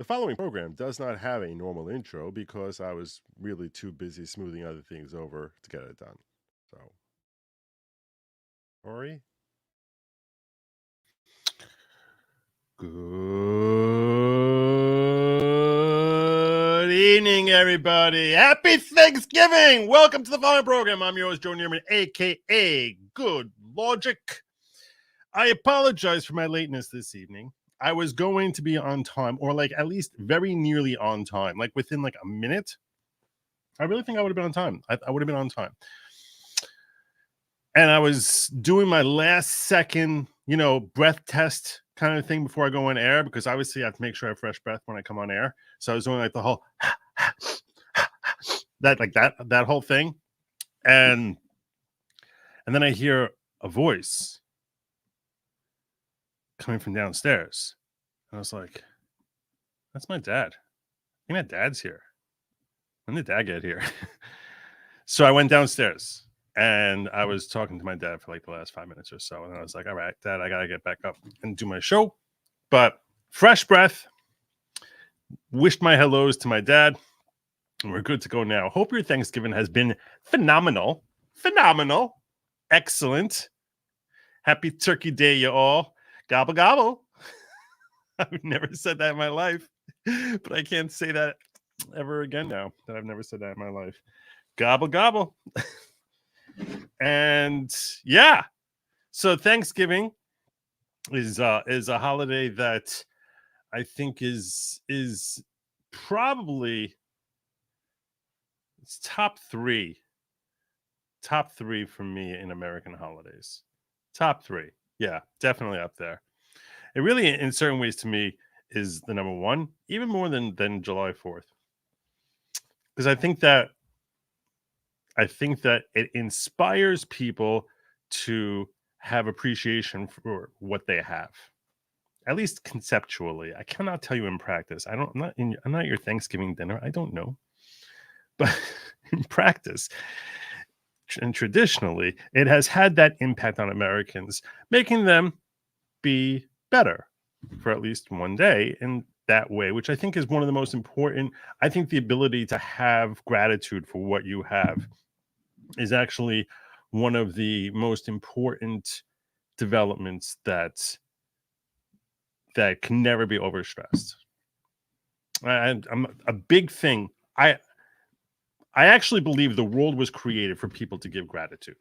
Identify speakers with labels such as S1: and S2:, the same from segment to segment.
S1: The following program does not have a normal intro because I was really too busy smoothing other things over to get it done. So, Ori? Good evening, everybody. Happy Thanksgiving. Welcome to the following program. I'm yours, Joe Neerman, a.k.a. Good Lawgic. I apologize for my lateness this evening. I was going to be on time, or like at least very nearly on time, like within like a minute. I really think I would have been on time. I would have been on time. And I was doing my last second, breath test kind of thing before I go on air, because obviously I have to make sure I have fresh breath when I come on air. So I was doing like the whole that whole thing. And then I hear a voice coming from downstairs. And I was like, that's my dad. I think my dad's here. When did dad get here? So I went downstairs and I was talking to my dad for like the last 5 minutes or so. And I was like, all right, Dad, I got to get back up and do my show. But fresh breath, wished my hellos to my dad. And we're good to go now. Hope your Thanksgiving has been phenomenal. Phenomenal. Excellent. Happy Turkey Day, you all. Gobble, gobble. I've never said that in my life, but I can't say that ever again now that I've never said that in my life. Gobble, gobble. And yeah, so Thanksgiving is a holiday that I think is probably it's top three for me in American holidays. Top three. Yeah, definitely up there. It really, in certain ways, to me, is the number one, even more than July 4th. Because I think that it inspires people to have appreciation for what they have, at least conceptually. I cannot tell you in practice. I'm not at your Thanksgiving dinner. I don't know, but in practice and traditionally, it has had that impact on Americans, making them be better for at least one day in that way, which I think is one of the most important. I think the ability to have gratitude for what you have is actually one of the most important developments that can never be overstressed. And I'm a big thing. I actually believe the world was created for people to give gratitude.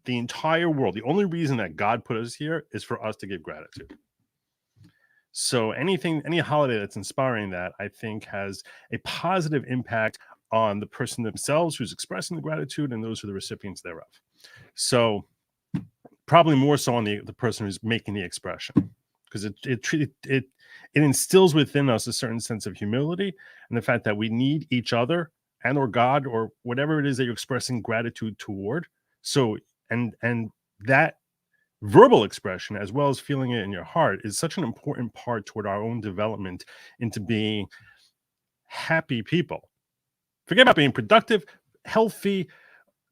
S1: The entire world. The only reason that God put us here is for us to give gratitude. So any holiday that's inspiring that, I think, has a positive impact on the person themselves who's expressing the gratitude and those who are the recipients thereof. So probably more so on the person who's making the expression, because it instills within us a certain sense of humility and the fact that we need each other and or God or whatever it is that you're expressing gratitude toward. So and that verbal expression, as well as feeling it in your heart, is such an important part toward our own development into being happy people. Forget about being productive, healthy,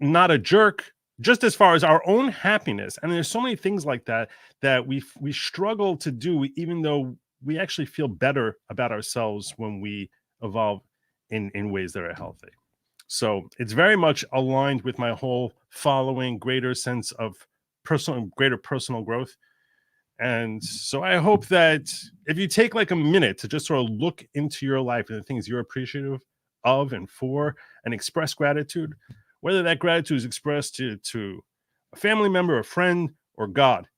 S1: not a jerk, just as far as our own happiness. And there's so many things like that we struggle to do, even though we actually feel better about ourselves when we evolve in ways that are healthy. So it's very much aligned with my whole following greater sense of greater personal growth. And so I hope that if you take like a minute to just sort of look into your life and the things you're appreciative of and for, and express gratitude, whether that gratitude is expressed to a family member, a friend, or God,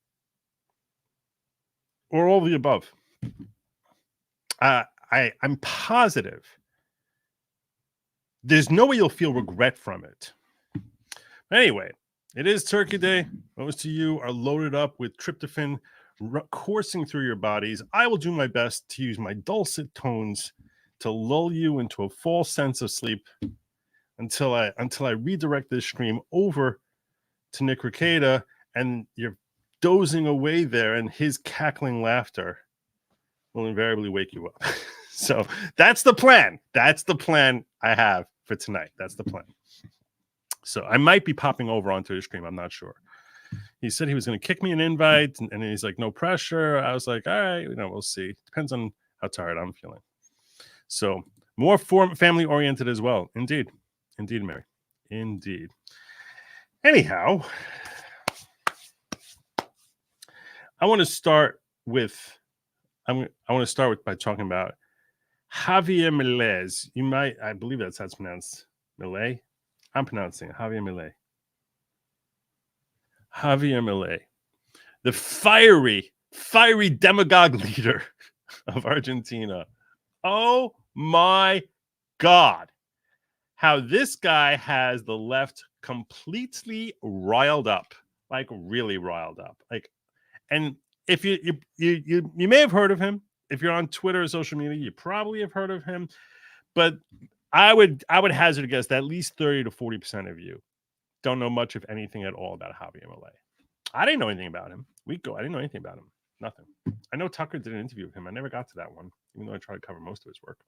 S1: or all the above, I'm positive there's no way you'll feel regret from it. Anyway, it is Turkey Day. Most of you are loaded up with tryptophan coursing through your bodies. I will do my best to use my dulcet tones to lull you into a false sense of sleep until I redirect this stream over to Nick Ricada, and you're dozing away there, and his cackling laughter will invariably wake you up. So that's the plan. That's the plan I have for tonight. That's the plan. So I might be popping over onto his stream. I'm not sure. He said he was going to kick me an invite, and he's like, no pressure. I was like, all right, we'll see. Depends on how tired I'm feeling. So more family oriented as well. Indeed, Mary. Indeed. Anyhow, I want to start with by talking about Javier Milei. I believe that's how it's pronounced. Milei. I'm pronouncing it. Javier Milei. The fiery demagogue leader of Argentina. Oh my God. How this guy has the left completely riled up, like really riled up. Like, and if you may have heard of him. If you're on Twitter or social media, you probably have heard of him. But I would hazard a guess that at least 30 to 40% of you don't know much, if anything at all, about Javier Milei. I didn't know anything about him. I didn't know anything about him. Nothing. I know Tucker did an interview with him. I never got to that one, even though I tried to cover most of his work.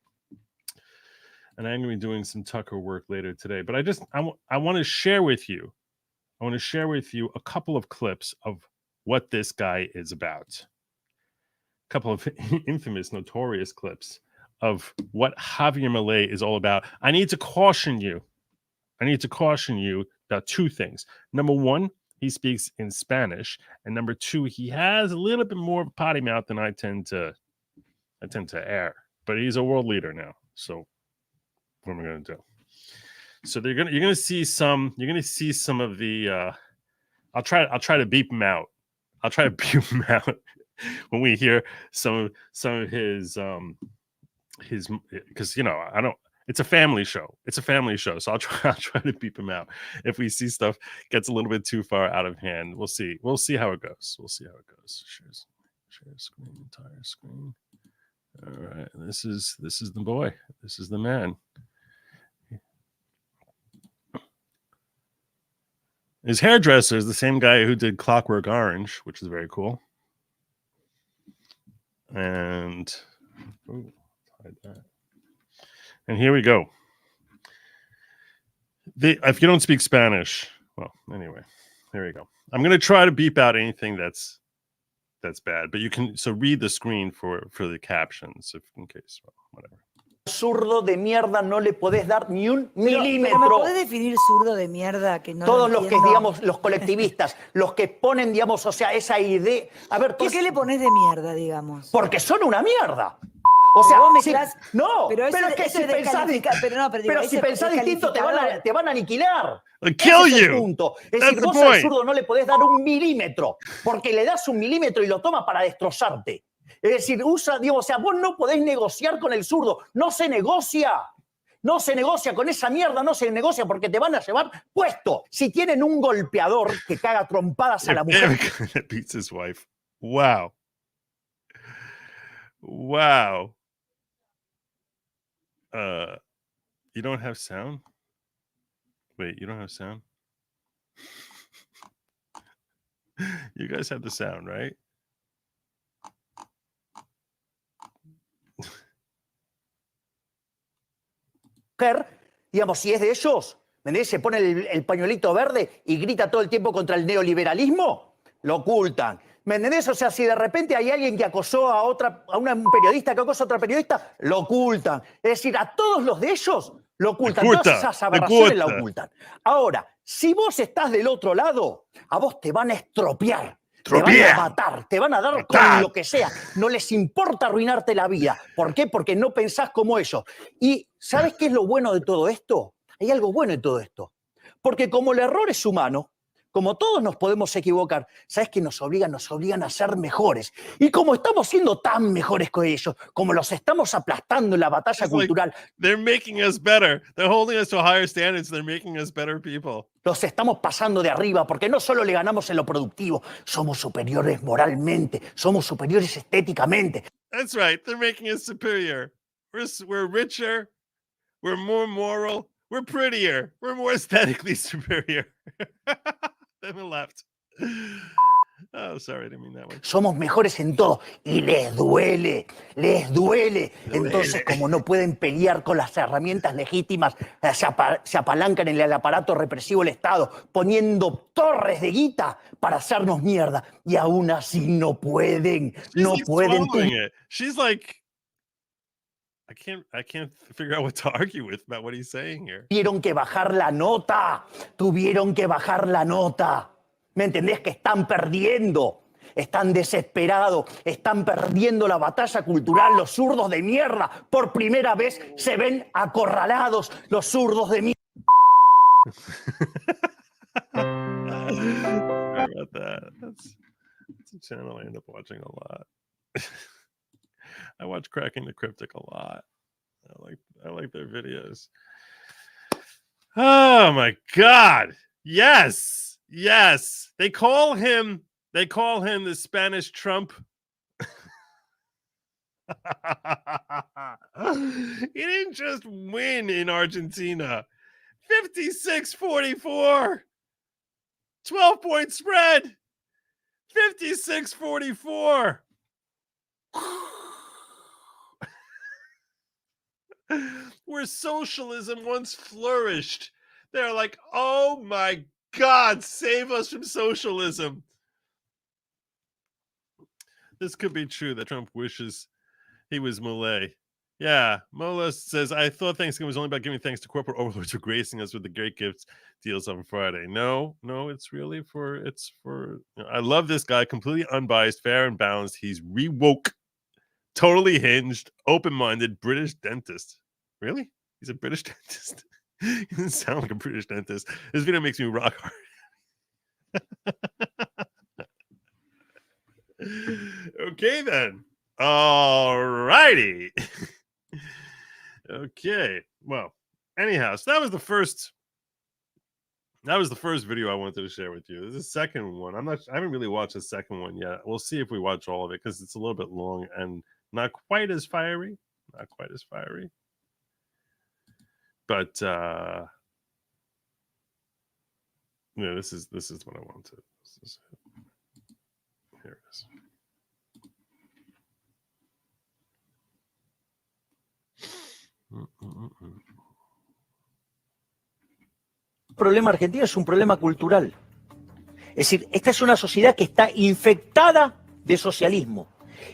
S1: And I'm going to be doing some Tucker work later today. But I want to share with you. I want to share with you a couple of clips of what this guy is about. A couple of infamous, notorious clips of what Javier Milei is all about. I need to caution you about two things. Number one, he speaks in Spanish, and number two, he has a little bit more of a potty mouth than I tend to air. But he's a world leader now, so what am I going to do? So you're gonna see some of the. I'll try to beep him out. I'll try to beep him out when we hear some of his because I don't. It's a family show. So I'll try to beep him out if we see stuff gets a little bit too far out of hand. We'll see how it goes. Share screen, entire screen. All right, this is the boy. This is the man. His hairdresser is the same guy who did Clockwork Orange, which is very cool. And hide that. And here we go. If you don't speak Spanish, well, anyway, here we go. I'm going to try to beep out anything that's bad, but you can read the screen for the captions, in case, well, whatever.
S2: Zurdo de mierda no le podés dar ni un milímetro.
S3: ¿Me podés definir zurdo de mierda que no
S2: Todos
S3: lo
S2: los que, digamos, los colectivistas, los que ponen, digamos, o sea, esa idea. A ver,
S3: ¿por qué le pones de mierda, digamos?
S2: Porque son una mierda. O sea, no, pero es que si pensás distinto te van a aniquilar.
S1: Kill
S2: Ese es el
S1: you.
S2: punto. Es decir, vos al zurdo no le podés dar un milímetro, porque le das un milímetro y lo toma para destrozarte. Es decir, vos no podés negociar con el zurdo. No se negocia con esa mierda, no se negocia porque te van a llevar puesto. Si tienen un golpeador que caga trompadas a la mujer.
S1: Beats his wife. Wow. You don't have sound? Wait, you don't have sound? You guys have the sound, right?
S2: Digamos, si es de ellos, se pone el pañuelito verde y grita todo el tiempo contra el neoliberalismo, lo ocultan. ¿Me entendés? O sea, si de repente hay alguien que acosó a un periodista que acosa a otra periodista, lo ocultan. Es decir, a todos los de ellos lo ocultan. Todas esas aberraciones la ocultan. Ahora, si vos estás del otro lado, a vos te van a estropear. Te van a matar, te van a dar con lo que sea. No les importa arruinarte la vida. ¿Por qué? Porque no pensás como ellos. ¿Y sabes qué es lo bueno de todo esto? Hay algo bueno en todo esto. Porque como el error es humano, como todos nos podemos equivocar, ¿sabes qué nos obligan? Nos obligan a ser mejores. Y como estamos siendo tan mejores que ellos, como los estamos aplastando en la batalla cultural.
S1: They're making us better. They're holding us to higher standards. They're making us better people.
S2: Los estamos pasando de arriba porque no solo le ganamos en lo productivo, somos superiores moralmente, somos superiores estéticamente.
S1: That's right. They're making us superior. We're richer. We're more moral. We're prettier. We're more aesthetically superior. Than the left. Oh, sorry, I didn't mean that way.
S2: Somos mejores en todo y les duele. Entonces, como no pueden pelear con las herramientas legítimas, se apalancan en el aparato represivo del Estado, poniendo torres de guita para hacernos mierda. Y aún así no pueden.
S1: She's like I can't figure out what to argue with about what he's saying here.
S2: Tuvieron que bajar la nota. Tuvieron que bajar la nota. ¿Me entendés? Que están perdiendo. Están desesperados. Están perdiendo la batalla cultural. Los zurdos de mierda. Por primera vez se ven acorralados. Los zurdos de mierda.
S1: Sorry about that. That's a channel I end up watching a lot. I watch Cracking the Cryptic a lot. I like their videos. Oh my God. Yes. Yes. They call him the Spanish Trump. He didn't just win in Argentina. 56-44. 12-point spread. 56-44. Where socialism once flourished. They're like, oh my God, save us from socialism. This could be true that Trump wishes he was Milei. Yeah, Mola says, I thought Thanksgiving was only about giving thanks to corporate overlords for gracing us with the great gifts deals on Friday. No, it's really for, I love this guy, completely unbiased, fair and balanced. He's re-woke, totally hinged, open-minded British dentist. Really? He's a British dentist? He doesn't sound like a British dentist. This video makes me rock hard. Okay, then. All righty. Okay. Well, anyhow, so that was the first video I wanted to share with you. There's a second one. I haven't really watched the second one yet. We'll see if we watch all of it because it's a little bit long and not quite as fiery. But yeah, this is what I wanted. Here it is.
S2: El problema argentino es un problema cultural. Es decir, esta es una sociedad que está infectada de socialismo.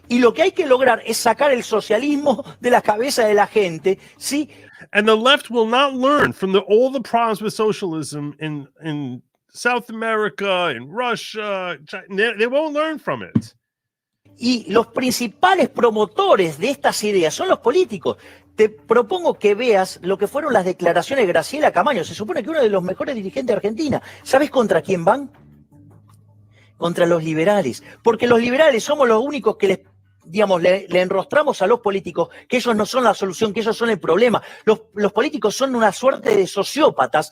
S2: Y lo que hay que lograr es sacar el socialismo de la cabeza de la gente, ¿sí?
S1: And the left will not learn from all the problems with socialism in South America, in Russia, China. They won't learn from it.
S2: Y los principales promotores de estas ideas son los políticos. Te propongo que veas lo que fueron las declaraciones de Graciela Camaño. Se supone que uno de los mejores dirigentes de Argentina. ¿Sabes contra quién van? Contra los liberales. Porque los liberales somos los únicos que le enrostramos a los políticos que ellos no son la solución, que ellos son el problema. Los políticos son una suerte de sociópatas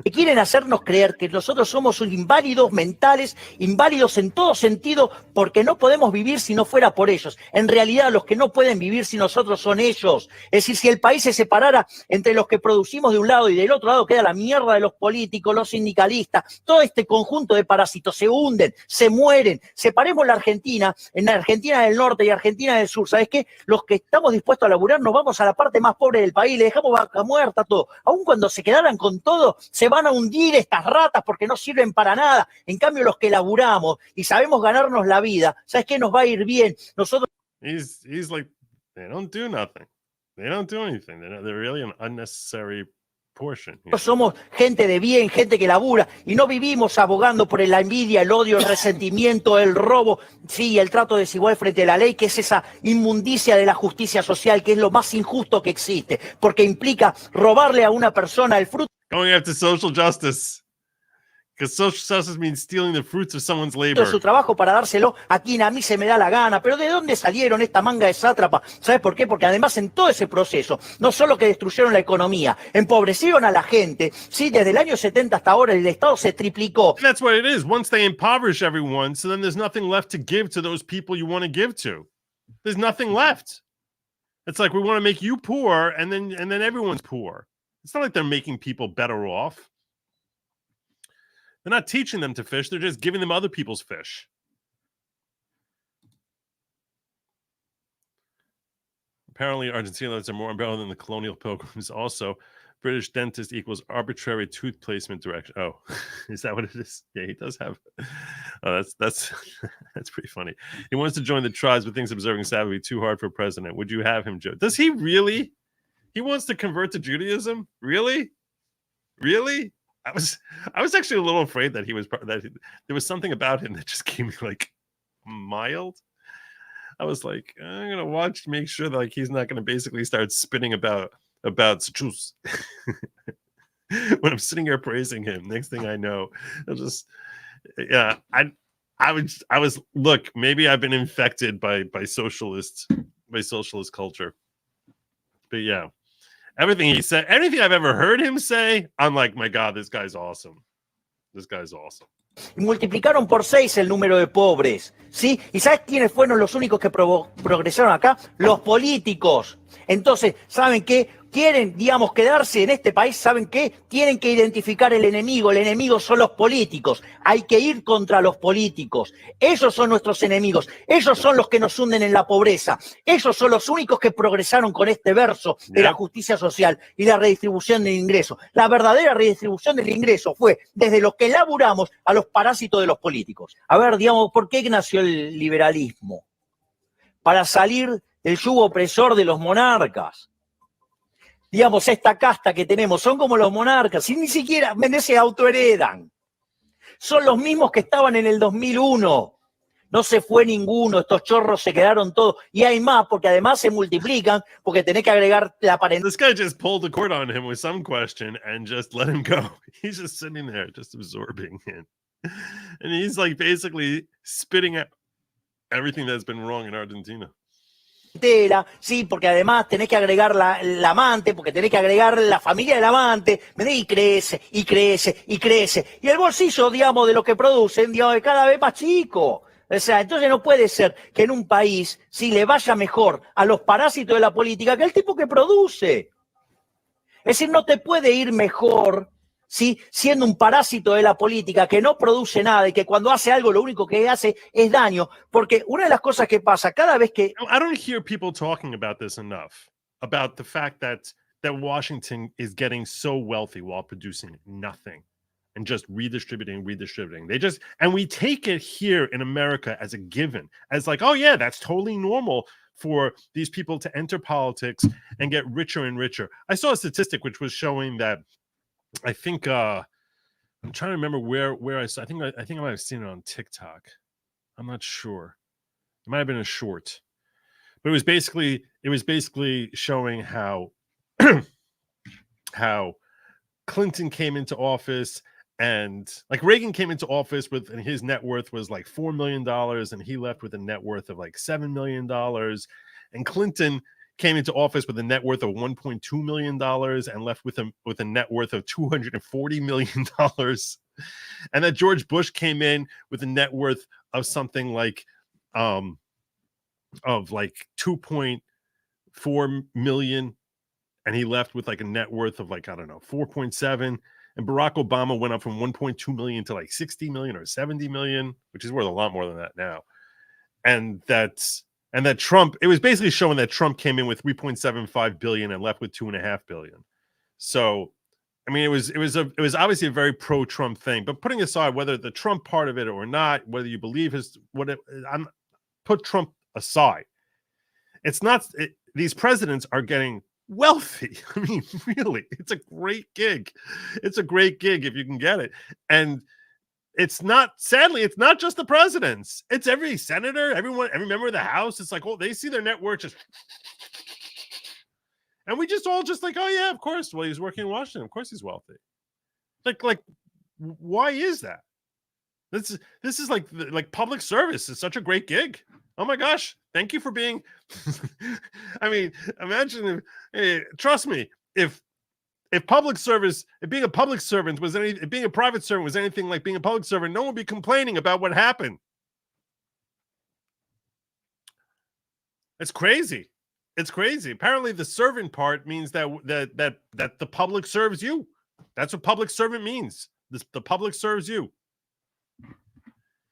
S2: que quieren hacernos creer que nosotros somos inválidos mentales, inválidos en todo sentido, porque no podemos vivir si no fuera por ellos. En realidad, los que no pueden vivir sin nosotros son ellos. Es decir, si el país se separara entre los que producimos de un lado y del otro lado, queda la mierda de los políticos, los sindicalistas, todo este conjunto de parásitos se hunden, se mueren. Separemos la Argentina, en Argentina del Norte y Argentina del Sur. ¿Sabes qué? Los que estamos dispuestos a laburar nos vamos a la parte más pobre del país, le dejamos vaca muerta todo. Aun cuando se quedaran con todo, se van a hundir estas ratas porque no sirven para nada. En cambio, los que laburamos y sabemos ganarnos la vida, ¿sabes qué? Nos va a ir bien. Nosotros...
S1: He's like, they don't do nothing. They don't do anything. They're really an unnecessary portion.
S2: Somos gente de bien, gente que labura, y no vivimos abogando por la envidia, el odio, el resentimiento, el robo, sí, el trato desigual frente a la ley, que es esa inmundicia de la justicia social, que es lo más injusto que existe, porque implica robarle a una persona el fruto
S1: going after social justice. Because social justice means stealing the fruits of someone's labor.
S2: de su trabajo para dárselo a quien a mí se me da la gana. Pero ¿de dónde salieron esta manga de sátrapa? ¿Sabes por qué? Porque además en todo ese proceso, no solo que destruyeron la economía, empobrecieron a la gente. Sí, desde el año 70 hasta ahora el Estado se triplicó.
S1: That's what it is. Once they impoverish everyone, so then there's nothing left to give to those people you want to give to. There's nothing left. It's like we want to make you poor, and then everyone's poor. It's not like they're making people better off. They're not teaching them to fish. They're just giving them other people's fish. Apparently, Argentinians are more unbearable than the colonial pilgrims. Also, British dentist equals arbitrary tooth placement direction. Oh, is that what it is? Yeah, he does have That's that's pretty funny. He wants to join the tribes, but thinks observing Sabbath would be too hard for president. Would you have him, Joe? Does he really? He wants to convert to Judaism? Really? Really? I was actually a little afraid that there was something about him that just gave me like mild. I was like, I'm gonna watch to make sure that like he's not gonna basically start spitting about Jews. When I'm sitting here praising him, next thing I know, I'll just I was look, maybe I've been infected by socialist culture. But yeah, everything he said, anything I've ever heard him say, I'm like, my God, this guy's awesome. This guy's awesome.
S2: Multiplicaron por 6 el número de pobres, ¿sí? ¿Y sabes quiénes fueron los únicos que progresaron acá? Los políticos. Entonces, ¿saben qué? Quieren, digamos, quedarse en este país, ¿saben qué? Tienen que identificar el enemigo son los políticos, hay que ir contra los políticos, ellos son nuestros enemigos, ellos son los que nos hunden en la pobreza, ellos son los únicos que progresaron con este verso de la justicia social y la redistribución del ingreso. La verdadera redistribución del ingreso fue desde los que laburamos a los parásitos de los políticos. A ver, digamos, ¿por qué nació el liberalismo? Para salir del yugo opresor de los monarcas. Digamos, esta casta que tenemos, son como los monarcas, y ni siquiera se autoheredan. Son los mismos que estaban en el 2001. No se fue ninguno, estos chorros se quedaron todos. Y hay más, porque además se multiplican, porque tenés que agregar la parentela.
S1: This guy just pulled the cord on him with some question and just let him go. He's just sitting there, just absorbing it. And he's like basically spitting out everything that's been wrong in Argentina.
S2: Sí, porque además tenés que agregar la amante, porque tenés que agregar la familia del amante, y crece, y crece, y crece. Y el bolsillo, digamos, de lo que producen, digamos, es cada vez más chico. O sea, entonces no puede ser que en un país, si le vaya mejor a los parásitos de la política que el tipo que produce. Es decir, no te puede ir mejor, ¿sí? Siendo un parásito de la política que no produce nada y que cuando hace algo lo único que hace es daño, porque una de las cosas que pasa cada vez que...
S1: I don't hear people talking about this enough, about the fact that Washington is getting so wealthy while producing nothing and just redistributing. And we take it here in America as a given, as like, oh yeah, that's totally normal for these people to enter politics and get richer and richer. I saw a statistic which was showing that I think I'm trying to remember where I saw. I think I might have seen it on TikTok. I'm not sure. It might have been a short, but it was basically showing how how Clinton came into office, and like Reagan came into office with, and his net worth was like $4 million, and he left with a net worth of like $7 million, and Clinton came into office with a net worth of $1.2 million and left with a net worth of $240 million. And that George Bush came in with a net worth of something like of like 2.4 million, and he left with like a net worth of like, I don't know, 4.7. And Barack Obama went up from 1.2 million to like 60 million or 70 million, which is worth a lot more than that now. And that Trump, it was basically showing that Trump came in with 3.75 billion and left with 2.5 billion. So, I mean, it was obviously a very pro-Trump thing. But putting aside whether the Trump part of it or not, whether you believe put Trump aside. It's not. These presidents are getting wealthy. I mean, really, it's a great gig. It's a great gig if you can get it. And it's not, sadly, it's not just the presidents. It's every senator, every member of the House. It's like, oh, they see their net worth just, and we just all just like, oh yeah, of course. Well, he's working in Washington. Of course, he's wealthy. Like, why is that? This is like public service is such a great gig. Oh my gosh, thank you for being. I mean, imagine trust me, if public service, if being a public servant was if being a private servant was anything like being a public servant, no one would be complaining about what happened. It's crazy. It's crazy. Apparently, the servant part means that the public serves you. That's what public servant means. The public serves you.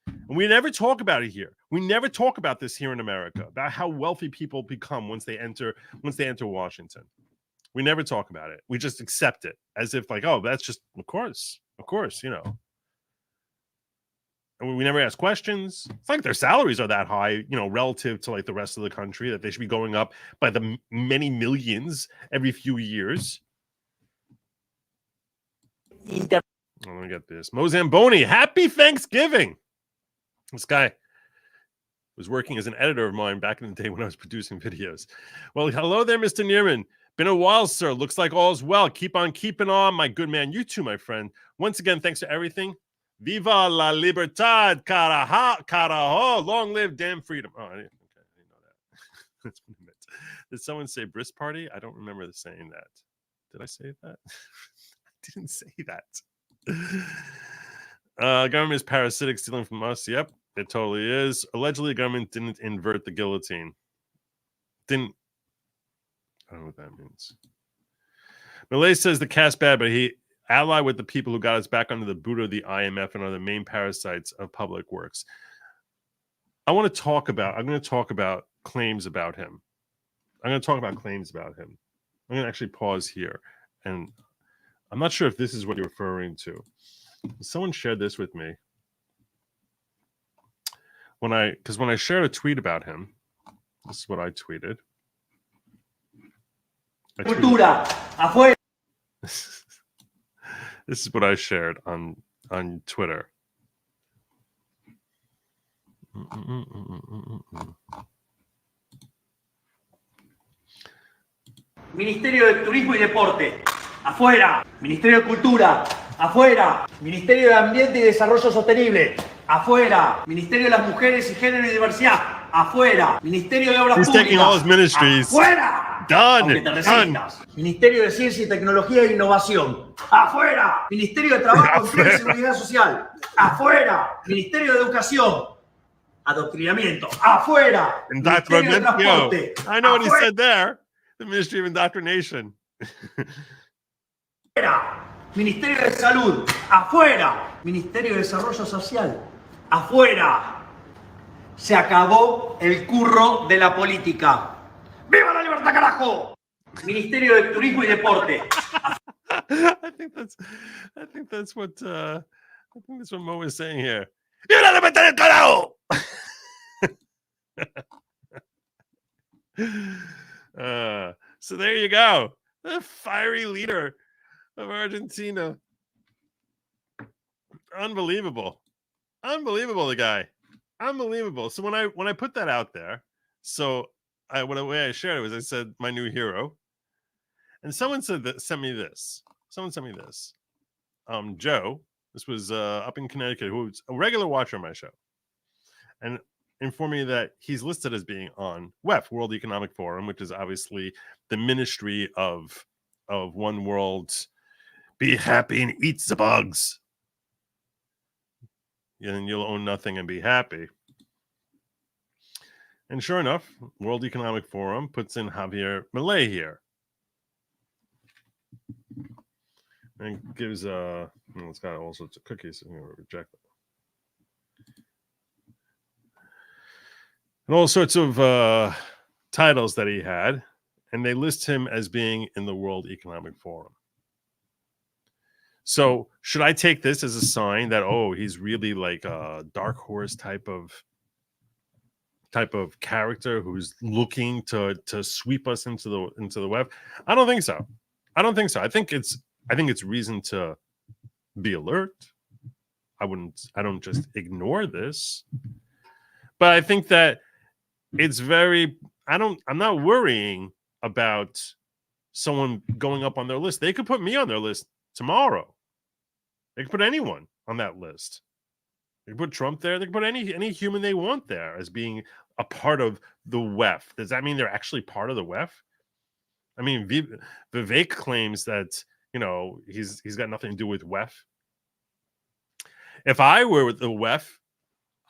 S1: And we never talk about it here. We never talk about this here in America, about how wealthy people become once they enter Washington. We never talk about it. We just accept it as if like, oh, that's just, of course, you know. we never ask questions. It's like their salaries are that high, you know, relative to like the rest of the country, that they should be going up by the many millions every few years. Let me get this. Mozamboni, happy Thanksgiving. This guy was working as an editor of mine back in the day when I was producing videos. Well, hello there, Mr. Neerman. Been a while, sir. Looks like all's well. Keep on keeping on, my good man. You too, my friend. Once again, thanks for everything. Viva la libertad, carajo. Long live damn freedom. Oh, I didn't know that. That's what I meant. Did someone say brisk party? I don't remember saying that. Did I say that? I didn't say that. Government is parasitic, stealing from us. Yep, it totally is. Allegedly, the government didn't invert the guillotine. I don't know what that means. Milei says the cat's bad, but he allied with the people who got us back under the boot of the IMF and are the main parasites of public works. I'm going to talk about claims about him. I'm going to actually pause here. And I'm not sure if this is what you're referring to. Someone shared this with me. When I shared a tweet about him, this is what I tweeted. Cultura, afuera. This is what I shared on Twitter.
S4: Ministerio de Turismo y Deporte, afuera. Ministerio de Cultura, afuera. Ministerio de Ambiente y Desarrollo Sostenible, afuera. Ministerio de las Mujeres y Género y Diversidad, afuera. Ministerio de Obras Públicas, afuera.
S1: Done.
S4: Ministerio de Ciencia y Tecnología e Innovación, afuera. Ministerio de Trabajo, Empleo y Seguridad Social, afuera. Ministerio de Educación, Adoctrinamiento, afuera. Ministerio de Transporte,
S1: I know what he said there. The Ministry of Indoctrination.
S4: Afuera. Ministerio de Salud, afuera. Ministerio de Desarrollo Social, afuera. Se acabó el curro de la política. ¡Viva la libertad, carajo! Ministerio de Turismo y Deporte.
S1: I think that's what Mo is saying here. ¡Viva la libertad, carajo! So there you go. The fiery leader of Argentina. Unbelievable. The guy. Unbelievable. So when I put that out there, the way I shared it was I said my new hero. And someone sent me this. Joe, this was up in Connecticut, who was a regular watcher of my show. And informed me that he's listed as being on WEF, World Economic Forum, which is obviously the ministry of one world. Be happy and eat the bugs. And you'll own nothing and be happy. And sure enough, World Economic Forum puts in Javier Milei here. And gives it's got all sorts of cookies. I'm going to reject them. And all sorts of titles that he had, and they list him as being in the World Economic Forum. So should I take this as a sign that he's really like a dark horse type of character who's looking to sweep us into the web? I don't think so. I think it's reason to be alert. I don't just ignore this. But I think that it's I'm not worrying about someone going up on their list. They could put me on their list tomorrow. They could put anyone on that list. They could put Trump there. They could put any human they want there as being a part of the WEF. Does that mean they're actually part of the WEF? I mean, Vivek claims that, he's got nothing to do with WEF. If I were with the WEF,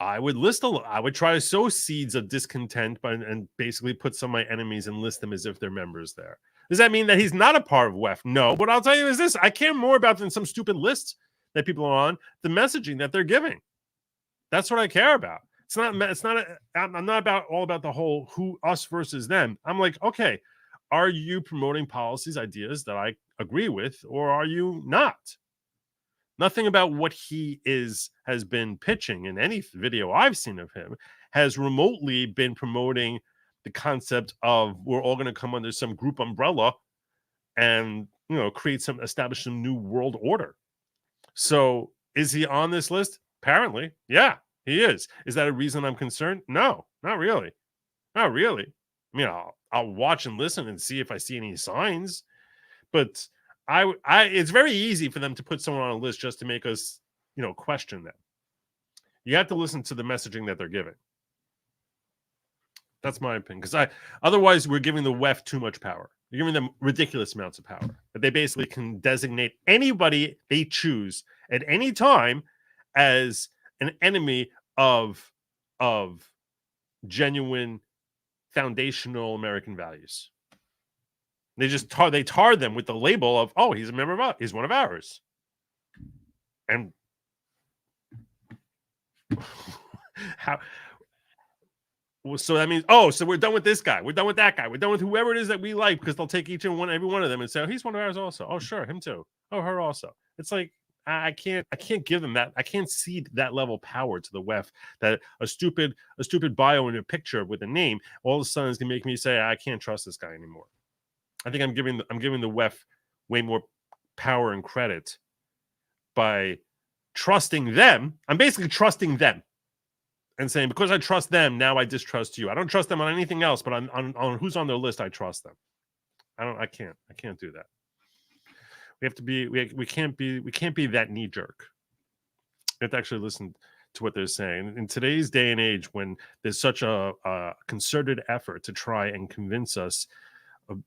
S1: I would I would try to sow seeds of discontent and basically put some of my enemies and list them as if they're members there. Does that mean that he's not a part of WEF? No. What I'll tell you is this. I care more about than some stupid list that people are on, the messaging that they're giving. That's what I care about. I'm not all about the whole us versus them. I'm like, okay, are you promoting policies, ideas that I agree with, or are you not? Nothing about what he has been pitching in any video I've seen of him has remotely been promoting the concept of we're all going to come under some group umbrella and establish some new world order. So is he on this list? Apparently, yeah, he is. Is that a reason I'm concerned? No, not really. Not really. I mean, I'll watch and listen and see if I see any signs, but it's very easy for them to put someone on a list just to make us, question them. You have to listen to the messaging that they're giving. That's my opinion. Because otherwise, we're giving the WEF too much power. You're giving them ridiculous amounts of power. That they basically can designate anybody they choose at any time as an enemy of genuine foundational American values. They just tar them with the label of, oh, he's a member of he's one of ours. And how? So that means, so we're done with this guy. We're done with that guy. We're done with whoever it is that we like, because they'll take every one of them and say, oh, he's one of ours also. Oh, sure, him too. Oh, her also. It's like, I can't give them that. I can't cede that level of power to the WEF that a stupid bio in a picture with a name all of a sudden is gonna make me say I can't trust this guy anymore. I think I'm giving the WEF way more power and credit by trusting them. I'm basically trusting them and saying, because I trust them, now I distrust you. I don't trust them on anything else, but on who's on their list, I trust them. I can't do that. We have to be. We can't be that knee jerk. We have to actually listen to what they're saying. In today's day and age, when there's such a concerted effort to try and convince us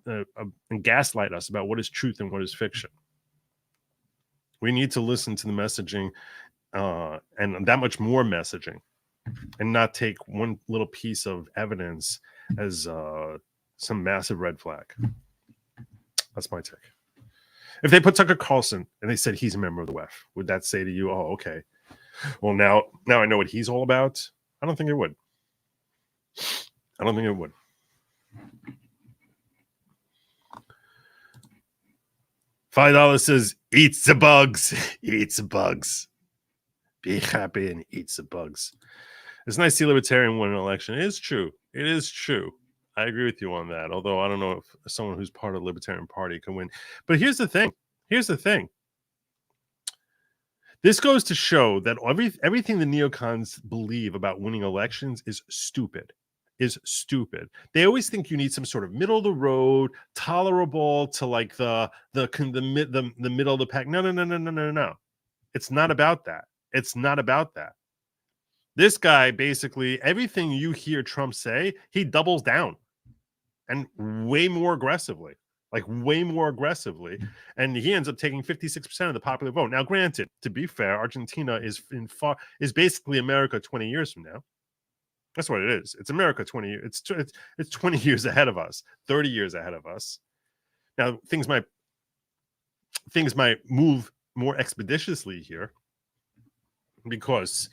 S1: and gaslight us about what is truth and what is fiction, we need to listen to the messaging and that much more messaging, and not take one little piece of evidence as some massive red flag. That's my take. If they put Tucker Carlson and they said he's a member of the WEF, would that say to you, oh, okay, well, now I know what he's all about? I don't think it would. I don't think it would. $5 says, eats the bugs. Eats the bugs. Be happy and eat the bugs. It's nice to see libertarian win an election. It is true. It is true. I agree with you on that. Although I don't know if someone who's part of the Libertarian Party can win. But here's the thing. This goes to show that everything the neocons believe about winning elections is stupid. They always think you need some sort of middle of the road, tolerable to like the middle of the pack. No. It's not about that. It's not about that. This guy, basically, everything you hear Trump say, he doubles down. And way more aggressively, and he ends up taking 56% of the popular vote. Now, granted, to be fair, Argentina is basically America 20 years from now. That's what it is. It's America 20 years. It's 20 years ahead of us, 30 years ahead of us. Now, things might move more expeditiously here because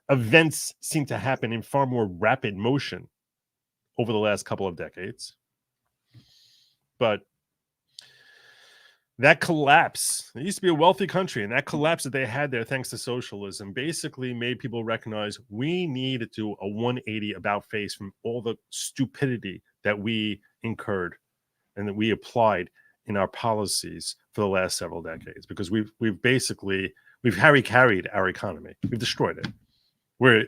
S1: events seem to happen in far more rapid motion over the last couple of decades. But that collapse, it used to be a wealthy country, and that collapse that they had there thanks to socialism basically made people recognize we need to do a 180 about face from all the stupidity that we incurred and that we applied in our policies for the last several decades, because we've Harry carried our economy. We've destroyed it. Where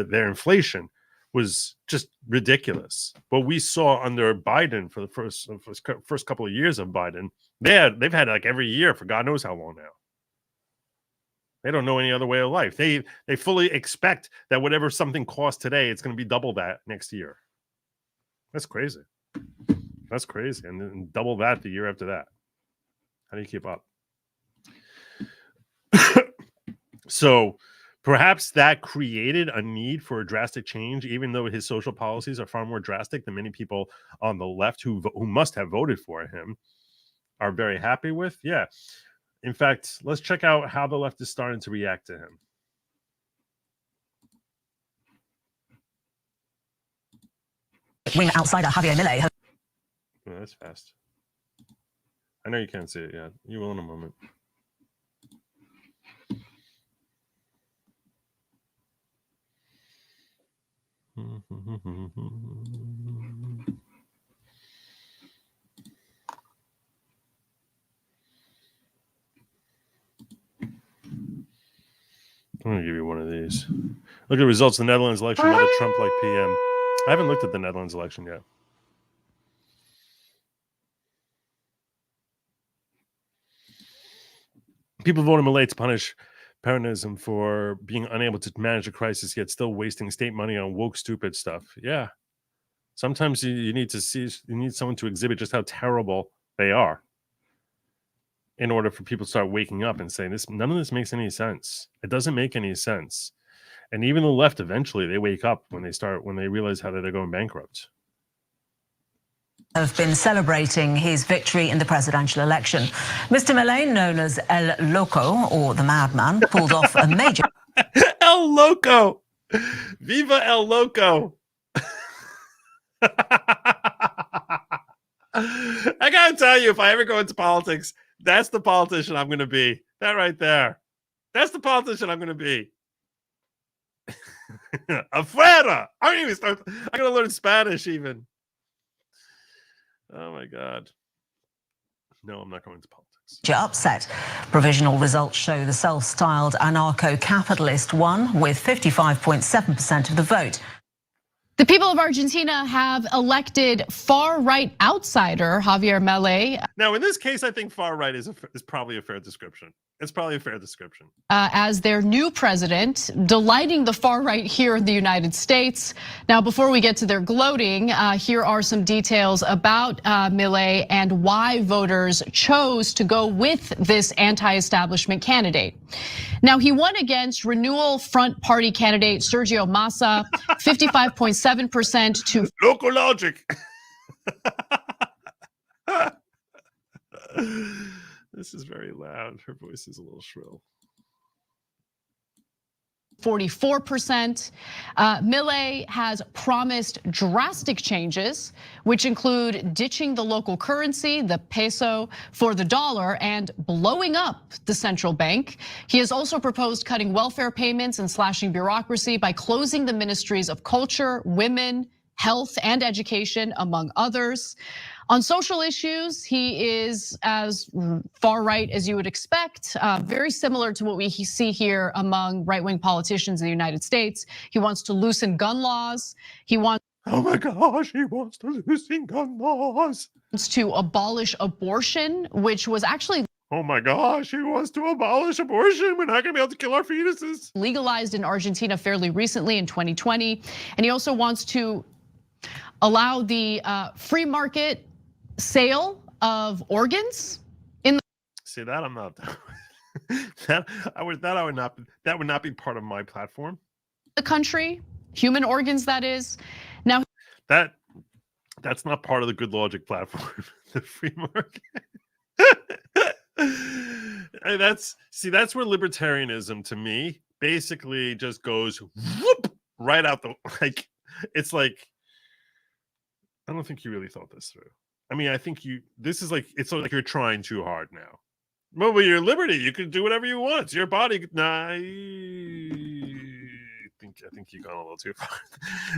S1: their inflation was just ridiculous. What we saw under Biden for the first couple of years of Biden, they've had like every year for God knows how long now. They don't know any other way of life. They fully expect that whatever something costs today, it's going to be double that next year. That's crazy. That's crazy. And then double that the year after that. How do you keep up? So perhaps that created a need for a drastic change, even though his social policies are far more drastic than many people on the left who must have voted for him are very happy with. Yeah. In fact, let's check out how the left is starting to react to him.
S5: Wing outsider Javier Milei.
S1: Oh, that's fast. I know you can't see it yet. You will in a moment. I'm going to give you one of these. Look at the results of the Netherlands election. Another Trump-like PM. I haven't looked at the Netherlands election yet. People voted Milei to punish Peronism for being unable to manage a crisis, yet still wasting state money on woke, stupid stuff. Yeah. Sometimes you need someone to exhibit just how terrible they are in order for people to start waking up and saying, none of this makes any sense. It doesn't make any sense. And even the left, eventually, they wake up when they realize how they're going bankrupt.
S5: Have been celebrating his victory in the presidential election. Mr. Milei, known as El Loco, or the Madman, pulled off a major...
S1: El Loco! Viva El Loco! I gotta tell you, if I ever go into politics, that's the politician I'm gonna be. That right there. That's the politician I'm gonna be. Afuera! I'm gonna learn Spanish even. Oh my God. No, I'm not going to politics.
S5: Upset. Provisional results show the self-styled anarcho-capitalist won with 55.7% of the vote.
S6: The people of Argentina have elected far-right outsider Javier Milei.
S1: Now, in this case, I think far-right is probably a fair description. It's probably a fair description.
S6: As their new president, delighting the far right here in the United States. Now, before we get to their gloating, here are some details about Milei and why voters chose to go with this anti-establishment candidate. Now, he won against Renewal Front Party candidate Sergio Massa, 55.7% to
S1: local Lawgic. This is very loud. Her voice is a little shrill.
S6: 44%. Milei has promised drastic changes, which include ditching the local currency, the peso, for the dollar and blowing up the central bank. He has also proposed cutting welfare payments and slashing bureaucracy by closing the ministries of culture, women, health, and education, among others. On social issues, he is as far right as you would expect, very similar to what we see here among right-wing politicians in the United States. He wants to loosen gun laws. He wants
S1: Oh my gosh, he wants to loosen gun laws.
S6: To abolish abortion, which was actually
S1: oh my gosh, he wants to abolish abortion. We're not gonna be able to kill our fetuses.
S6: Legalized in Argentina fairly recently in 2020. And he also wants to allow the free market sale of organs in the
S1: see that I'm not that would not be part of my platform.
S6: The country, human organs, that is. Now
S1: that's not part of the Good Lawgic platform. The free market. That's where libertarianism to me basically just goes whoop right out the it's like I don't think you really thought this through. I mean, I think it's like you're trying too hard now. Well, with your liberty, you can do whatever you want. It's your body. Nah, I think you've gone a little too far.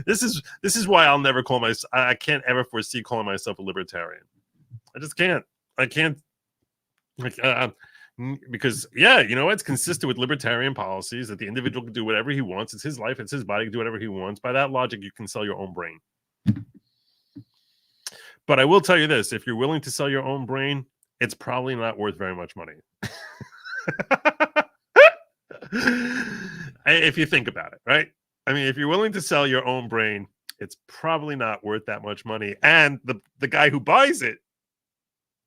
S1: This is why I'll never call myself. I can't ever foresee calling myself a libertarian. I just can't. I can't. Because yeah, you know, it's consistent with libertarian policies that the individual can do whatever he wants. It's his life. It's his body. He can do whatever he wants. By that logic, you can sell your own brain. But I will tell you this, if you're willing to sell your own brain, it's probably not worth very much money. If you think about it, right? I mean, if you're willing to sell your own brain, it's probably not worth that much money. And the guy who buys it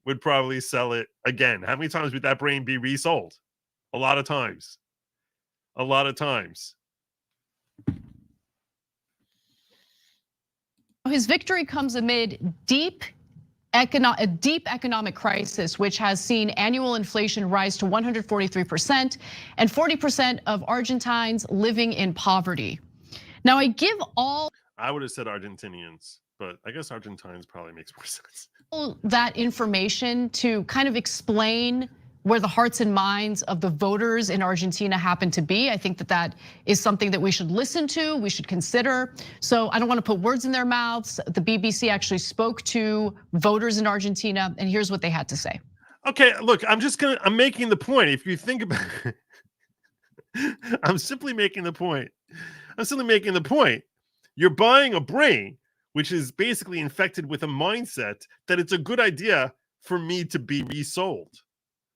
S1: would probably sell it again. How many times would that brain be resold? A lot of times. A lot of times.
S6: his victory comes amid a deep economic crisis, which has seen annual inflation rise to 143% and 40% of Argentines living in poverty. Now, I
S1: would have said Argentinians, but I guess Argentines probably makes more sense.
S6: That information to kind of explain where the hearts and minds of the voters in Argentina happen to be. I think that that is something that we should listen to, we should consider. So I don't want to put words in their mouths. The BBC actually spoke to voters in Argentina, and here's what they had to say.
S1: Okay, look, I'm making the point. If you think about I'm simply making the point. You're buying a brain, which is basically infected with a mindset that it's a good idea for me to be resold.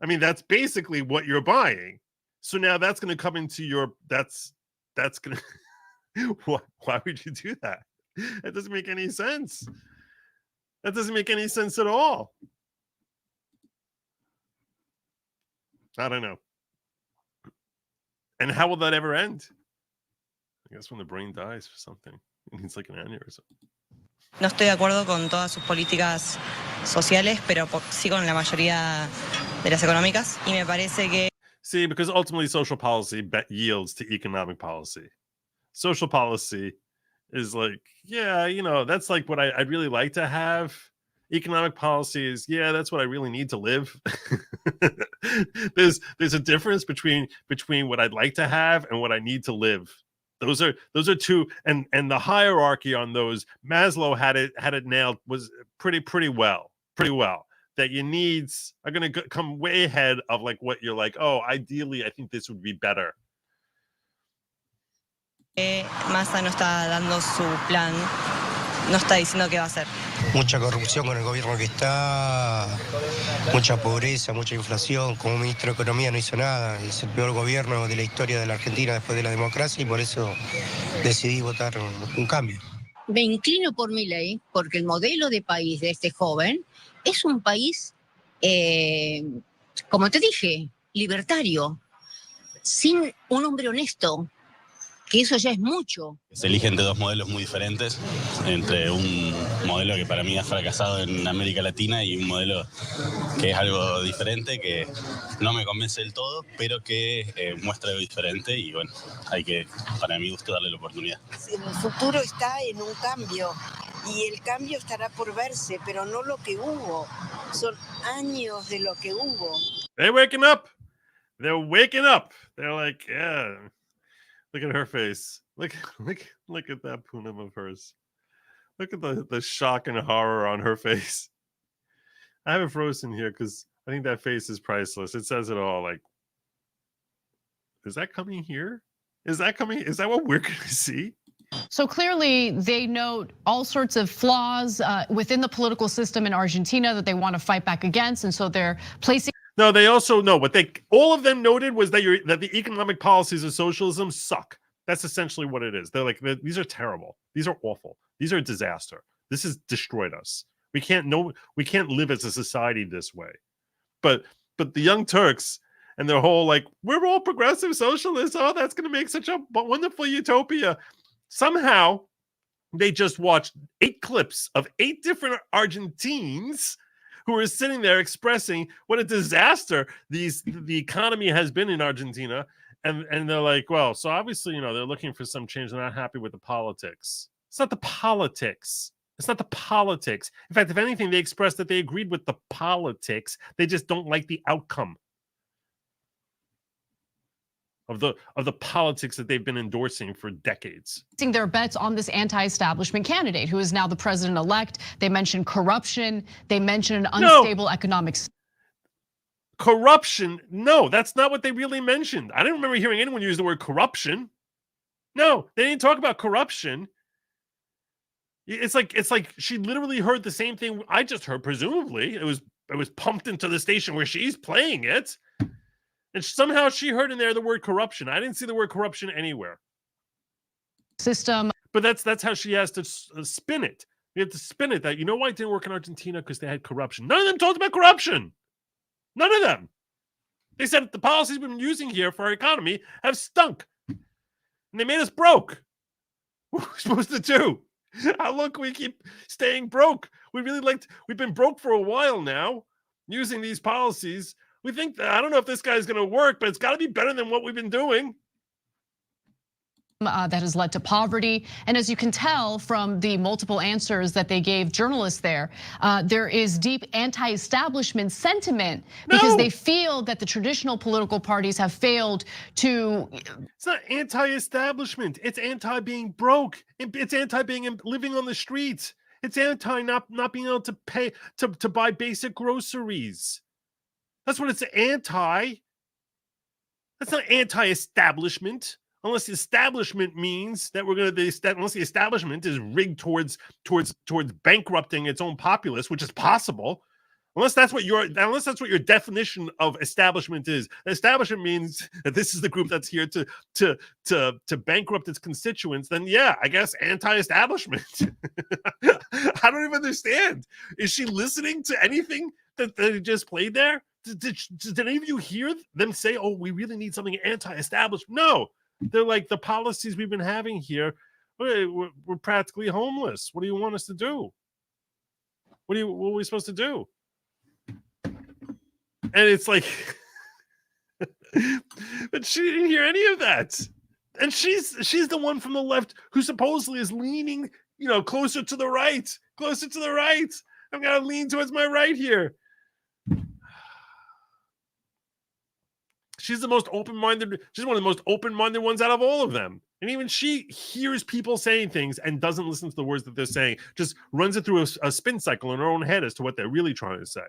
S1: I mean, that's basically what you're buying. So now that's going to come into your, that's going to, why would you do that? That doesn't make any sense. That doesn't make any sense at all. I don't know. And how will that ever end? I guess when the brain dies or something. It's like an aneurysm.
S7: No estoy de acuerdo con todas sus políticas sociales, pero sí con la mayoría de las económicas. Y me parece que...
S1: See, because ultimately social policy yields to economic policy. Social policy is like, yeah, you know, that's like what I'd really like to have. Economic policy is, yeah, that's what I really need to live. There's a difference between what I'd like to have and what I need to live. Those are two, and the hierarchy on those, Maslow had it nailed, was pretty well. That your needs are going to come way ahead of like what you're like, oh, ideally I think this would be better.
S7: Massa no está dando su plan, no está diciendo qué va a hacer.
S8: Mucha corrupción con el gobierno que está, mucha pobreza, mucha inflación. Como ministro de Economía no hizo nada. Es el peor gobierno de la historia de la Argentina después de la democracia y por eso decidí votar un cambio.
S9: Me inclino por Milei porque el modelo de país de este joven es un país, como te dije, libertario, sin un hombre honesto, que eso ya es mucho.
S10: Se eligen de dos modelos muy diferentes, entre un modelo que para mí ha fracasado en América Latina y un modelo que es algo diferente, que no me convence del todo, pero que muestra algo diferente y bueno, hay que, para mi gusto, darle la oportunidad.
S11: El futuro está en un cambio y el cambio estará por verse, pero no lo que hubo. Son años de lo que hubo.
S1: They're waking up. They're waking up. They're like, yeah. Look at her face. Look at that punim of hers. Look at the shock and horror on her face. I have it frozen here because I think that face is priceless. It says it all. Like, is that coming here? Is that what we're going to see?
S6: So clearly they note all sorts of flaws within the political system in Argentina that they want to fight back against. And so they're placing.
S1: No, they also know what all of them noted was that the economic policies of socialism suck. That's essentially what it is. They're like, these are terrible. These are awful. These are a disaster. This has destroyed us. We can't live as a society this way. But the Young Turks and their whole like, we're all progressive socialists. Oh, that's going to make such a wonderful utopia. Somehow they just watched 8 clips of 8 different Argentines who are sitting there expressing what a disaster the economy has been in Argentina. And they're like, well, so obviously, you know, they're looking for some change. They're not happy with the politics. It's not the politics. It's not the politics. In fact, if anything, they expressed that they agreed with the politics. They just don't like the outcome of the politics that they've been endorsing for decades.
S6: Their bets on this anti-establishment candidate who is now the president-elect. They mentioned corruption. They mentioned an unstable economic.
S1: Corruption? No, that's not what they really mentioned. I didn't remember hearing anyone use the word corruption. No, they didn't talk about corruption. It's like she literally heard the same thing I just heard. Presumably, it was pumped into the station where she's playing it. And somehow she heard in there the word corruption. I didn't see the word corruption anywhere.
S6: System.
S1: But that's how she has to spin it. You have to spin it that, you know why it didn't work in Argentina? Because they had corruption. None of them talked about corruption. None of them. They said the policies we've been using here for our economy have stunk. And they made us broke. What are we supposed to do? How long can we keep staying broke? We've been broke for a while now using these policies. We think that, I don't know if this guy's going to work, but it's got to be better than what we've been doing.
S6: that has led to poverty. And as you can tell from the multiple answers that they gave journalists there is deep anti-establishment sentiment because they feel that the traditional political parties have failed to.
S1: It's not anti-establishment. It's anti-being broke. It's anti-being living on the streets. It's anti not being able to pay to buy basic groceries. That's what it's anti. That's not anti-establishment. Unless the establishment means that we're going to, unless the establishment is rigged towards bankrupting its own populace, which is possible. Unless that's what your definition of establishment is. Establishment means that this is the group that's here to bankrupt its constituents. Then yeah, I guess anti-establishment. I don't even understand. Is she listening to anything that they just played there? Did any of you hear them say, "Oh, we really need something anti-establishment"? No. They're like, the policies we've been having here, we're practically homeless. What do you want us to do? What are we supposed to do? And it's like, but she didn't hear any of that. And she's the one from the left who supposedly is leaning, closer to the right, closer to the right. I'm gonna lean towards my right here. She's the most open-minded. She's one of the most open-minded ones out of all of them. And even she hears people saying things and doesn't listen to the words that they're saying. Just runs it through a spin cycle in her own head as to what they're really trying to say.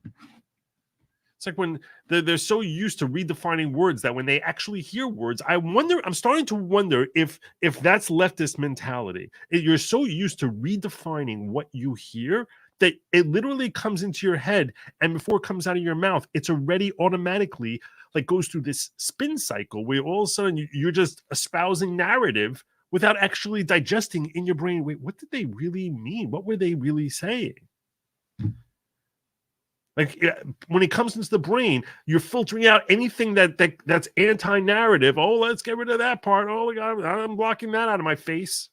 S1: It's like when they're so used to redefining words that when they actually hear words, I'm starting to wonder if that's leftist mentality. You're so used to redefining what you hear that it literally comes into your head, and before it comes out of your mouth, it's already automatically goes through this spin cycle where all of a sudden you're just espousing narrative without actually digesting in your brain. Wait, what did they really mean? What were they really saying? When it comes into the brain, you're filtering out anything that's anti-narrative. Oh, let's get rid of that part. Oh my God, I'm blocking that out of my face.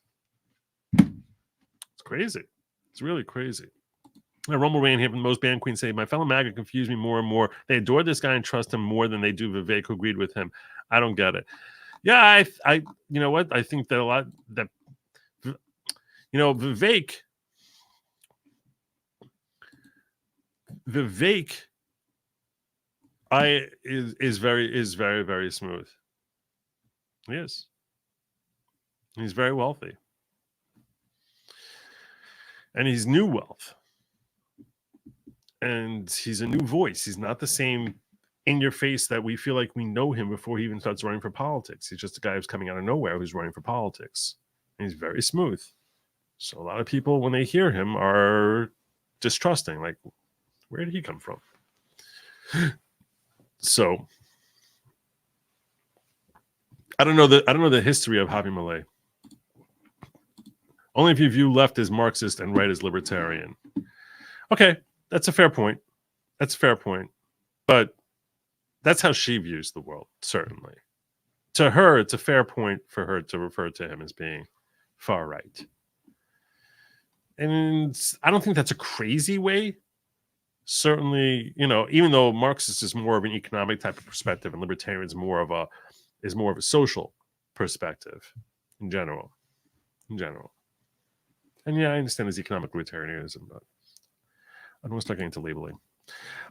S1: It's crazy. It's really crazy. Rumble Rain here from Most Band Queen say, my fellow MAGA confuse me more and more. They adore this guy and trust him more than they do Vivek, who agreed with him. I don't get it. Yeah, I you know what? I think that a lot that Vivek is very, very smooth. He is. He's very wealthy. And he's new wealth. And he's a new voice. He's not the same in your face that we feel like we know him before he even starts running for politics. He's just a guy who's coming out of nowhere who's running for politics. And he's very smooth. So a lot of people, when they hear him, are distrusting. Like, where did he come from? So I don't know the history of Javier Milei. Only if you view left as Marxist and right as libertarian. Okay. That's a fair point. But that's how she views the world, certainly. To her, it's a fair point for her to refer to him as being far right. And I don't think that's a crazy way. Certainly, even though Marxist is more of an economic type of perspective and libertarian is more of a social perspective in general. And yeah, I understand his economic libertarianism, but I don't want to start getting into labeling.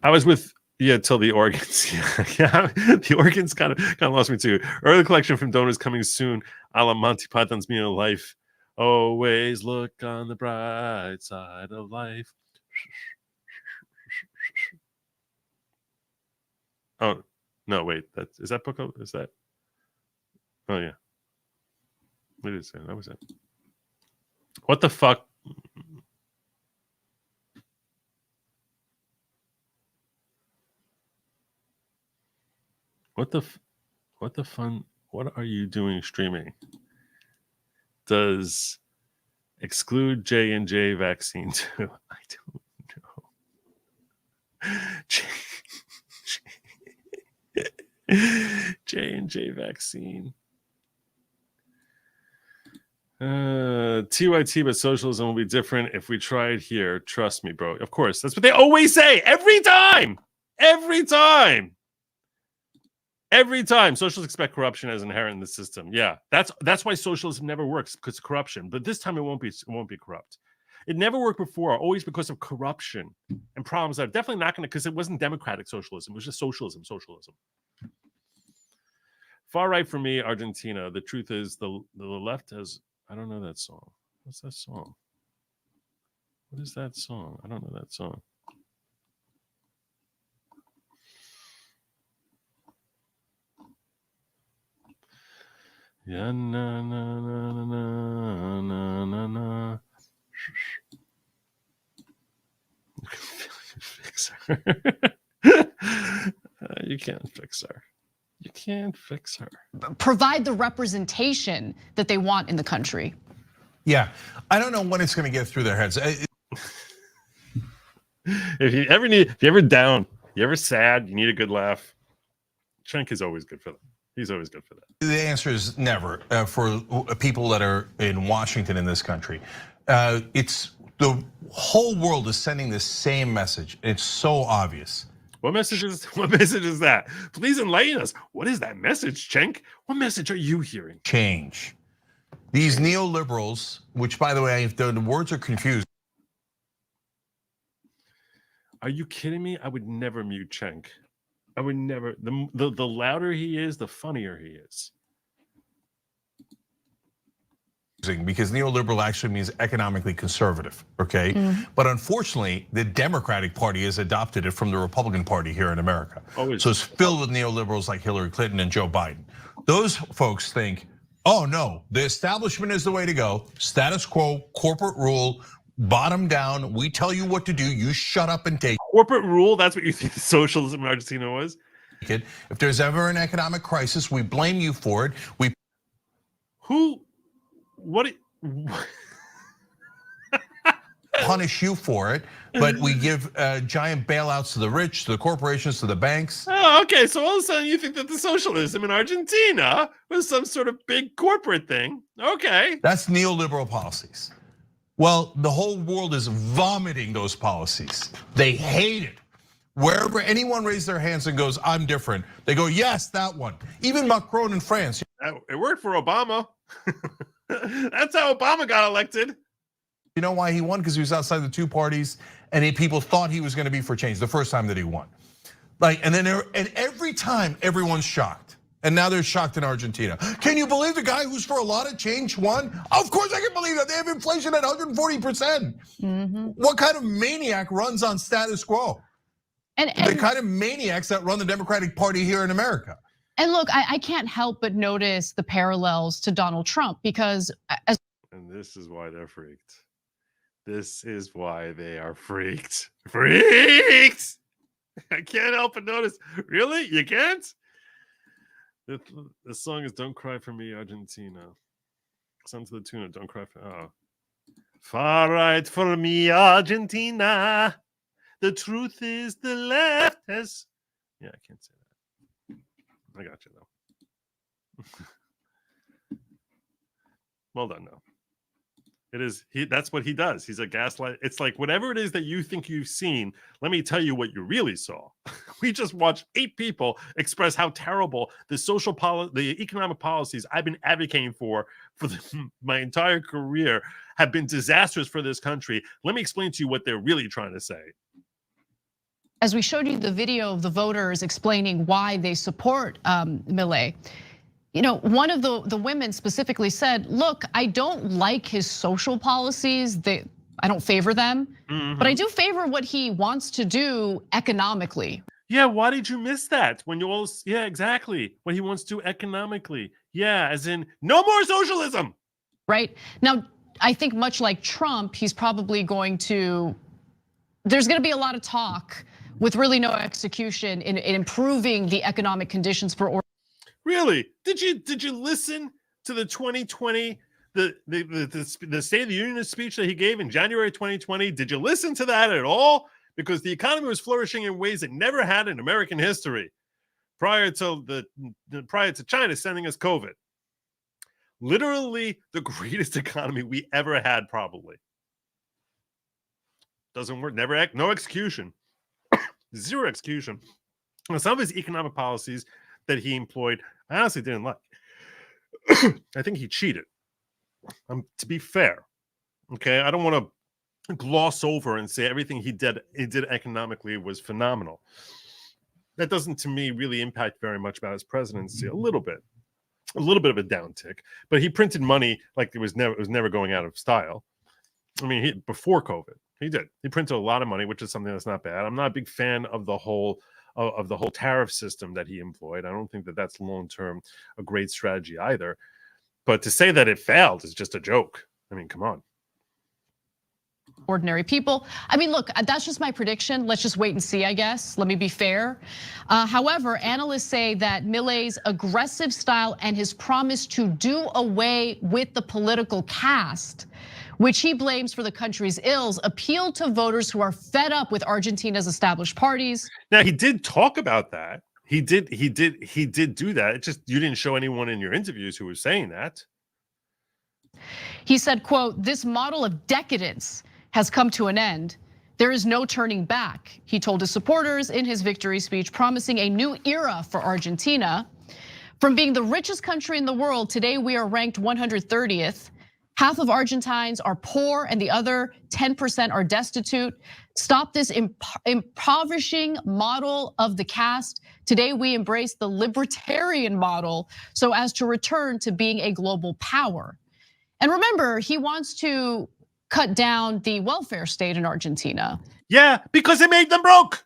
S1: I was with till the organs. Yeah, the organs kind of lost me too. Early collection from donors coming soon. A la Monty Python's Meaning of Life. Always look on the bright side of life. Oh no! Wait, is that book? Is that? Oh yeah, it is. That was it. What the fuck? What the fun? What are you doing streaming? Does exclude J&J vaccine too? I don't know. J&J vaccine. TYT, but socialism will be different if we try it here. Trust me, bro. Of course. That's what they always say. Every time. Every time socialists expect corruption as inherent in the system. Yeah, that's why socialism never works, because of corruption. But this time it won't be corrupt. It never worked before, always because of corruption and problems that are definitely not going to, because it wasn't democratic socialism. It was just socialism. Far right for me, Argentina. The truth is the left has, I don't know that song. What's that song? What is that song? I don't know that song. Yeah, na na na na na na na. Fix her. You can't fix her. You can't fix her.
S6: Provide the representation that they want in the country.
S12: Yeah, I don't know when it's going to get through their heads.
S1: If you're ever down, you're ever sad, you need a good laugh, Cenk is always good for that. He's always good for that.
S12: The answer is never for people that are in Washington in this country. It's the whole world is sending the same message. It's so obvious.
S1: What message is that? Please enlighten us. What is that message, Cenk? What message are you hearing?
S12: Change. These neoliberals, which by the way, if the words are confused.
S1: Are you kidding me? I would never mute Cenk. I would never. The louder he is, the funnier he is.
S12: Because neoliberal actually means economically conservative, okay? But unfortunately, the Democratic Party has adopted it from the Republican Party here in America. So it's filled with neoliberals like Hillary Clinton and Joe Biden. Those folks think, oh no, the establishment is the way to go. Status quo, corporate rule, bottom down. We tell you what to do. You shut up and take
S1: corporate rule. That's what you think socialism in Argentina was.
S12: If there's ever an economic crisis, we blame you for it.
S1: What?
S12: Punish you for it, but we give giant bailouts to the rich, to the corporations, to the banks.
S1: Oh, okay. So all of a sudden you think that the socialism in Argentina was some sort of big corporate thing. Okay.
S12: That's neoliberal policies. Well, the whole world is vomiting those policies. They hate it. Wherever anyone raises their hands and goes, I'm different, they go, yes, that one. Even Macron in France.
S1: It worked for Obama. That's how Obama got elected.
S12: You know why he won? Because he was outside the two parties, and people thought he was going to be for change the first time that he won. And every time everyone's shocked, and now they're shocked in Argentina. Can you believe the guy who's for a lot of change won? Of course I can believe that. They have inflation at 140%. What kind of maniac runs on status quo? And the kind of maniacs that run the Democratic Party here in America.
S6: And look, I can't help but notice the parallels to Donald Trump because
S1: and this is why they're freaked. This is why they are freaked. Freaked! I can't help but notice. Really? You can't? The song is Don't Cry For Me, Argentina. Sung to the tune of Don't Cry For Me. Oh. Far right for me, Argentina. The truth is the left has. Yeah, I can't say that. I got you though. Well done, though. It is that's what he does. He's a gaslight. It's like whatever it is that you think you've seen, let me tell you what you really saw. We just watched 8 people express how terrible the the economic policies I've been advocating for my entire career have been disastrous for this country. Let me explain to you what they're really trying to say.
S6: As we showed you the video of the voters explaining why they support Milei, one of the women specifically said, look, I don't like his social policies. I don't favor them, but I do favor what he wants to do economically.
S1: Yeah, why did you miss that? Yeah, exactly. What he wants to do economically. Yeah, as in no more socialism.
S6: Right? Now, I think much like Trump, he's probably there's gonna be a lot of talk with really no execution in improving the economic conditions for.
S1: Really? Did you listen to the 2020 the State of the Union speech that he gave in January 2020? Did you listen to that at all? Because the economy was flourishing in ways it never had in American history prior to China sending us COVID. Literally the greatest economy we ever had, probably. Doesn't work. No execution. Zero execution. Some of his economic policies, that he employed, I honestly didn't like. I think he cheated. To be fair, okay, I don't want to gloss over and say everything he did economically was phenomenal. That doesn't, to me, really impact very much about his presidency. A little bit of a downtick, but he printed money like it was never going out of style. I mean, before COVID, he printed a lot of money, which is something that's not bad. I'm not a big fan of the whole tariff system that he employed. I don't think that that's long term a great strategy either. But to say that it failed is just a joke. I mean, come on.
S6: Ordinary people. I mean, look, that's just my prediction. Let's just wait and see, I guess. Let me be fair. However, analysts say that Milei's aggressive style and his promise to do away with the political caste, which he blames for the country's ills, appealed to voters who are fed up with Argentina's established parties.
S1: Now, he did talk about that. He did do that. It's just you didn't show anyone in your interviews who was saying that.
S6: He said, quote, "This model of decadence has come to an end. There is no turning back," he told his supporters in his victory speech, promising a new era for Argentina. From being the richest country in the world, today we are ranked 130th. Half of Argentines are poor and the other 10% are destitute. Stop this impoverishing model of the caste. Today we embrace the libertarian model so as to return to being a global power. And remember, he wants to cut down the welfare state in Argentina.
S1: Yeah, because it made them broke.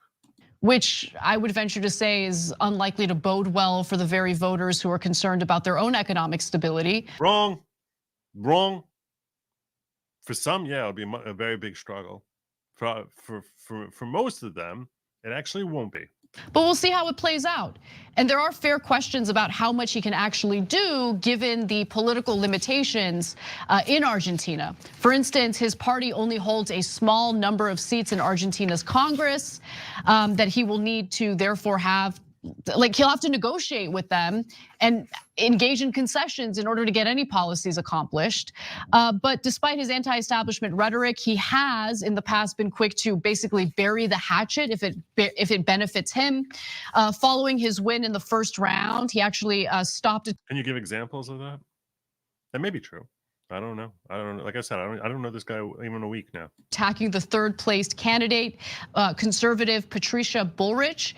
S6: Which I would venture to say is unlikely to bode well for the very voters who are concerned about their own economic stability.
S1: Wrong. For some, yeah, it'll be a very big struggle. For most of them, it actually won't be.
S6: But we'll see how it plays out. And there are fair questions about how much he can actually do given the political limitations in Argentina. For instance, his party only holds a small number of seats in Argentina's Congress that he will need to therefore have, like he'll have to negotiate with them and engage in concessions in order to get any policies accomplished. But despite his anti-establishment rhetoric, he has in the past been quick to basically bury the hatchet if it benefits him. Following his win in the first round, he actually stopped.
S1: Can you give examples of that? That may be true. I don't know. Like I said, I don't know this guy even a week now.
S6: Attacking the third placed candidate, conservative Patricia Bullrich,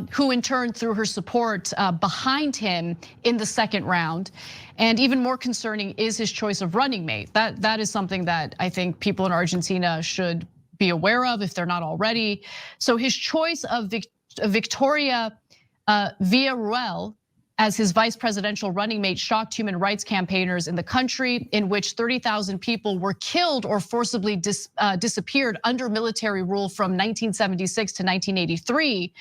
S6: who in turn threw her support behind him in the second round. And even more concerning is his choice of running mate. That is something that I think people in Argentina should be aware of if they're not already. So his choice of Victoria Villarruel as his vice presidential running mate shocked human rights campaigners in the country, in which 30,000 people were killed or forcibly disappeared under military rule from 1976 to 1983.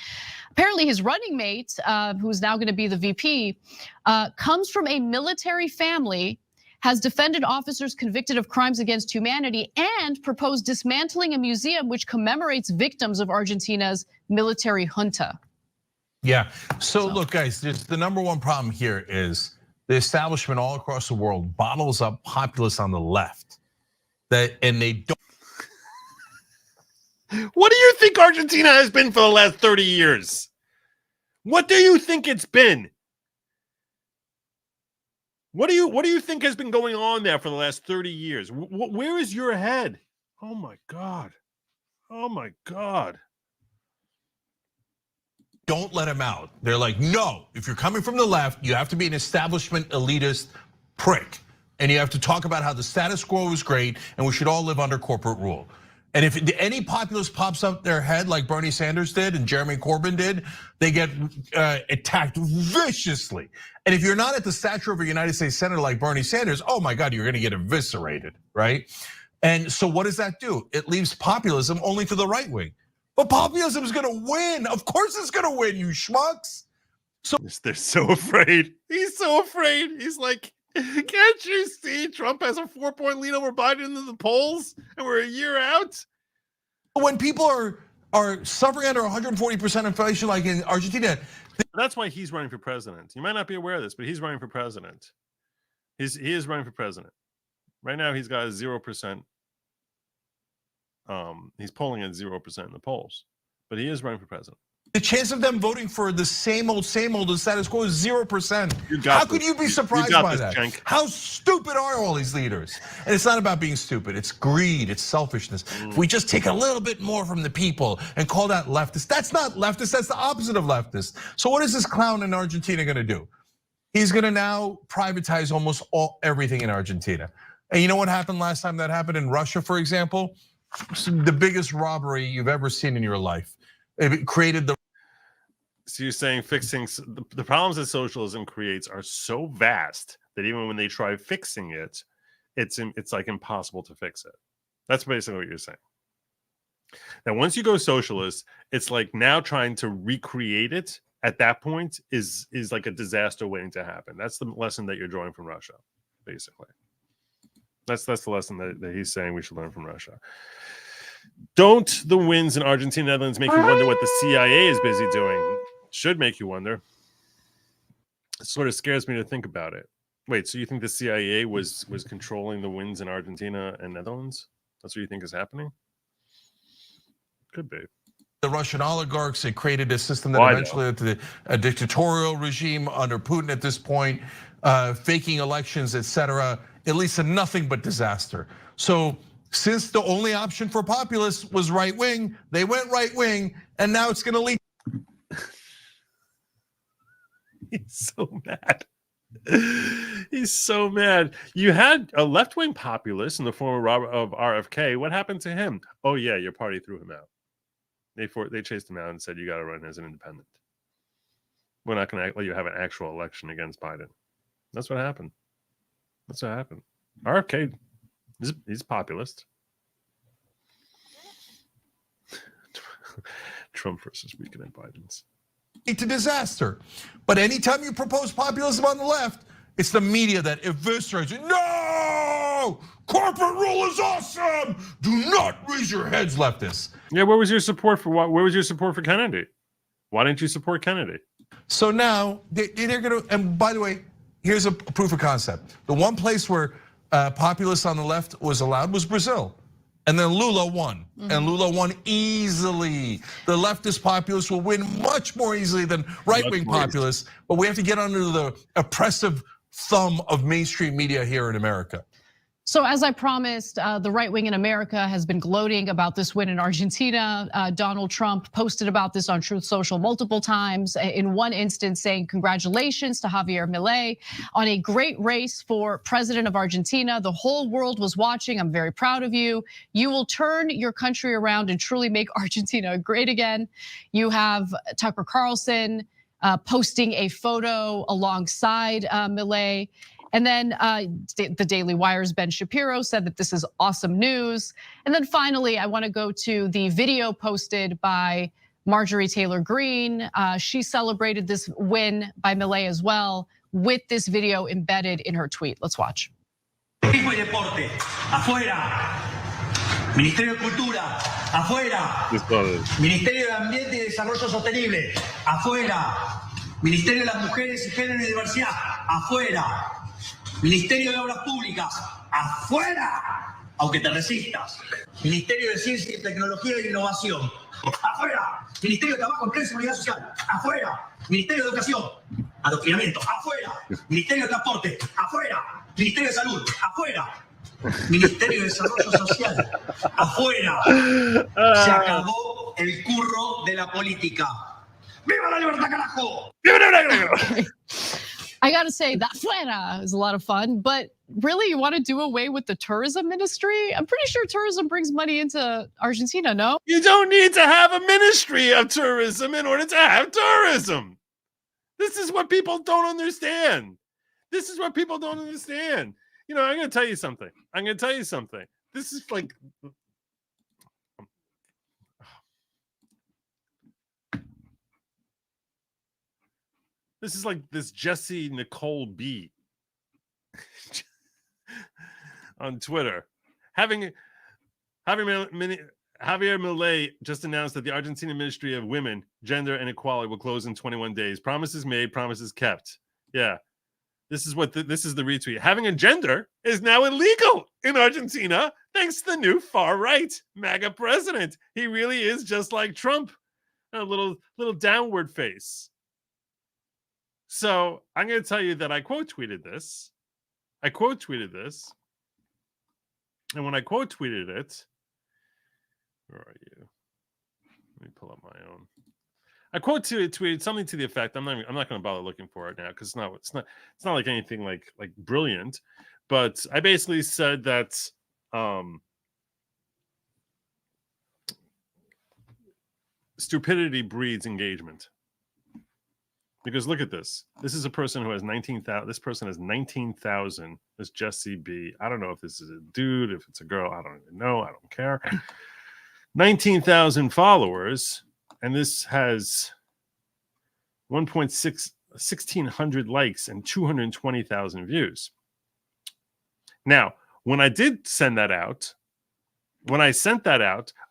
S6: Apparently his running mate, who's now gonna be the VP, comes from a military family, has defended officers convicted of crimes against humanity, and proposed dismantling a museum which commemorates victims of Argentina's military junta.
S12: Yeah, so look guys, the number one problem here is the establishment all across the world bottles up populists on the left and they don't.
S1: What do you think Argentina has been for the last 30 years? What do you think it's been? What do you think has been going on there for the last 30 years? Where is your head? Oh my God. Oh my God.
S12: Don't let him out. They're like, no, if you're coming from the left, you have to be an establishment elitist prick. And you have to talk about how the status quo is great and we should all live under corporate rule. And if any populist pops up their head like Bernie Sanders did and Jeremy Corbyn did, they get attacked viciously. And if you're not at the stature of a United States Senator like Bernie Sanders, oh my God, you're gonna get eviscerated, right? And so what does that do? It leaves populism only to the right wing. But populism is gonna win. Of course it's gonna win, you schmucks.
S1: So they're so afraid. He's so afraid. He's like, can't you see Trump has a 4-point lead over Biden in the polls and we're a year out?
S12: When people are suffering under 140% inflation like in Argentina.
S1: That's why he's running for president. You might not be aware of this, but he's running for president. He is running for president. Right now he's got a 0%. He's polling at 0% in the polls, but he is running for president.
S12: The chance of them voting for the same old, the status quo is 0%. How could you be surprised by that?
S1: Cenk.
S12: How stupid are all these leaders? And it's not about being stupid. It's greed. It's selfishness. If we just take a little bit more from the people and call that leftist, that's not leftist. That's the opposite of leftist. So what is this clown in Argentina going to do? He's going to now privatize almost everything in Argentina. And you know what happened last time that happened in Russia, for example? The biggest robbery you've ever seen in your life. It created the.
S1: So you're saying fixing the problems that socialism creates are so vast that even when they try fixing it, it's like impossible to fix it. That's basically what you're saying. Now, once you go socialist, it's like now trying to recreate it at that point is like a disaster waiting to happen. That's the lesson that you're drawing from Russia, basically. That's the lesson that he's saying we should learn from Russia. Don't the wins in Argentina and Netherlands make you wonder what the CIA is busy doing? Should make you wonder. It sort of scares me to think about it. Wait, so you think the CIA was controlling the wins in Argentina and Netherlands? That's what you think is happening? Could be.
S12: The Russian oligarchs, they created a system that eventually led to a dictatorial regime under Putin at this point, faking elections, etc. It leads to nothing but disaster. So since the only option for populists was right wing, they went right wing, and now it's going to lead.
S1: He's so mad. He's so mad. You had a left-wing populist in the form of RFK. What happened to him? Oh yeah, your party threw him out. They chased him out and said you got to run as an independent. We're not going to let you have an actual election against Biden. That's what happened. That's what happened. RFK, he's a populist. Trump versus weekend Biden's.
S12: To disaster. But anytime you propose populism on the left, it's the media that eviscerates it. No! Corporate rule is awesome! Do not raise your heads, leftists.
S1: Yeah, where was your support for what? Where was your support for Kennedy? Why didn't you support Kennedy?
S12: So now they're gonna, and by the way, here's a proof of concept. The one place where populists on the left was allowed was Brazil. And then Lula won, and Lula won easily. The leftist populists will win much more easily than right-wing populists, but we have to get under the oppressive thumb of mainstream media here in America.
S6: So as I promised, the right wing in America has been gloating about this win in Argentina. Donald Trump posted about this on Truth Social multiple times. In one instance saying congratulations to Javier Milei on a great race for president of Argentina. The whole world was watching. I'm very proud of you. You will turn your country around and truly make Argentina great again. You have Tucker Carlson posting a photo alongside Milei. And then the Daily Wire's Ben Shapiro said that this is awesome news. And then finally, I wanna go to the video posted by Marjorie Taylor Greene. She celebrated this win by Milei as well with this video embedded in her tweet. Let's watch.
S4: Turismo y deporte, afuera. Ministerio de Cultura, afuera. Ministerio de Ambiente y Desarrollo Sostenible, afuera. Ministerio de las Mujeres y Género y Diversidad, afuera. Ministerio de Obras Públicas, afuera, aunque te resistas. Ministerio de Ciencia y Tecnología e Innovación, afuera. Ministerio de Trabajo, Empleo y Seguridad Social, afuera. Ministerio de Educación, Adoctrinamiento, afuera. Ministerio de Transporte, afuera. Ministerio de Salud, afuera. Ministerio de Desarrollo Social, afuera. Se acabó el curro de la política. ¡Viva la libertad, carajo! ¡Viva la libertad!
S6: I gotta say, that fuera is a lot of fun, but really you wanna do away with the tourism ministry? I'm pretty sure tourism brings money into Argentina, no?
S1: You don't need to have a ministry of tourism in order to have tourism. This is what people don't understand. This is what people don't understand. You know, I'm gonna tell you something. This is like, this Jesse Nicole B on Twitter. Javier Milei just announced that the Argentina Ministry of Women, Gender and Equality will close in 21 days. Promises made, promises kept. Yeah, this is the retweet. Having a gender is now illegal in Argentina thanks to the new far right MAGA president. He really is just like Trump. a little downward face. So I'm going to tell you that I quote tweeted this. And when I quote tweeted it, where are you? Let me pull up my own. I quote tweeted something to the effect. I'm not going to bother looking for it now because it's not like anything like brilliant. But I basically said that stupidity breeds engagement. Because look at this. This is a person who has 19,000. This person has 19,000. This Jesse B. I don't know if this is a dude, if it's a girl. I don't even know. I don't care. 19,000 followers. And this has 1,600 likes and 220,000 views. Now, when I did send that out, I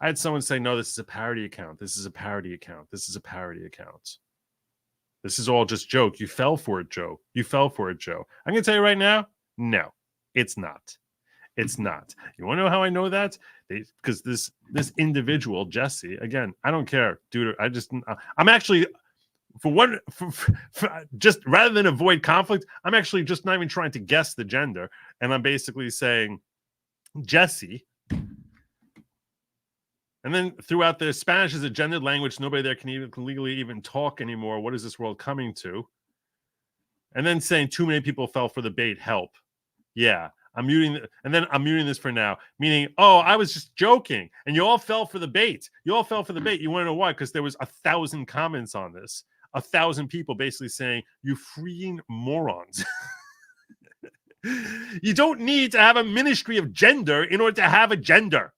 S1: had someone say, no, this is a parody account. This is a parody account. This is a parody account. This is all just joke. You fell for it, Joe. You fell for it, Joe. I'm going to tell you right now, no, it's not. It's not. You want to know how I know that? Because this individual, Jesse, again, I don't care, dude. I'm actually, just rather than avoid conflict, I'm actually just not even trying to guess the gender. And I'm basically saying, Jesse. And then throughout the Spanish is a gendered language. Nobody there can legally even talk anymore. What is this world coming to? And then saying too many people fell for the bait. Help. Yeah, I'm muting. And then I'm muting this for now. Meaning, oh, I was just joking. And you all fell for the bait. You all fell for the bait. You want to know why? Because there was 1,000 comments on this. 1,000 people basically saying, you freaking morons. You don't need to have a ministry of gender in order to have a gender.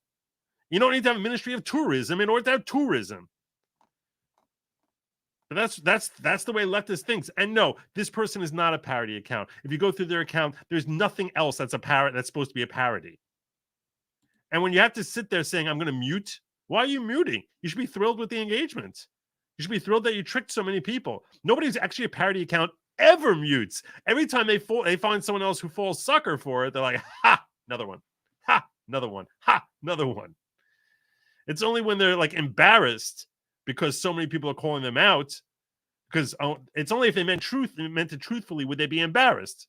S1: You don't need to have a ministry of tourism in order to have tourism. But that's the way leftist thinks. And no, this person is not a parody account. If you go through their account, there's nothing else that's supposed to be a parody. And when you have to sit there saying, I'm going to mute, why are you muting? You should be thrilled with the engagement. You should be thrilled that you tricked so many people. Nobody's actually a parody account ever mutes. Every time they find someone else who falls sucker for it, they're like, ha, another one. Ha, another one. Ha, another one. It's only when they're like embarrassed because so many people are calling them out. Because it's only if they meant it truthfully would they be embarrassed.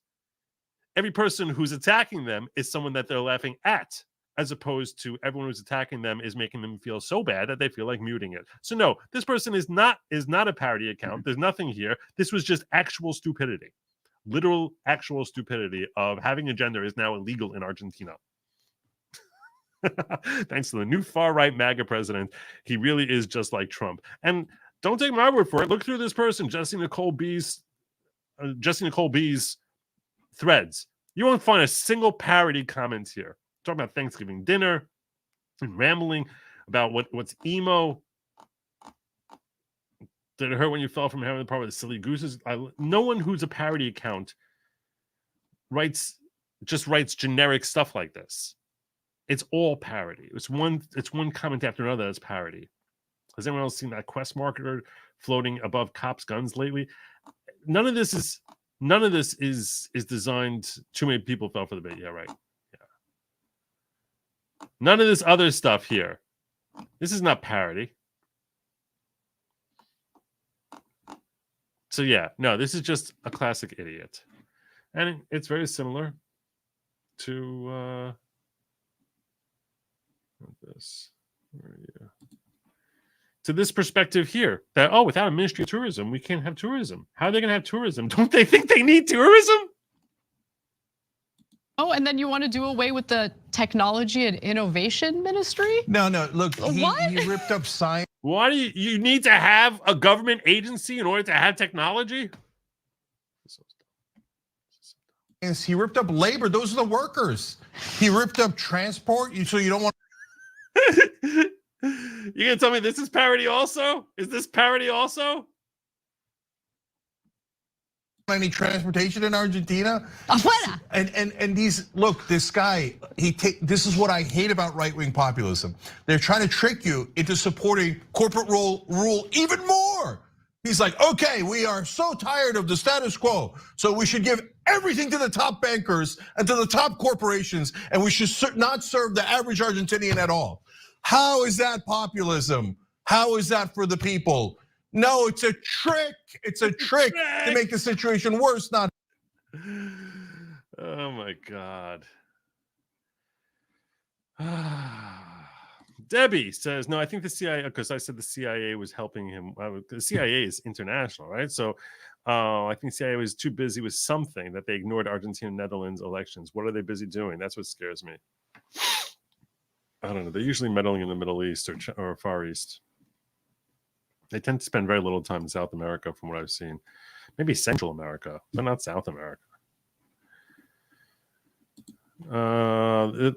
S1: Every person who's attacking them is someone that they're laughing at, as opposed to everyone who's attacking them is making them feel so bad that they feel like muting it. So no, this person is not a parody account. There's nothing here. This was just actual stupidity. Literal actual stupidity of having a gender is now illegal in Argentina. Thanks to the new far-right MAGA president. He really is just like Trump. And don't take my word for it. Look through this person, Jesse Nicole B's threads. You won't find a single parody comment here. Talking about Thanksgiving dinner and rambling about what's emo. Did it hurt when you fell from heaven? The part with the silly gooses. No one who's a parody account writes generic stuff like this. It's all parody. It's one comment after another that's parody. Has anyone else seen that Quest marketer floating above cops' guns lately? None of this is designed. Too many people fell for the bait. Yeah, right. Yeah. None of this other stuff here. This is not parody. So yeah, no, this is just a classic idiot, and it's very similar to this. Where are you? To this perspective here, that, oh, without a ministry of tourism, we can't have tourism. How are they going to have tourism? Don't they think they need tourism?
S6: Oh, and then you want to do away with the technology and innovation ministry?
S12: No, look,
S6: What?
S12: he ripped up science.
S1: Why do you need to have a government agency in order to have technology?
S12: He ripped up labor. Those are the workers. He ripped up transport. So you don't want.
S1: You gonna tell me this is parody also? Is this parody also?
S12: Any transportation in Argentina?
S6: Afuera.
S12: And these, look, this guy, this is what I hate about right-wing populism. They're trying to trick you into supporting corporate rule even more. He's like, okay, we are so tired of the status quo, so we should give everything to the top bankers and to the top corporations, and we should not serve the average Argentinian at all. How is that populism? How is that for the people? No, it's a trick. It's a trick to make the situation worse, not.
S1: Oh my God. Debbie says, no, I think the CIA, because I said the CIA was helping him. The CIA is international, right? So I think the CIA was too busy with something that they ignored Argentina and Netherlands elections. What are they busy doing? That's what scares me. I don't know. They're usually meddling in the Middle East or Far East. They tend to spend very little time in South America, from what I've seen. Maybe Central America, but not South America.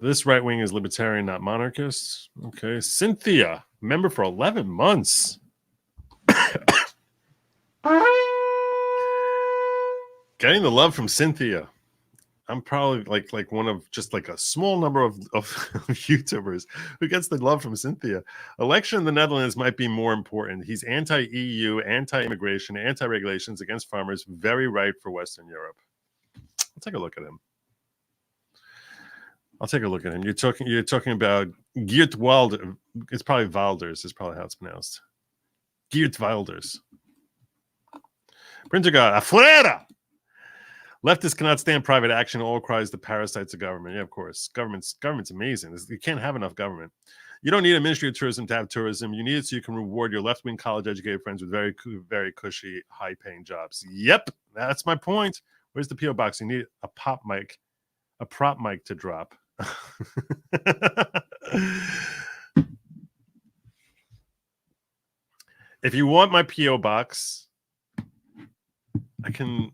S1: This right wing is libertarian, not monarchist. Okay. Cynthia, member for 11 months. Getting the love from Cynthia. I'm probably like one of just like a small number of YouTubers who gets the love from Cynthia. Election in the Netherlands might be more important. He's anti-EU, anti-immigration, anti-regulations against farmers. Very right for Western Europe. I'll take a look at him. You're talking about Geert Wilders. It's probably Wilders. Is probably how it's pronounced. Geert Wilders. Printer God, afuera! Leftists cannot stand private action. All cries the parasites of government. Yeah, of course. Government's amazing. You can't have enough government. You don't need a Ministry of Tourism to have tourism. You need it so you can reward your left-wing college-educated friends with very, very cushy, high-paying jobs. Yep, that's my point. Where's the P.O. box? You need a prop mic to drop. If you want my P.O. box, I can.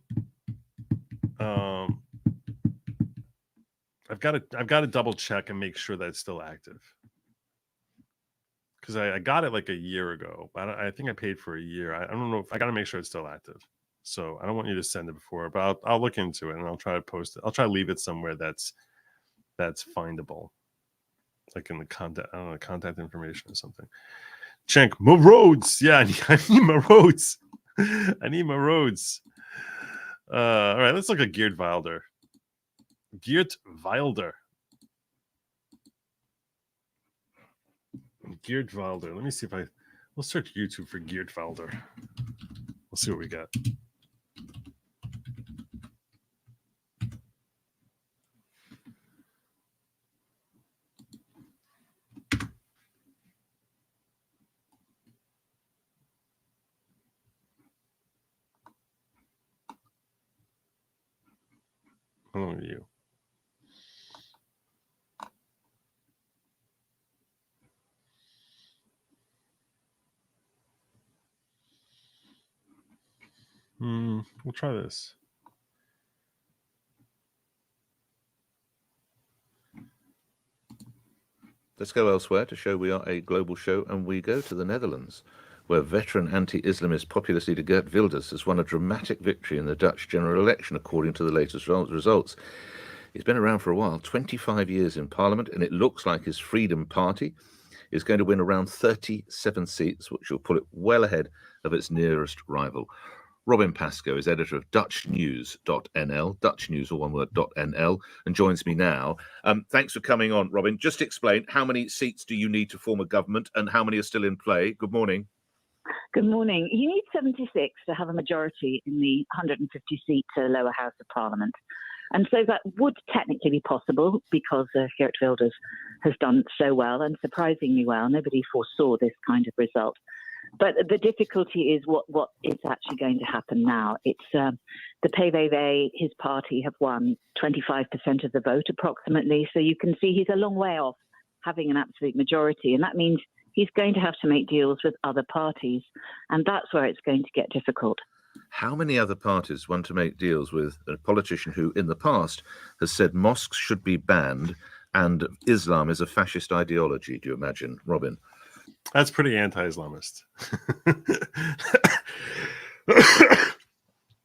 S1: I've got to double check and make sure that it's still active, because I got it like a year ago. I think I paid for a year. I don't know if I got to make sure it's still active. So I don't want you to send it before, but I'll look into it and I'll try to post it. I'll try to leave it somewhere that's findable, like in the contact. I don't know, contact information or something. Cenk, my roads. Yeah, I need my roads. I need my roads. All right, let's look at Geert Wilders. Geert Wilders. Geert Wilders. Let me see if we'll search YouTube for Geert Wilders. We'll see what we got. How are you? We'll try this.
S13: Let's go elsewhere to show we are a global show, and we go to the Netherlands, where veteran anti-Islamist populist leader Geert Wilders has won a dramatic victory in the Dutch general election, according to the latest results. He's been around for a while, 25 years in parliament, and it looks like his Freedom Party is going to win around 37 seats, which will put it well ahead of its nearest rival. Robin Pascoe is editor of DutchNews.nl, Dutch News, all one word, .nl, and joins me now. Thanks for coming on, Robin. Just explain, how many seats do you need to form a government and how many are still in play? Good morning.
S14: Good morning. You need 76 to have a majority in the 150-seat lower house of parliament. And so that would technically be possible because Geert Wilders has done so well and surprisingly well. Nobody foresaw this kind of result. But the difficulty is what is actually going to happen now. It's the PVV, his party, have won 25% of the vote approximately. So you can see he's a long way off having an absolute majority. And that means he's going to have to make deals with other parties. And that's where it's going to get difficult.
S13: How many other parties want to make deals with a politician who, in the past, has said mosques should be banned and Islam is a fascist ideology, do you imagine, Robin?
S1: That's pretty anti-Islamist.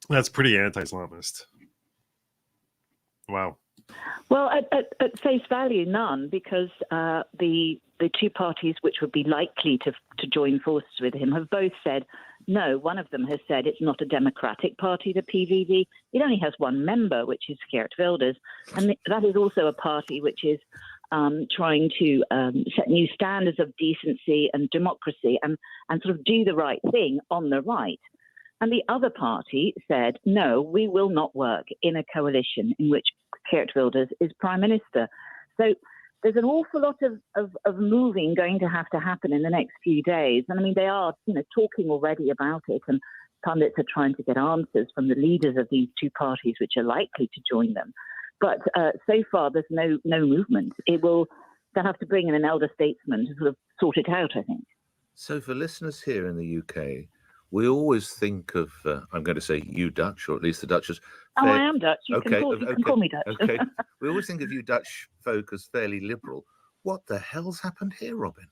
S1: That's pretty anti-Islamist. Wow.
S14: Well, at face value, none, because the two parties which would be likely to join forces with him have both said no. One of them has said it's not a democratic party, the PVV. It only has one member, which is Geert Wilders, and that is also a party which is trying to set new standards of decency and democracy and sort of do the right thing on the right. And the other party said, no, we will not work in a coalition in which Geert Wilders is prime minister. So there's an awful lot of moving going to have to happen in the next few days. And I mean, they are, talking already about it, and pundits are trying to get answers from the leaders of these two parties, which are likely to join them. But so far, there's no movement. They'll have to bring in an elder statesman to sort of sort it out, I think.
S13: So for listeners here in the UK, we always think of, I'm going to say you Dutch, or at least the Dutch as...
S14: Oh, I am Dutch. You can call me Dutch.
S13: Okay. We always think of you Dutch folk as fairly liberal. What the hell's happened here, Robin?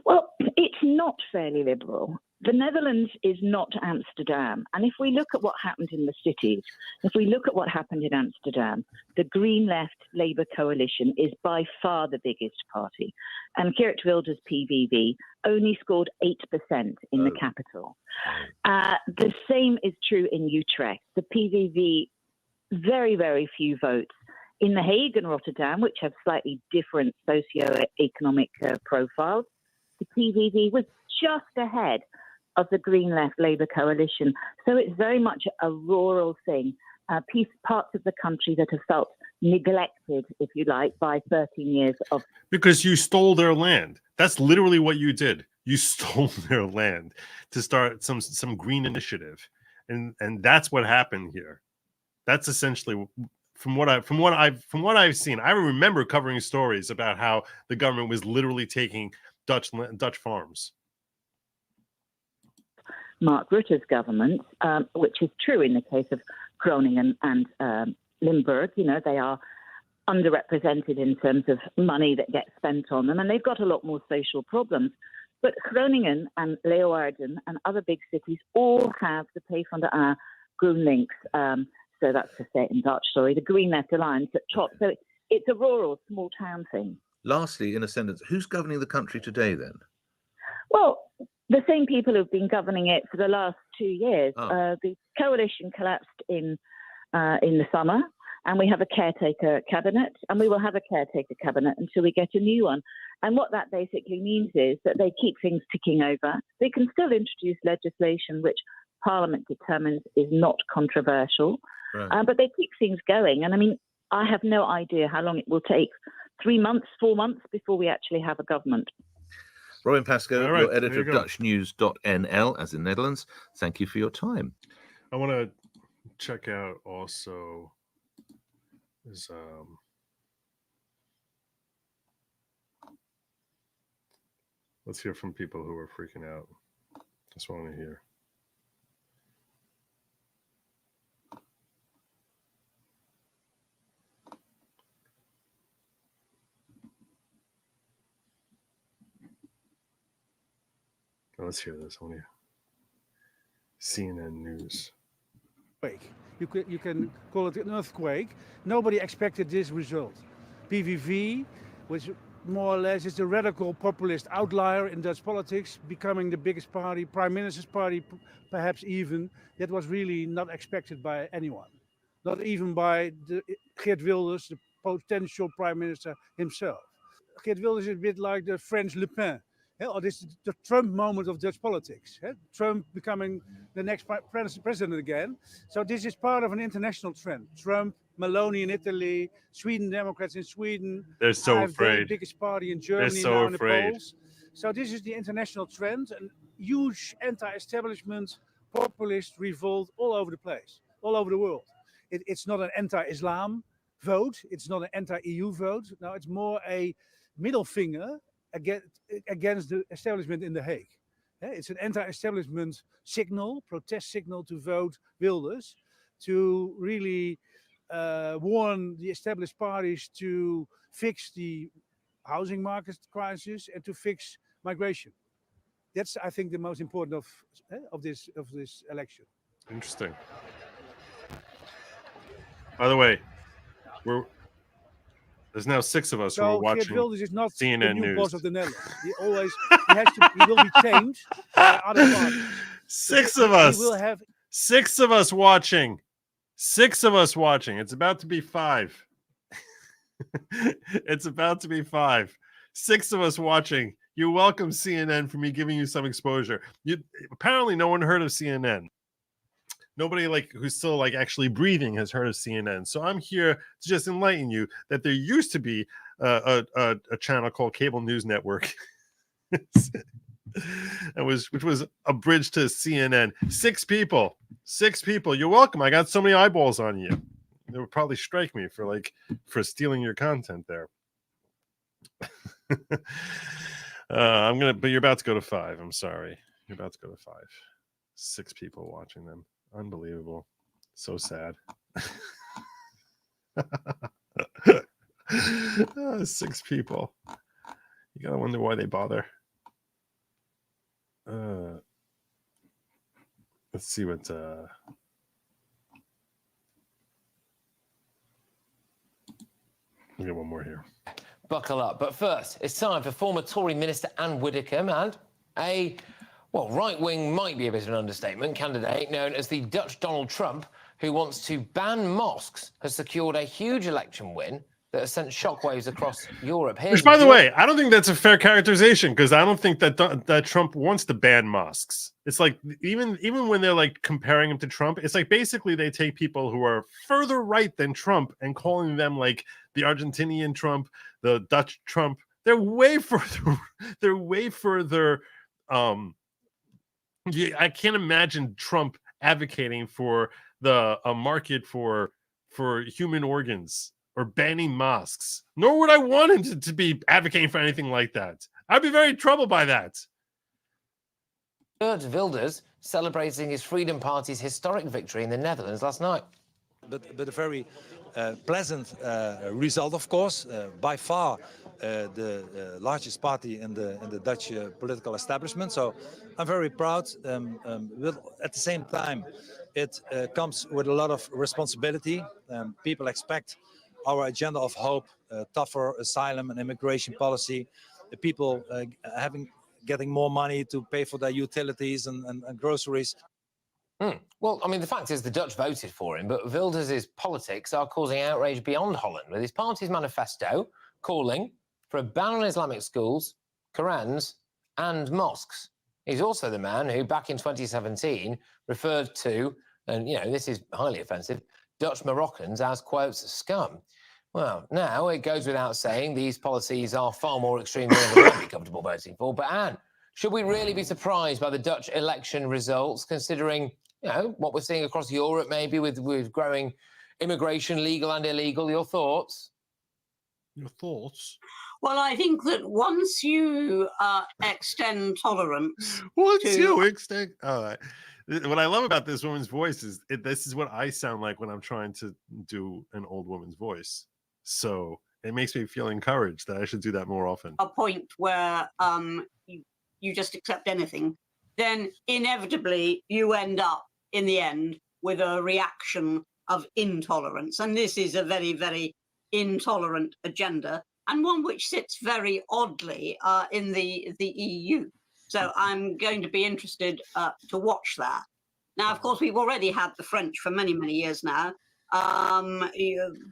S14: Well, it's not fairly liberal. The Netherlands is not Amsterdam. And if we look at what happened in the cities, if we look at what happened in Amsterdam, the Green Left Labour coalition is by far the biggest party. And Geert Wilders' PVV only scored 8% in the capital. The same is true in Utrecht. The PVV, very, very few votes. In The Hague and Rotterdam, which have slightly different socio-economic profiles, the PVV was just ahead of the Green Left Labour coalition. So it's very much a rural thing, parts of the country that have felt neglected, if you like, by 13 years of...
S1: Because you stole their land. That's literally what you did. You stole their land to start some green initiative. And that's what happened here. That's essentially... From what I've seen, I remember covering stories about how the government was literally taking Dutch farms.
S14: Mark Rutte's government, which is true in the case of Groningen and Limburg. They are underrepresented in terms of money that gets spent on them, and they've got a lot more social problems. But Groningen and Leeuwarden and other big cities all have the P van de A GroenLinks. So that's to say it in Dutch, sorry, the Green Left Alliance at top. So it's a rural, small town thing.
S13: Lastly, in a sentence, who's governing the country today then?
S14: Well, the same people who've been governing it for the last 2 years. The coalition collapsed in the summer, and we have a caretaker cabinet, and we will have a caretaker cabinet until we get a new one. And what that basically means is that they keep things ticking over. They can still introduce legislation which Parliament determines is not controversial. Right. But they keep things going. And I mean, I have no idea how long it will take. 3 months, 4 months before we actually have a government.
S13: Robin Pascoe, you're editor of DutchNews.nl, as in Netherlands. Thank you for your time.
S1: I want to check out also is let's hear from people who are freaking out. Just want to hear. Let's hear this. I want to CNN News.
S15: You can call it an earthquake. Nobody expected this result. PVV, which more or less is a radical populist outlier in Dutch politics, becoming the biggest party, prime minister's party, perhaps even. That was really not expected by anyone. Not even by Geert Wilders, the potential prime minister himself. Geert Wilders is a bit like the French Le Pen. Or this is the Trump moment of Dutch politics. Trump becoming the next president again. So this is part of an international trend. Trump, Meloni in Italy, Sweden Democrats in Sweden.
S1: They're so afraid.
S15: The biggest party in Germany now in the polls. So this is the international trend, and huge anti-establishment, populist revolt all over the place, all over the world. It's not an anti-Islam vote. It's not an anti-EU vote. No, it's more a middle finger against the establishment in The Hague. It's an anti-establishment signal, protest signal to vote Wilders, to really warn the established parties to fix the housing market crisis and to fix migration. That's, I think, the most important of this election.
S1: Interesting. By the way, there's now 6 of us who are watching
S15: Geert Wilders is not
S1: CNN
S15: the new
S1: News.
S15: boss of the Netherlands. He will be changed by other parties.
S1: 6 of us.
S15: He will have
S1: 6 of us watching. 6 of us watching. It's about to be 5. It's about to be 5. 6 of us watching. You're welcome, CNN, for me giving you some exposure. Apparently no one heard of CNN. Nobody who's still actually breathing has heard of CNN. So I'm here to just enlighten you that there used to be a channel called Cable News Network, which was a bridge to CNN. 6 people. 6 people. You're welcome. I got so many eyeballs on you. They would probably strike me for stealing your content there. But you're about to go to 5. I'm sorry. You're about to go to 5. 6 people watching them. Unbelievable. So sad. 6 people. You gotta wonder why they bother. Let's see what we'll get one more here.
S16: Buckle up. But first, it's time for former Tory Minister Anne Widdecombe and a, well, right-wing might be a bit of an understatement, candidate known as the Dutch Donald Trump, who wants to ban mosques, has secured a huge election win that has sent shockwaves across Europe.
S1: Which, by the way, I don't think that's a fair characterization, because I don't think that Trump wants to ban mosques. It's like even when they're comparing him to Trump, it's basically they take people who are further right than Trump and calling them the Argentinian Trump, the Dutch Trump. They're way further. They're way further. I can't imagine Trump advocating for a market for human organs or banning mosques. Nor would I want him to be advocating for anything like that. I'd be very troubled by that.
S16: Geert Wilders celebrating his Freedom Party's historic victory in the Netherlands last night.
S17: But a very pleasant result, of course. By far the largest party in the Dutch political establishment. So I'm very proud. At the same time, it comes with a lot of responsibility. People expect our agenda of hope, tougher asylum and immigration policy, people getting more money to pay for their utilities and groceries.
S16: Well, I mean, the fact is the Dutch voted for him, but Wilders' politics are causing outrage beyond Holland, with his party's manifesto calling for a ban on Islamic schools, Qurans, and mosques. He's also the man who, back in 2017, referred to, and, this is highly offensive, Dutch Moroccans as, quotes, scum. Well, now it goes without saying these policies are far more extreme than I might be comfortable voting for. But, Anne, should we really be surprised by the Dutch election results, considering, what we're seeing across Europe, maybe with growing immigration, legal and illegal? Your thoughts?
S1: Your thoughts?
S18: Well, I think that once you extend tolerance...
S1: All right. What I love about this woman's voice is this is what I sound like when I'm trying to do an old woman's voice. So it makes me feel encouraged that I should do that more often.
S18: A point where you just accept anything, then inevitably you end up in the end with a reaction of intolerance. And this is a very, very intolerant agenda, and one which sits very oddly in the EU. So I'm going to be interested to watch that. Now, of course, we've already had the French for many, many years now,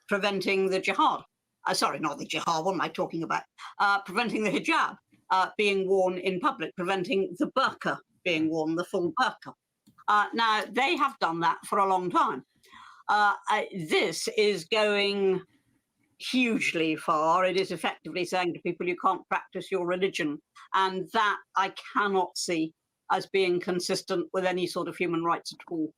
S18: preventing the jihad. Sorry, not the jihad, what am I talking about? Preventing the hijab being worn in public, preventing the burqa being worn, the full burqa. Now, they have done that for a long time. This is going hugely far. It is effectively saying to people, you can't practice your religion. And that I cannot see as being consistent with any sort of human rights at all.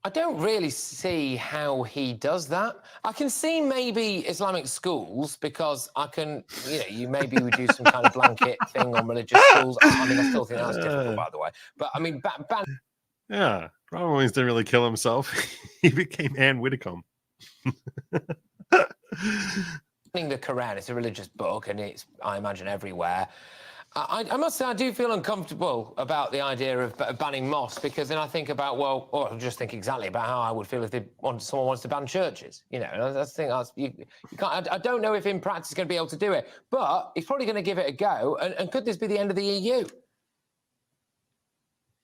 S16: I don't really see how he does that. I can see maybe Islamic schools, because I can, you maybe would do some kind of blanket thing on religious schools. I mean, I still think that's difficult, by the way. But I mean,
S1: yeah, Robin Williams didn't really kill himself. He became Anne Widdecombe.
S16: The Quran, it's a religious book, and it's, I imagine, everywhere. I must say I do feel uncomfortable about the idea of banning mosques, because then I think about, or just think exactly about how I would feel if someone wants to ban churches. I think you can't. I don't know if in practice he's going to be able to do it, but he's probably going to give it a go. And could this be the end of the EU?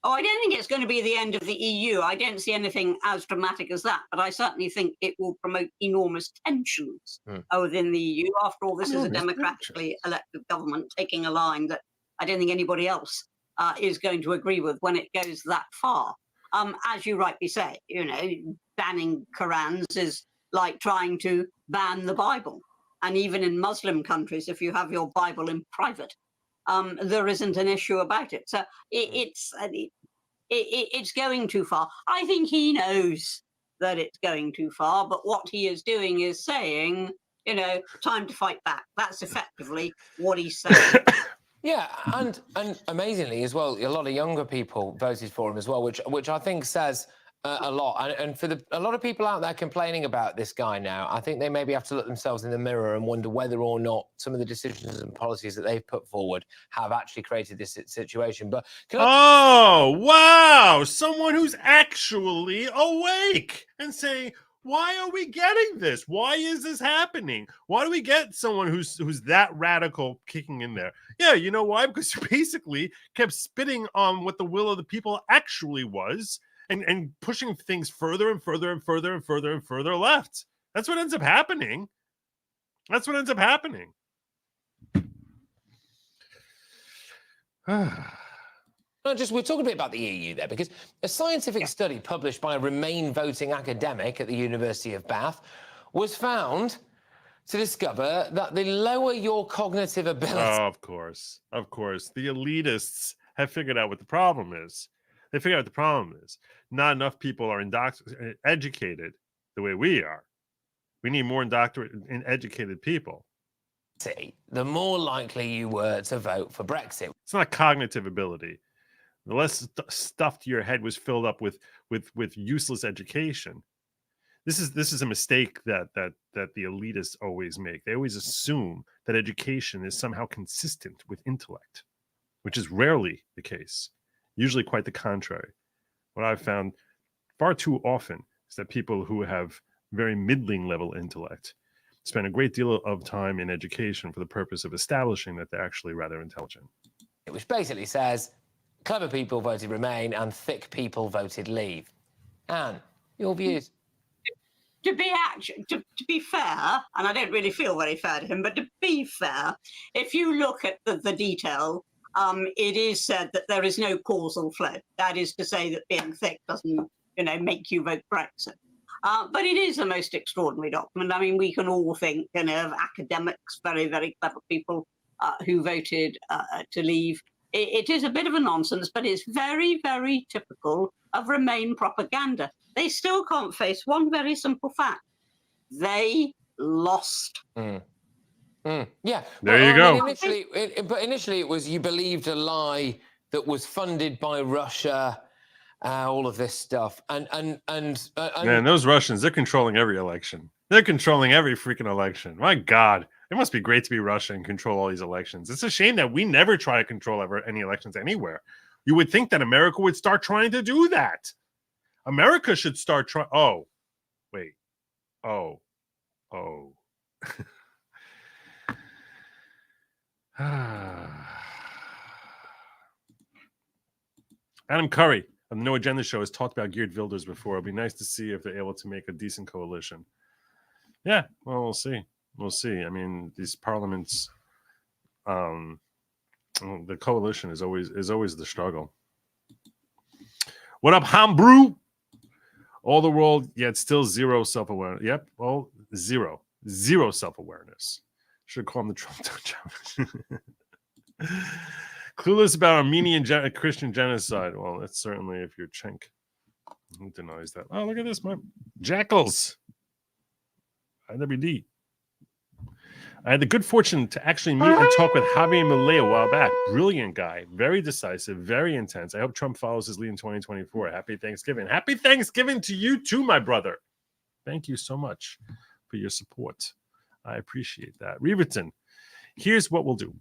S18: Oh, I don't think it's going to be the end of the EU. I don't see anything as dramatic as that, but I certainly think it will promote enormous tensions within the EU. After all, this is a democratically elected government taking a line that I don't think anybody else is going to agree with when it goes that far. As you rightly say, banning Qurans is like trying to ban the Bible. And even in Muslim countries, if you have your Bible in private, there isn't an issue about it. So it's going too far. I think he knows that it's going too far, but what he is doing is saying, time to fight back. That's effectively what he's saying.
S16: Yeah, and amazingly as well, a lot of younger people voted for him as well, which I think says a lot. And for a lot of people out there complaining about this guy now, I think they maybe have to look themselves in the mirror and wonder whether or not some of the decisions and policies that they've put forward have actually created this situation. But
S1: oh, wow! Someone who's actually awake and saying, why are we getting this? Why is this happening? Why do we get someone who's that radical kicking in there? Yeah, you know why? Because you basically kept spitting on what the will of the people actually was and pushing things further and further and further and further and further left. That's what ends up happening. That's what ends up happening.
S16: We're talking a bit about the EU there, because a scientific study published by a Remain voting academic at the University of Bath was found to discover that the lower your cognitive ability...
S1: Oh, of course. The elitists have figured out what the problem is. They figure out what the problem is. Not enough people are educated the way we are. We need more educated people.
S16: The more likely you were to vote for Brexit.
S1: It's not cognitive ability. The less stuffed your head was filled up with useless education. This is a mistake that the elitists always make. They always assume that education is somehow consistent with intellect, which is rarely the case. Usually quite the contrary. What I've found far too often is that people who have very middling level intellect spend a great deal of time in education for the purpose of establishing that they're actually rather intelligent.
S16: Which basically says clever people voted Remain and thick people voted Leave. Anne, your views?
S18: To be fair, and I don't really feel very fair to him, but to be fair, if you look at the detail, it is said that there is no causal flow. That is to say that being thick doesn't, make you vote Brexit. But it is the most extraordinary document. I mean, we can all think, of academics, very, very clever people who voted to leave. It is a bit of a nonsense, but it's very, very typical of Remain propaganda. They still can't face one very simple fact. They lost.
S16: Yeah.
S1: There you go.
S16: Initially, it was you believed a lie that was funded by Russia, all of this stuff. And
S1: man, those Russians, they're controlling every election. They're controlling every freaking election. My God. It must be great to be Russia and control all these elections. It's a shame that we never try to control any elections anywhere. You would think that America would start trying to do that. America should start trying. Oh, wait. Oh. Adam Curry of the No Agenda Show has talked about Geert Wilders before. It'll be nice to see if they're able to make a decent coalition. Yeah, well, we'll see. We'll see. I mean, these parliaments, the coalition is always the struggle. What up, Hambrew? All the world, yet still zero self-awareness. Yep, well, zero self-awareness. Should call him the Trump touchdown. Clueless about Armenian Christian genocide. Well, that's certainly if you're Cenk. Who denies that? Oh, look at this, my jackals. IWD. I had the good fortune to actually meet and talk with Javier Milei a while back. Brilliant guy, very decisive, very intense. I hope Trump follows his lead in 2024. Happy Thanksgiving. Happy Thanksgiving to you too, my brother. Thank you so much for your support. I appreciate that. Riverton, here's what we'll do.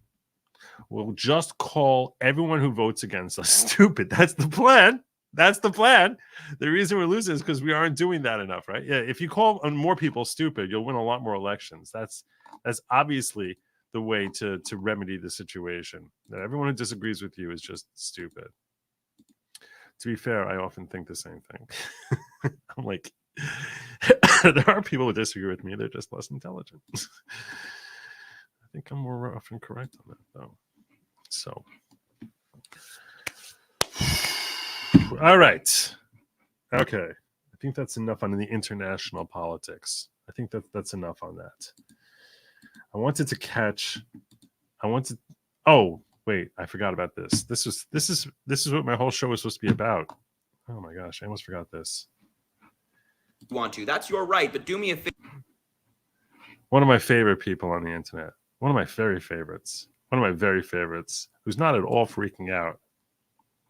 S1: We'll just call everyone who votes against us stupid. That's the plan. That's the plan. The reason we're losing is because we aren't doing that enough, right? Yeah, if you call more people stupid, you'll win a lot more elections. That's obviously the way to remedy the situation. That everyone who disagrees with you is just stupid. To be fair, I often think the same thing. I'm like, there are people who disagree with me. They're just less intelligent. I think I'm more often correct on that, though. So, all right. Okay. I think that's enough on the international politics. I think that's enough on that. I wanted. Oh, wait, I forgot about this. This is what my whole show was supposed to be about. Oh my gosh, I almost forgot this.
S19: You want to? That's your right, but do me a favor.
S1: One of my favorite people on the internet. One of my very favorites. One of my very favorites. Who's not at all freaking out.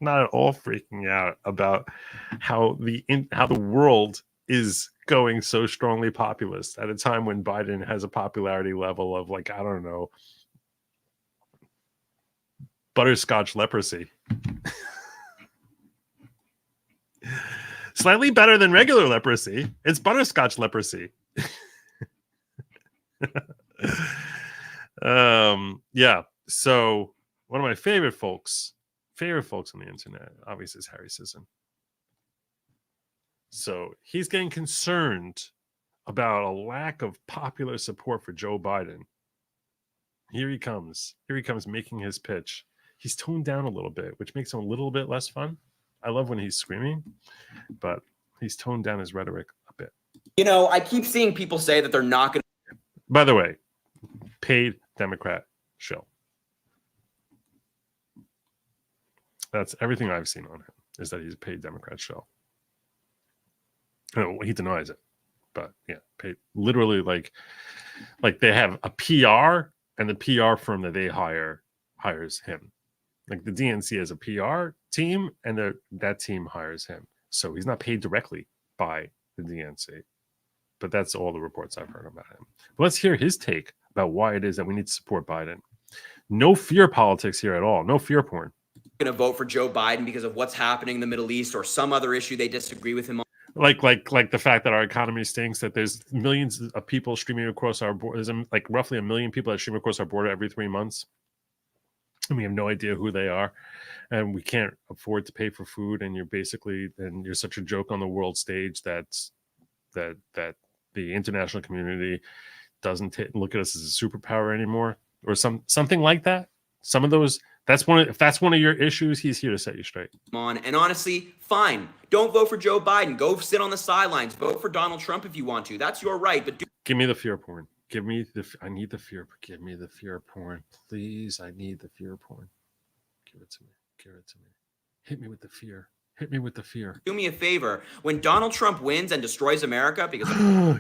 S1: Not at all freaking out about how the world is going so strongly populist at a time when Biden has a popularity level of, like, I don't know, butterscotch leprosy. Slightly better than regular leprosy. It's butterscotch leprosy. Yeah. So one of my favorite folks on the internet, obviously, is Harry Sisson. So he's getting concerned about a lack of popular support for Joe Biden. Here he comes making his pitch. He's toned down a little bit, which makes him a little bit less fun. I love when he's screaming, but he's toned down his rhetoric a bit.
S19: You know, I keep seeing people say that they're not going to.
S1: By the way, paid Democrat show. That's everything I've seen on him, is that he's a paid Democrat show. No, he denies it, but yeah, paid. Literally, like they have a PR, and the PR firm that they hires him. Like the DNC has a PR team, and that team hires him. So he's not paid directly by the DNC. But that's all the reports I've heard about him. But let's hear his take about why it is that we need to support Biden. No fear politics here at all. No fear porn.
S19: Going to vote for Joe Biden because of what's happening in the Middle East or some other issue they disagree with him on.
S1: Like the fact that our economy stinks, that there's millions of people streaming across our border. There's like roughly 1 million people that stream across our border every 3 months. And we have no idea who they are. And we can't afford to pay for food. And you're such a joke on the world stage that the international community doesn't look at us as a superpower anymore, or something like that. Some of those. If that's one of your issues, he's here to set you straight.
S19: And honestly, fine. Don't vote for Joe Biden. Go sit on the sidelines. Vote for Donald Trump if you want to. That's your right. But
S1: give me the fear porn. I need the fear. Give me the fear porn, please. I need the fear porn. Give it to me. Give it to me. Hit me with the fear. Hit me with the fear.
S19: Do me a favor. When Donald Trump wins and destroys America, because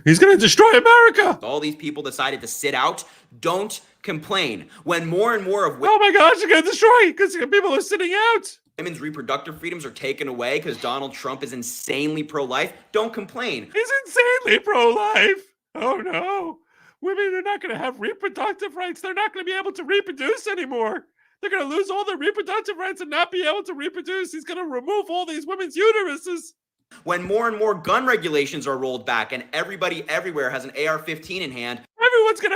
S1: he's going to destroy America.
S19: All these people decided to sit out. Don't complain. When more and more of
S1: oh my gosh, you're going to destroy because people are sitting out.
S19: Women's reproductive freedoms are taken away because Donald Trump is insanely pro-life. Don't complain.
S1: He's insanely pro-life. Oh no. Women are not going to have reproductive rights. They're not going to be able to reproduce anymore. They're going to lose all their reproductive rights and not be able to reproduce. He's going to remove all these women's uteruses.
S19: When more and more gun regulations are rolled back and everybody everywhere has an AR-15 in hand.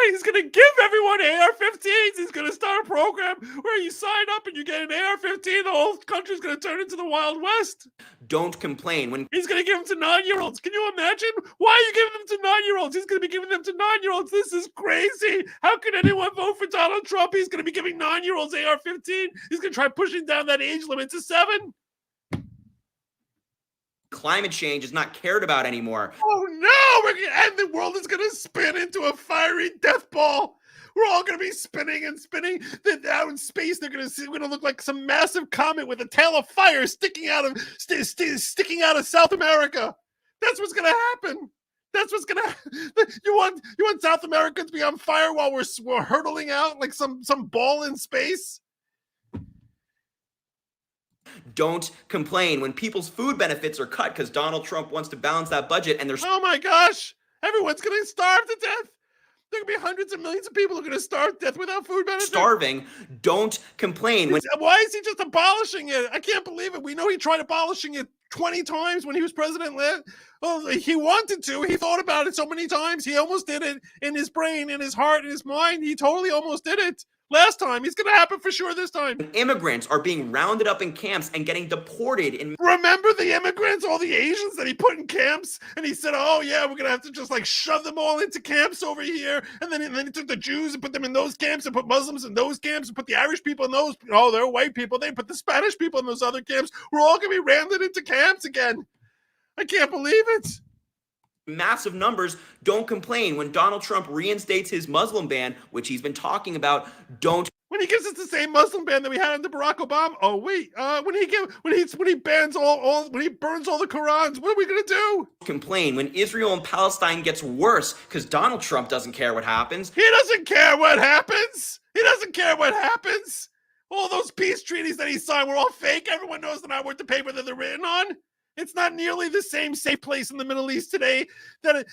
S1: He's going to give everyone AR-15s. He's going to start a program where you sign up and you get an AR-15. The whole country's going to turn into the Wild West.
S19: Don't complain. When
S1: he's going to give them to 9-year-olds. Can you imagine? Why are you giving them to 9-year-olds? He's going to be giving them to 9-year-olds. This is crazy. How can anyone vote for Donald Trump? He's going to be giving 9-year-olds AR-15. He's going to try pushing down that age limit to 7.
S19: Climate change is not cared about anymore.
S1: Oh no! And the world is going to spin into a fiery death ball. We're all going to be spinning and spinning. Then out in space, we're going to look like some massive comet with a tail of fire sticking out of South America. That's what's going to happen. That's what's going to. You want South America to be on fire while we're hurtling out like some ball in space?
S19: Don't complain when people's food benefits are cut because Donald Trump wants to balance that budget and there's.
S1: Oh my gosh! Everyone's going to starve to death. There are going to be hundreds of millions of people who are going to starve to death without food benefits.
S19: Starving. Don't complain.
S1: Why is he just abolishing it? I can't believe it. We know he tried abolishing it 20 times when he was president. Well, he wanted to. He thought about it so many times. He almost did it in his brain, in his heart, in his mind. He totally almost did it. last time. He's going to happen for sure this time.
S19: Immigrants are being rounded up in camps and getting deported in.
S1: Remember the immigrants, all the Asians that he put in camps? And he said, oh, yeah, we're going to have to just like shove them all into camps over here. And then he took the Jews and put them in those camps and put Muslims in those camps and put the Irish people in those. Oh, they're white people. They put the Spanish people in those other camps. We're all going to be rounded into camps again. I can't believe it.
S19: Massive numbers. Don't complain. When Donald Trump reinstates his Muslim ban, which he's been talking about, don't.
S1: When he gives us the same Muslim ban that we had under Barack Obama. Oh wait, when he burns all the Qurans, what are we gonna do?
S19: Complain when Israel and Palestine gets worse because Donald Trump doesn't care what happens.
S1: He doesn't care what happens. He doesn't care what happens. All those peace treaties that he signed were all fake. Everyone knows they're not worth the paper that they're written on. It's not nearly the same safe place in the Middle East today that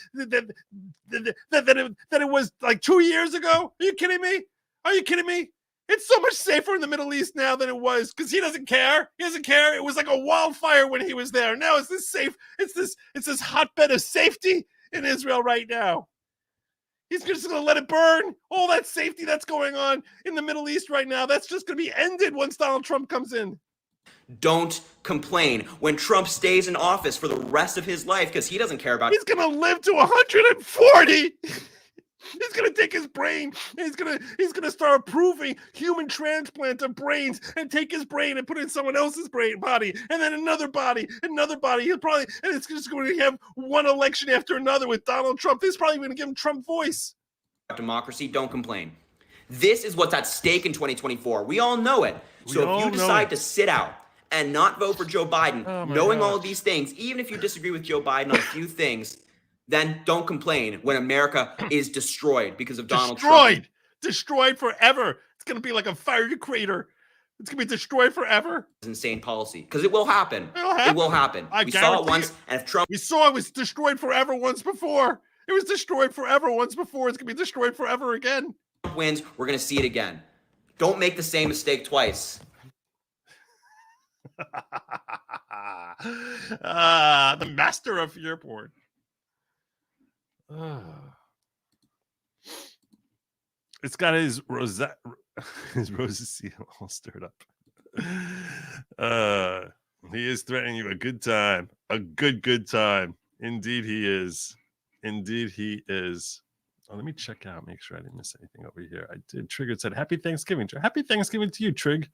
S1: it was like 2 years ago. Are you kidding me? Are you kidding me? It's so much safer in the Middle East now than it was because he doesn't care. He doesn't care. It was like a wildfire when he was there. Now it's this safe. It's this hotbed of safety in Israel right now. He's just going to let it burn. All that safety that's going on in the Middle East right now, that's just going to be ended once Donald Trump comes in.
S19: Don't complain when Trump stays in office for the rest of his life because he doesn't care about.
S1: He's going to live to 140. He's going to take his brain. He's going to start approving human transplant of brains and take his brain and put it in someone else's body and then another body. He'll probably, and it's just going to have one election after another with Donald Trump. This is probably going to give him Trump voice.
S19: Democracy, don't complain. This is what's at stake in 2024. We all know it. So if you decide to sit out and not vote for Joe Biden, knowing all of these things, even if you disagree with Joe Biden on a few things, then don't complain when America is destroyed because of Donald Trump.
S1: Destroyed forever. It's going to be like a fiery crater. It's going to be destroyed forever.
S19: Insane policy, because it will happen.
S1: It
S19: will happen. We saw it once, and if Trump...
S1: We saw it was destroyed forever once before. It was destroyed forever once before. It's going to be destroyed forever again.
S19: Trump wins, we're going to see it again. Don't make the same mistake twice.
S1: The master of fear porn. It's got his roses all stirred up. He is threatening you a good time. A good time. Indeed he is. Indeed he is. Oh, let me check out, make sure I didn't miss anything over here. I did. Trigger said, Happy Thanksgiving. Happy Thanksgiving to you, Trig.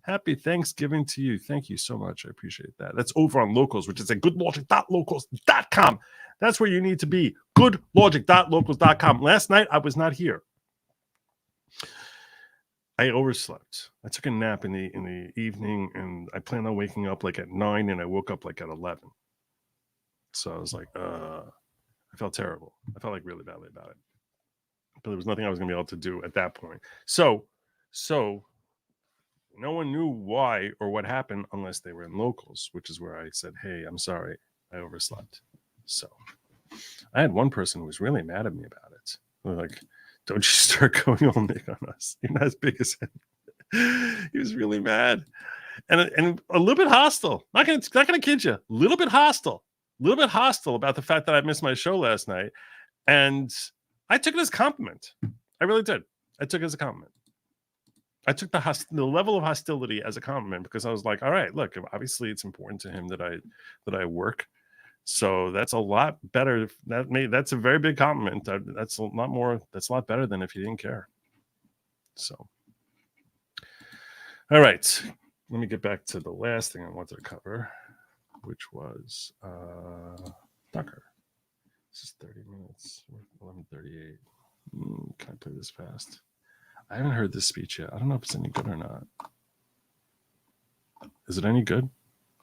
S1: Happy Thanksgiving to you. Thank you so much. I appreciate that. That's over on Locals, which is at goodlogic.locals.com. That's where you need to be. Goodlogic.locals.com. Last night, I was not here. I overslept. I took a nap in the evening, and I planned on waking up like at 9, and I woke up like at 11. So I was like, I felt terrible. I felt like really badly about it. But there was nothing I was going to be able to do at that point. So no one knew why or what happened unless they were in Locals, which is where I said, hey, I'm sorry, I overslept. So I had one person who was really mad at me about it. They're like, don't you start going all Nick on us. You're not as big as him. He was really mad. And a little bit hostile. Not gonna kid you. A little bit hostile about the fact that I missed my show last night. And I took it as a compliment. I really did. I took it as a compliment. I took the level of hostility as a compliment because I was like, all right, look, obviously it's important to him that I work. So that's a lot better. That's a very big compliment. That's a lot better than if you didn't care. So, all right, let me get back to the last thing I wanted to cover, which was Tucker. This is 30 minutes, 11:38. Can I play this fast? I haven't heard this speech yet. I don't know if it's any good or not. Is it any good?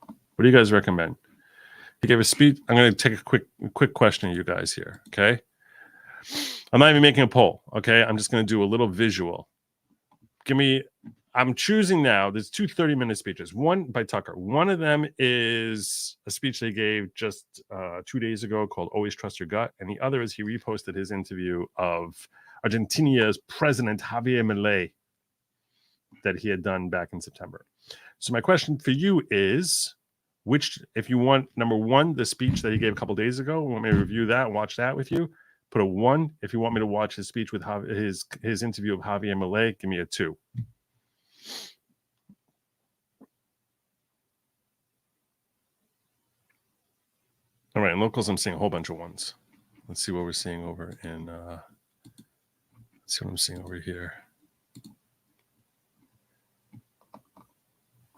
S1: What do you guys recommend? He gave a speech. I'm going to take a quick question of you guys here, okay? I'm not even making a poll, okay? I'm just going to do a little visual. I'm choosing now. There's two 30-minute speeches. One by Tucker. One of them is a speech they gave just 2 days ago called Always Trust Your Gut. And the other is he reposted his interview of Argentina's president, Javier Milei, that he had done back in September. So my question for you is, if you want, number one, the speech that he gave a couple days ago, want me to review that and watch that with you, Put a 1. If you want me to watch his speech with his interview of Javier Milei, give me a 2. All right, in locals, I'm seeing a whole bunch of 1s. Let's see what we're seeing over in. Let's see what I'm seeing over here.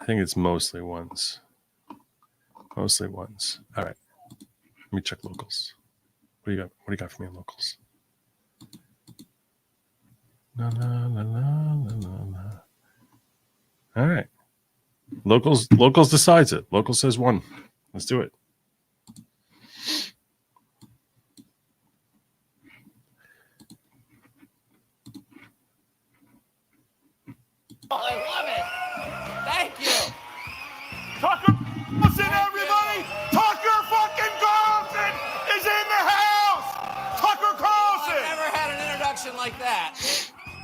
S1: I think it's mostly 1s. Mostly 1s. All right. Let me check locals. What do you got? What do you got for me in locals? La, la, la, la, la, la. All right. Locals decides it. Locals says 1. Let's do it.
S20: I love it. Thank you.
S21: Tucker Carlson, everybody! Tucker fucking Carlson is in the house! Tucker Carlson!
S20: I've never had an introduction like that.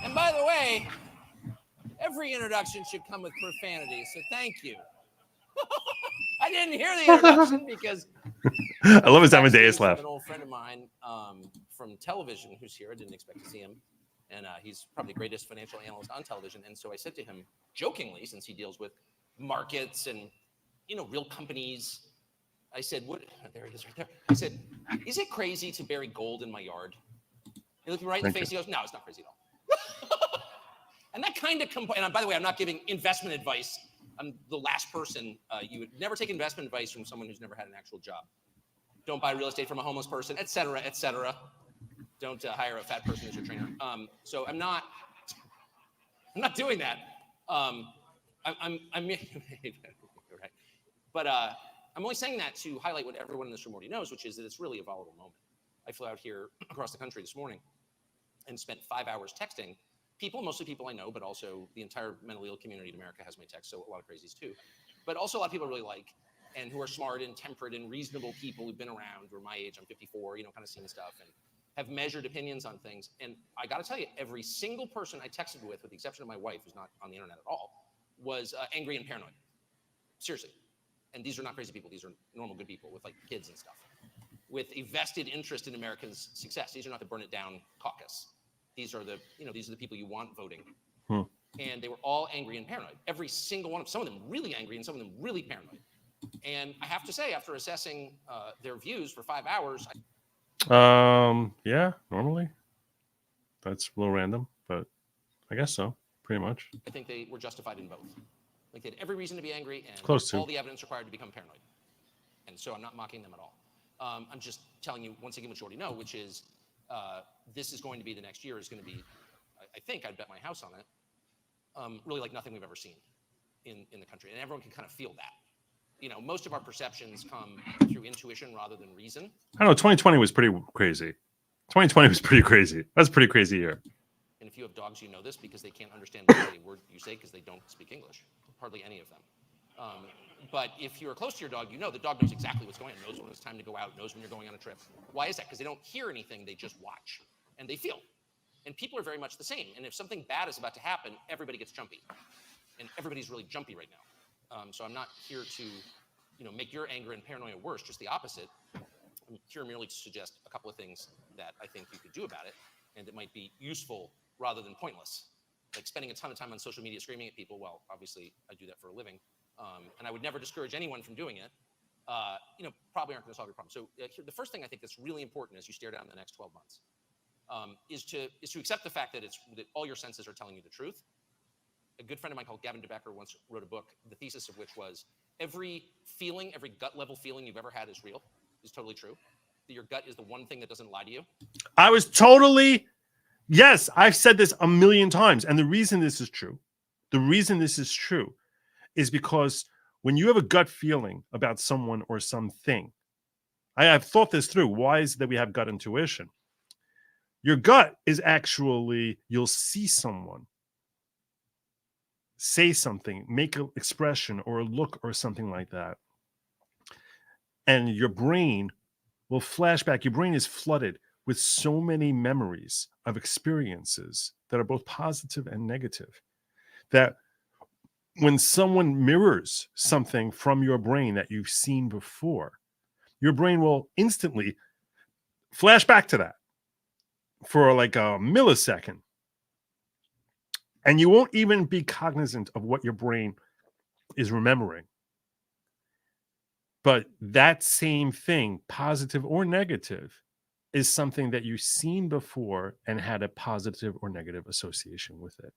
S20: And by the way, every introduction should come with profanity, so thank you. I didn't hear the introduction because
S1: I love his Amadeus laugh.
S20: An old friend of mine from television who's here. I didn't expect to see him. And he's probably the greatest financial analyst on television. And so I said to him, jokingly, since he deals with markets and, real companies, I said, "What?" There he is right there. I said, "Is it crazy to bury gold in my yard?" He looked me right in the face. He goes, "No, it's not crazy at all." And that kind of and by the way, I'm not giving investment advice. I'm the last person. You would never take investment advice from someone who's never had an actual job. Don't buy real estate from a homeless person, et cetera, et cetera. Don't hire a fat person as your trainer. So I'm not doing that. I'm right. But I'm only saying that to highlight what everyone in this room already knows, which is that it's really a volatile moment. I flew out here across the country this morning and spent 5 hours texting people, mostly people I know, but also the entire mentally ill community in America has my text, so a lot of crazies too. But also a lot of people I really like and who are smart and temperate and reasonable people who've been around, who are my age, I'm 54, kind of seeing stuff and have measured opinions on things. And I got to tell you, every single person I texted with the exception of my wife, who's not on the internet at all, was angry and paranoid. Seriously. And these are not crazy people. These are normal, good people with kids and stuff, with a vested interest in America's success. These are not the burn it down caucus. These are the people you want voting. And they were all angry and paranoid. Every single one of them. Some of them really angry and some of them really paranoid. And I have to say, after assessing their views for 5 hours,
S1: yeah, normally. That's a little random, but I guess so, pretty much.
S20: I think they were justified in both. They had every reason to be angry and all the evidence required to become paranoid. And so I'm not mocking them at all. I'm just telling you, once again, what you already know, which is this is going to be, the next year is going to be, I think I'd bet my house on it, really like nothing we've ever seen in the country. And everyone can kind of feel that. Most of our perceptions come through intuition rather than reason.
S1: I don't know, 2020 was pretty crazy. 2020 was pretty crazy. That's a pretty crazy year.
S20: And if you have dogs, you know this because they can't understand any word you say because they don't speak English. Hardly any of them. But if you're close to your dog, the dog knows exactly what's going on, knows when it's time to go out, knows when you're going on a trip. Why is that? Because they don't hear anything, they just watch. And they feel. And people are very much the same. And if something bad is about to happen, everybody gets jumpy. And everybody's really jumpy right now. So I'm not here to make your anger and paranoia worse, just the opposite. I'm here merely to suggest a couple of things that I think you could do about it and that might be useful rather than pointless. Like spending a ton of time on social media screaming at people. Well, obviously I do that for a living. And I would never discourage anyone from doing it. Probably aren't going to solve your problem. So the first thing I think that's really important as you stare down the next 12 months is to accept the fact that that all your senses are telling you the truth. A good friend of mine called Gavin DeBecker once wrote a book, the thesis of which was every feeling, every gut level feeling you've ever had is real, is totally true. That your gut is the one thing that doesn't lie to you.
S1: Yes, I've said this a million times. And the reason this is true is because when you have a gut feeling about someone or something, I've thought this through. Why is it that we have gut intuition? Your gut is actually, you'll see someone say something, make an expression or a look or something like that. And your brain will flash back. Your brain is flooded with so many memories of experiences that are both positive and negative, that when someone mirrors something from your brain that you've seen before, your brain will instantly flash back to that. for like a millisecond, and you won't even be cognizant of what your brain is remembering. But that same thing, positive or negative, is something that you've seen before and had a positive or negative association with it.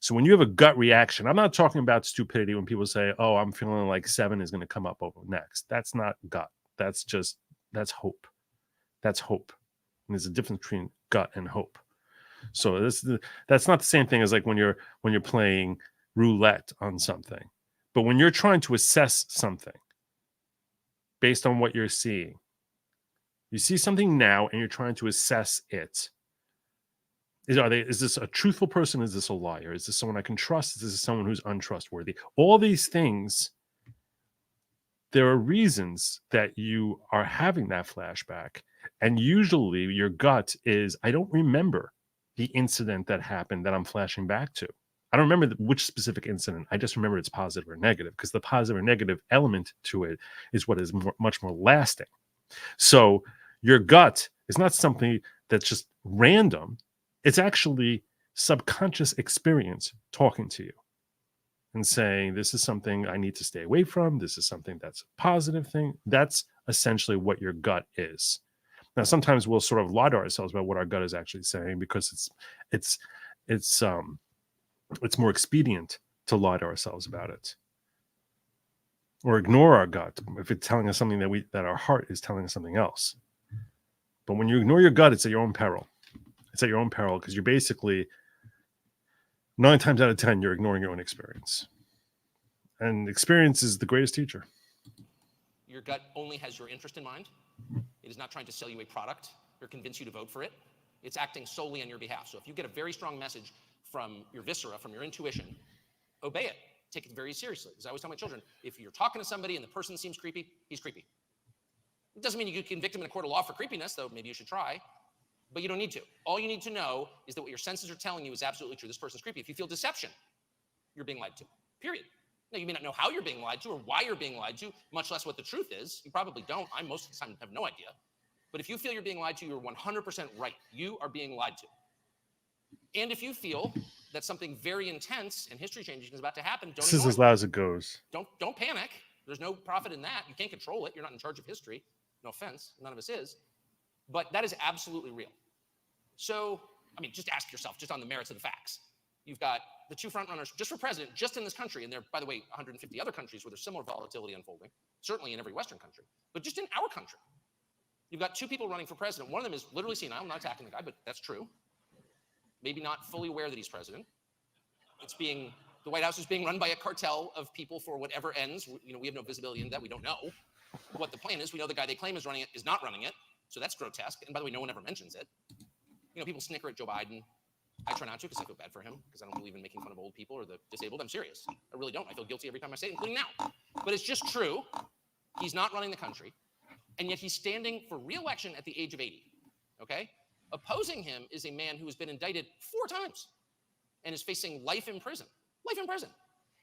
S1: So when you have a gut reaction, I'm not talking about stupidity when people say, oh, I'm feeling like 7 is going to come up over next. That's not gut. That's hope. That's hope. And there's a difference between gut and hope. So that's not the same thing as like when you're playing roulette on something. But when you're trying to assess something based on what you're seeing, you see something now and you're trying to assess it. Is this a truthful person? Is this a liar? Is this someone I can trust? Is this someone who's untrustworthy? All these things, there are reasons that you are having that flashback. And usually your gut is, I don't remember the incident that happened that I'm flashing back to. I don't remember which specific incident. I just remember it's positive or negative, because the positive or negative element to it is what is much more lasting. So your gut is not something that's just random. It's actually subconscious experience talking to you and saying, this is something I need to stay away from. This is something that's a positive thing. That's essentially what your gut is. Now, sometimes we'll sort of lie to ourselves about what our gut is actually saying, because it's more expedient to lie to ourselves about it, or ignore our gut if it's telling us something that our heart is telling us something else. But when you ignore your gut, it's at your own peril. It's at your own peril, because you're basically 9 times out of 10, you're ignoring your own experience. And experience is the greatest teacher.
S20: Your gut only has your interest in mind. It is not trying to sell you a product or convince you to vote for it. It's acting solely on your behalf. So if you get a very strong message from your viscera, from your intuition, obey it. Take it very seriously. As I always tell my children, if you're talking to somebody and the person seems creepy, he's creepy. It doesn't mean you can convict him in a court of law for creepiness, though maybe you should try. But you don't need to. All you need to know is that what your senses are telling you is absolutely true. This person's creepy. If you feel deception, you're being lied to, period. Now, you may not know how you're being lied to or why you're being lied to, much less what the truth is. You probably don't. I most of the time have no idea. But if you feel you're being lied to, you're 100% right. You are being lied to. And if you feel that something very intense and history-changing is about to happen, don't
S1: This is
S20: ignore
S1: as loud as it goes.
S20: Don't panic. There's no profit in that. You can't control it. You're not in charge of history. No offense. None of us is. But that is absolutely real. So, I mean, just ask yourself, just on the merits of the facts. You've got the 2 frontrunners just for president, just in this country, and there are, by the way, 150 other countries where there's similar volatility unfolding, certainly in every Western country, but just in our country. You've got 2 people running for president. One of them is literally senile. I'm not attacking the guy, but that's true. Maybe not fully aware that he's president. The White House is being run by a cartel of people for whatever ends. We have no visibility into that. We don't know what the plan is. We know the guy they claim is running it is not running it. So that's grotesque. And by the way, no one ever mentions it. People snicker at Joe Biden. I try not to, because I feel bad for him, because I don't believe in making fun of old people or the disabled. I'm serious. I really don't. I feel guilty every time I say it, including now. But it's just true. He's not running the country. And yet he's standing for re-election at the age of 80. Okay? Opposing him is a man who has been indicted 4 times and is facing life in prison. Life in prison.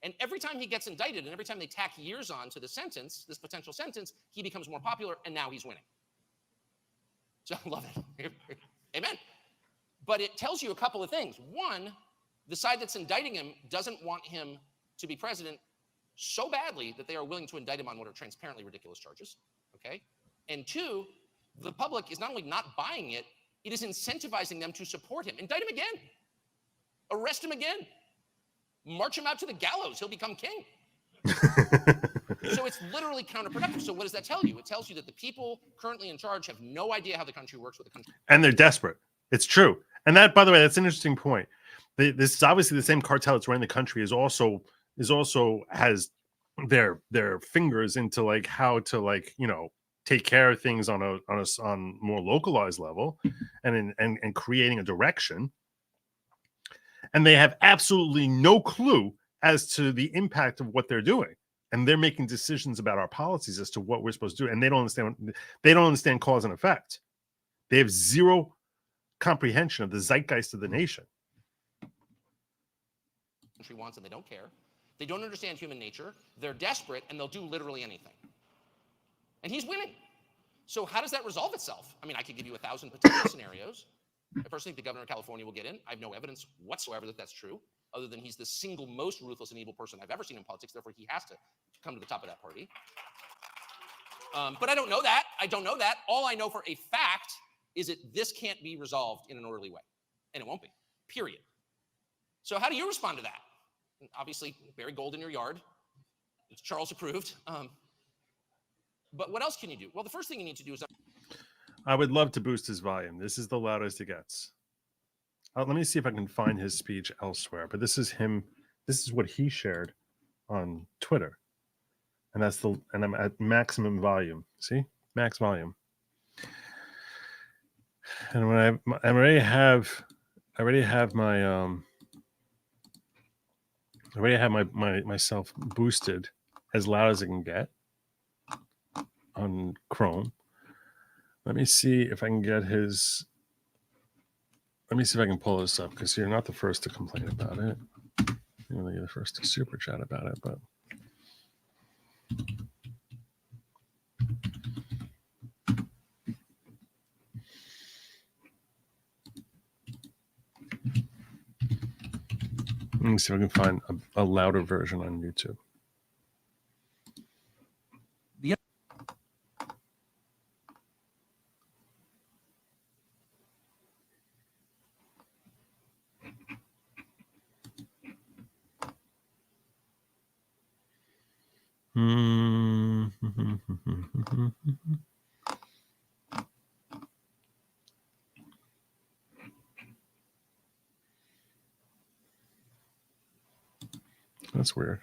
S20: And every time he gets indicted and every time they tack years on to the sentence, this potential sentence, he becomes more popular, and now he's winning. So I love it. Amen. But it tells you a couple of things. One, the side that's indicting him doesn't want him to be president so badly that they are willing to indict him on what are transparently ridiculous charges. Okay? And 2, the public is not only not buying it, it is incentivizing them to support him. Indict him again. Arrest him again. March him out to the gallows. He'll become king. So it's literally counterproductive. So what does that tell you? It tells you that the people currently in charge have no idea how the country works, what the country.
S1: And they're desperate. It's true. And that, by the way, that's an interesting point. This is obviously the same cartel that's running the country is also has their fingers into like how to like, take care of things on more localized level and creating a direction. And they have absolutely no clue as to the impact of what they're doing. And they're making decisions about our policies as to what we're supposed to do. And they don't understand cause and effect. They have zero comprehension of the zeitgeist of the nation.
S20: Country wants and they don't care. They don't understand human nature. They're desperate and they'll do literally anything. And he's winning. So how does that resolve itself? I mean, I could give you 1,000 potential scenarios. I personally think the governor of California will get in. I have no evidence whatsoever that that's true, other than he's the single most ruthless and evil person I've ever seen in politics. Therefore, he has to come to the top of that party. But I don't know that. I don't know that. All I know for a fact is that this can't be resolved in an orderly way. And it won't be, period. So how do you respond to that? Obviously, bury gold in your yard. It's Charles approved. But what else can you do? Well, the first thing you need to do is...
S1: I would love to boost his volume. This is the loudest it gets. Let me see if I can find his speech elsewhere. But this is him. This is what he shared on Twitter. And I'm at maximum volume. See? Max volume. And when I already have my myself boosted as loud as it can get on Chrome. Let me see if I can get his. Let me see if I can pull this up, because you're not the first to complain about it. You're the first to super chat about it, but. Let me see if I can find a louder version on YouTube. That's weird.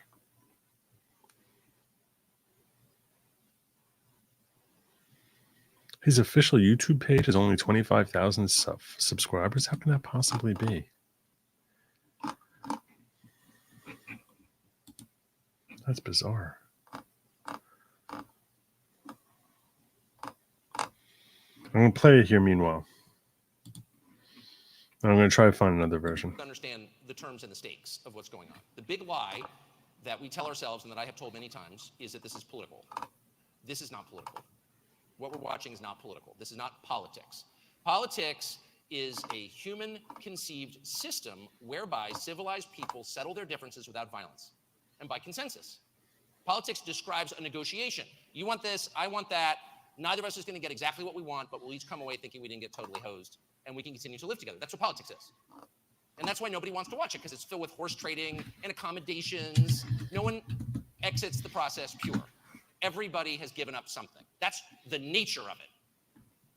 S1: His official YouTube page has only 25,000 subscribers. How can that possibly be? That's bizarre. I'm going to play it here meanwhile. And I'm going to try to find another version.
S20: Understand the terms and the stakes of what's going on. The big lie that we tell ourselves, and that I have told many times, is that this is political. This is not political. What we're watching is not political. This is not politics. Politics is a human-conceived system whereby civilized people settle their differences without violence and by consensus. Politics describes a negotiation. You want this, I want that. Neither of us is going to get exactly what we want, but we'll each come away thinking we didn't get totally hosed, and we can continue to live together. That's what politics is. And that's why nobody wants to watch it, because it's filled with horse trading and accommodations. No one exits the process pure. Everybody has given up something. That's the nature of it.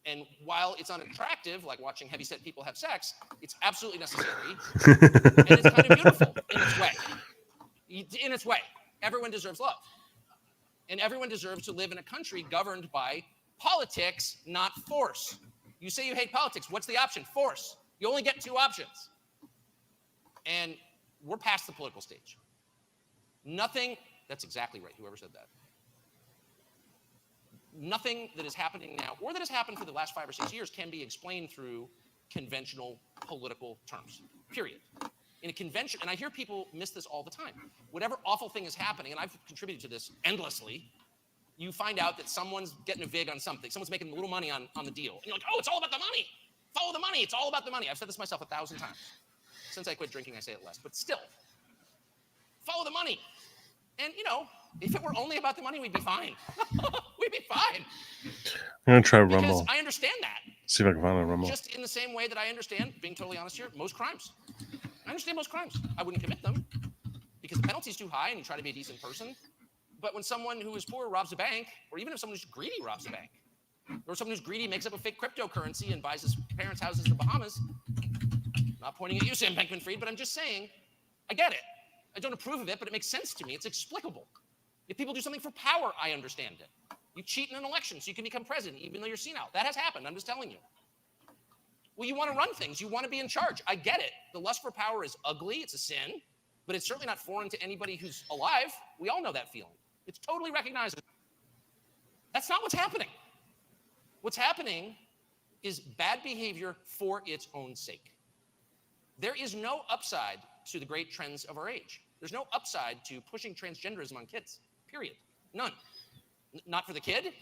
S20: And while it's unattractive, like watching heavyset people have sex, it's absolutely necessary. And it's kind of beautiful in its way. In its way. Everyone deserves love. And everyone deserves to live in a country governed by politics, not force. You say you hate politics. What's the option? Force. You only get two options. And we're past the political stage. Nothing, that's exactly right, whoever said that. Nothing that is happening now, or that has happened for the last 5 or 6 years, can be explained through conventional political terms, period. In a convention, and I hear people miss this all the time. Whatever awful thing is happening, and I've contributed to this endlessly, you find out that someone's getting a vig on something. Someone's making a little money on the deal. And you're like, oh, it's all about the money. Follow the money. It's all about the money. I've said this myself 1,000 times. Since I quit drinking, I say it less. But still, follow the money. And, you know, if it were only about the money, we'd be fine. We'd be fine.
S1: I'm going to try
S20: Because
S1: Rumble.
S20: I understand that.
S1: See if I can find a Rumble.
S20: Just in the same way that I understand, being totally honest here, most crimes. I understand most crimes. I wouldn't commit them because the penalty's too high and you try to be a decent person. But when someone who is poor robs a bank, or even if someone who's greedy robs a bank, or someone who's greedy makes up a fake cryptocurrency and buys his parents' houses in the Bahamas, I'm not pointing at you, Sam Bankman-Fried, but I'm just saying, I get it. I don't approve of it, but it makes sense to me. It's explicable. If people do something for power, I understand it. You cheat in an election so you can become president, even though you're senile. That has happened. I'm just telling you. Well, you want to run things. You want to be in charge. I get it. The lust for power is ugly. It's a sin, but it's certainly not foreign to anybody who's alive. We all know that feeling. It's totally recognizable. That's not what's happening. What's happening is bad behavior for its own sake. There is no upside to the great trends of our age. There's no upside to pushing transgenderism on kids, period. None. Not for the kid,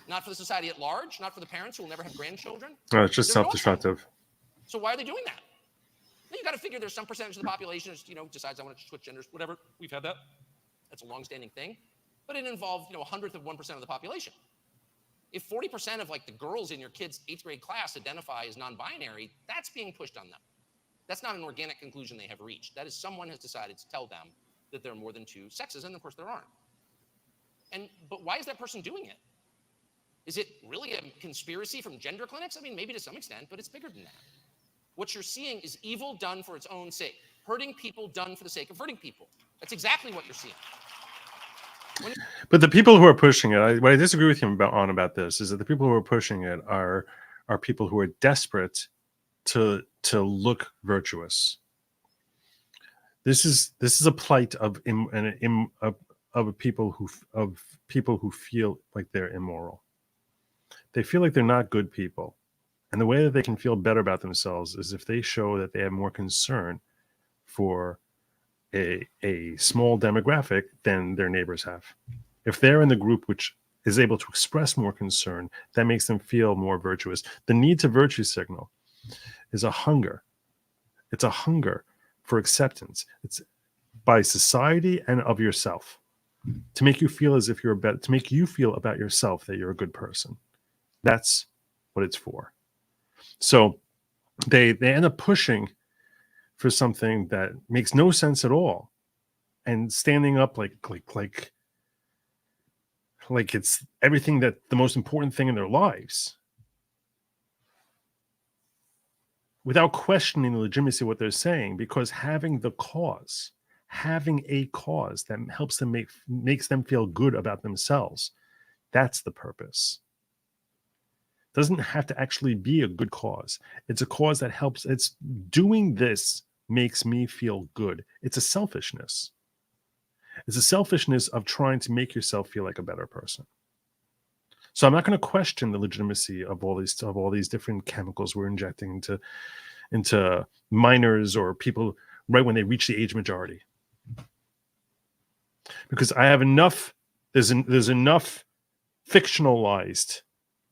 S20: not for the society at large, not for the parents who will never have grandchildren.
S1: Oh, it's just self-destructive.
S20: So why are they doing that? Well, you got to figure there's some percentage of the population who, decides I want to switch genders, whatever. We've had that. That's a long-standing thing. But it involved, a 100th of 1% of the population. If 40% of the girls in your kid's 8th grade class identify as non-binary, that's being pushed on them. That's not an organic conclusion they have reached. That is someone has decided to tell them that there are more than two sexes, and of course there aren't. But why is that person doing it? Is it really a conspiracy from gender clinics? I mean, maybe to some extent, but it's bigger than that. What you're seeing is evil done for its own sake, hurting people done for the sake of hurting people. That's exactly what you're seeing.
S1: But the people who are pushing it, what I disagree with him about this is that the people who are pushing it are people who are desperate to look virtuous. This is a plight of people who feel like they're immoral. They feel like they're not good people, and the way that they can feel better about themselves is if they show that they have more concern for a small demographic than their neighbors have. If they're in the group which is able to express more concern, that makes them feel more virtuous. The need to virtue signal is a hunger. It's a hunger for acceptance. It's by society and of yourself, to make you feel as if you're better, to make you feel about yourself that you're a good person. That's what it's for. So they end up pushing for something that makes no sense at all, and standing up like it's everything, that the most important thing in their lives, without questioning the legitimacy of what they're saying, because having a cause that helps them makes them feel good about themselves, that's the purpose. It doesn't have to actually be a good cause. It's a cause that helps. It's doing this makes me feel good. It's a selfishness. It's a selfishness of trying to make yourself feel like a better person. So I'm not going to question the legitimacy of all these different chemicals we're injecting into minors or people right when they reach the age majority, because I have enough. There's enough fictionalized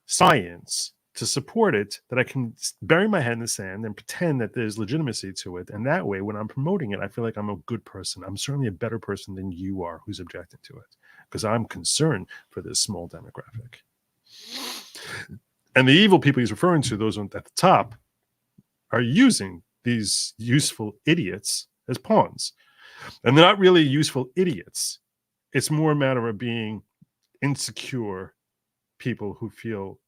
S1: science to support it that I can bury my head in the sand and pretend that there's legitimacy to it. And that way, when I'm promoting it, I feel like I'm a good person. I'm certainly a better person than you are who's objecting to it, because I'm concerned for this small demographic. And the evil people he's referring to, those at the top, are using these useful idiots as pawns. And they're not really useful idiots. It's more a matter of being insecure people who feel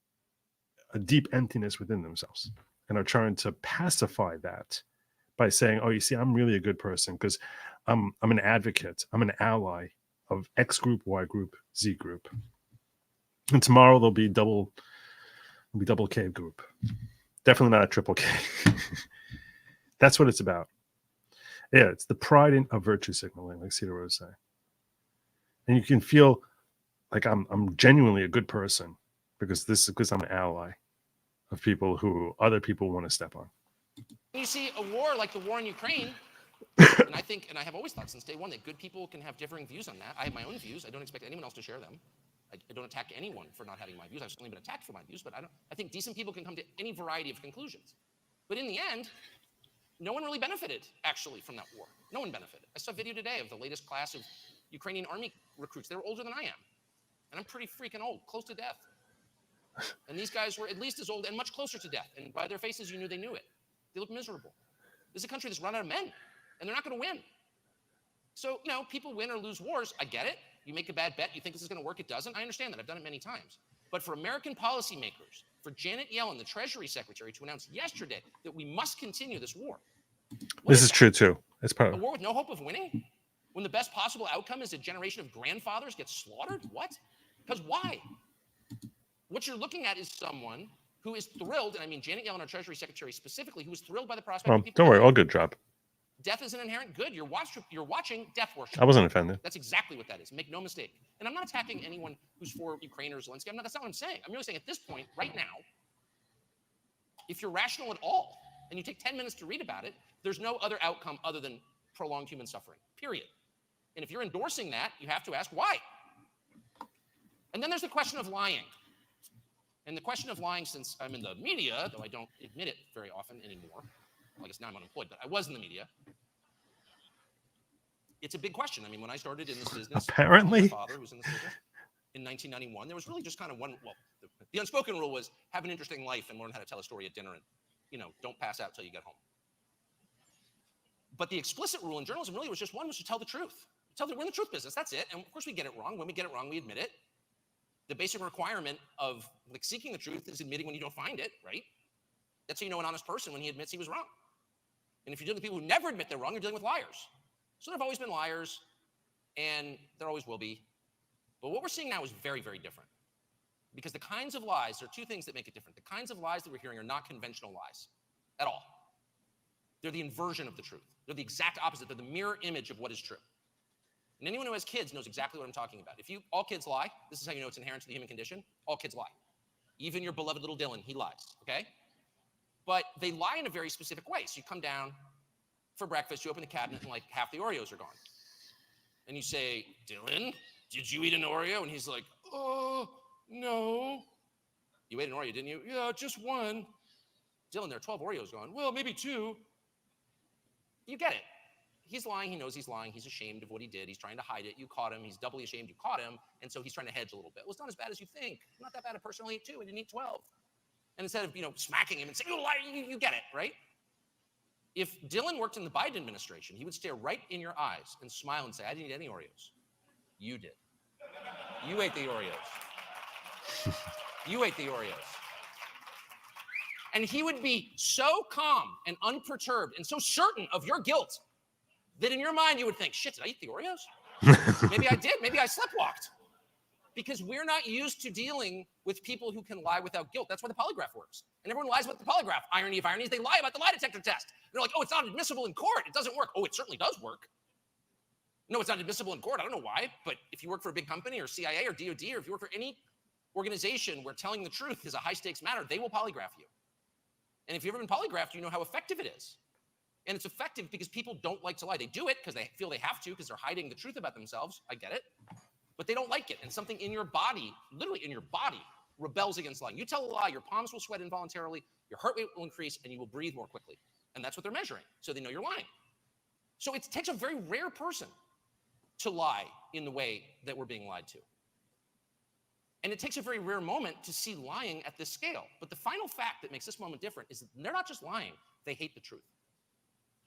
S1: a deep emptiness within themselves and are trying to pacify that by saying, oh, you see, I'm really a good person because I'm an advocate. I'm an ally of X group, Y group, Z group. And tomorrow there'll be double K group. Definitely not a triple K. That's what it's about. Yeah, it's the pride of virtue signaling, like Cedar was saying. And you can feel like I'm genuinely a good person because I'm an ally of people who other people want to step on.
S20: You see a war like the war in Ukraine, and I have always thought since day one that good people can have differing views on that. I have my own views. I don't expect anyone else to share them. I don't attack anyone for not having my views. I've certainly been attacked for my views, but I think decent people can come to any variety of conclusions. But in the end, no one really benefited, actually, from that war. No one benefited. I saw a video today of the latest class of Ukrainian army recruits. They were older than I am. And I'm pretty freaking old, close to death. And these guys were at least as old and much closer to death. And by their faces, you knew they knew it. They look miserable. This is a country that's run out of men, and they're not going to win. So, people win or lose wars. I get it. You make a bad bet. You think this is going to work. It doesn't. I understand that. I've done it many times. But for American policymakers, for Janet Yellen, the Treasury Secretary, to announce yesterday that we must continue this war.
S1: This is true, too. It's part of
S20: a war with no hope of winning? When the best possible outcome is a generation of grandfathers get slaughtered? What? Because why? What you're looking at is someone who is thrilled, and I mean Janet Yellen, our Treasury Secretary specifically, who is thrilled by the prospect of people.
S1: Don't worry, all good job.
S20: Death is an inherent good. You're watching death worship.
S1: I wasn't offended.
S20: That's exactly what that is. Make no mistake. And I'm not attacking anyone who's for Ukraine or Zelensky. That's not what I'm saying. I'm really saying at this point, right now, if you're rational at all, and you take 10 minutes to read about it, there's no other outcome other than prolonged human suffering, period. And if you're endorsing that, you have to ask why. And then there's the question of lying. And the question of lying, since I'm in the media, though I don't admit it very often anymore, I guess now I'm unemployed, but I was in the media. It's a big question. I mean, when I started in this business,
S1: Apparently.
S20: my father was in this business in 1991. There was really just kind of one, well, the unspoken rule was have an interesting life and learn how to tell a story at dinner and, don't pass out till you get home. But the explicit rule in journalism really was just one, was to tell the truth. We're in the truth business, that's it. And of course we get it wrong. When we get it wrong, we admit it. The basic requirement of seeking the truth is admitting when you don't find it, right? That's how you know an honest person, when he admits he was wrong. And if you're dealing with people who never admit they're wrong, you're dealing with liars. So there have always been liars, and there always will be. But what we're seeing now is very, very different. Because the kinds of lies, there are two things that make it different. The kinds of lies that we're hearing are not conventional lies at all. They're the inversion of the truth. They're the exact opposite. They're the mirror image of what is true. And anyone who has kids knows exactly what I'm talking about. All kids lie. This is how you know it's inherent to the human condition. All kids lie. Even your beloved little Dylan, he lies, okay? But they lie in a very specific way. So you come down for breakfast, you open the cabinet, and half the Oreos are gone. And you say, Dylan, did you eat an Oreo? And he's like, oh, no. You ate an Oreo, didn't you? Yeah, just one. Dylan, there are 12 Oreos gone. Well, maybe 2. You get it. He's lying. He knows he's lying. He's ashamed of what he did. He's trying to hide it. You caught him. He's doubly ashamed. You caught him. And so he's trying to hedge a little bit. Well, it's not as bad as you think. It's not that bad. A person only ate 2 and didn't eat 12. And instead of, smacking him and saying, you get it, right? If Dylan worked in the Biden administration, he would stare right in your eyes and smile and say, I didn't eat any Oreos. You did. You ate the Oreos. You ate the Oreos. And he would be so calm and unperturbed and so certain of your guilt that in your mind you would think, shit, did I eat the Oreos? Maybe I did. Maybe I sleptwalked. Because we're not used to dealing with people who can lie without guilt. That's why the polygraph works. And everyone lies about the polygraph. Irony of ironies, they lie about the lie detector test. They're like, oh, it's not admissible in court. It doesn't work. Oh, it certainly does work. No, it's not admissible in court. I don't know why. But if you work for a big company or CIA or DOD, or if you work for any organization where telling the truth is a high stakes matter, they will polygraph you. And if you've ever been polygraphed, you know how effective it is. And it's effective because people don't like to lie. They do it because they feel they have to, because they're hiding the truth about themselves. I get it. But they don't like it. And something in your body, literally in your body, rebels against lying. You tell a lie, your palms will sweat involuntarily, your heart rate will increase, and you will breathe more quickly. And that's what they're measuring. So they know you're lying. So it takes a very rare person to lie in the way that we're being lied to. And it takes a very rare moment to see lying at this scale. But the final fact that makes this moment different is that they're not just lying, they hate the truth.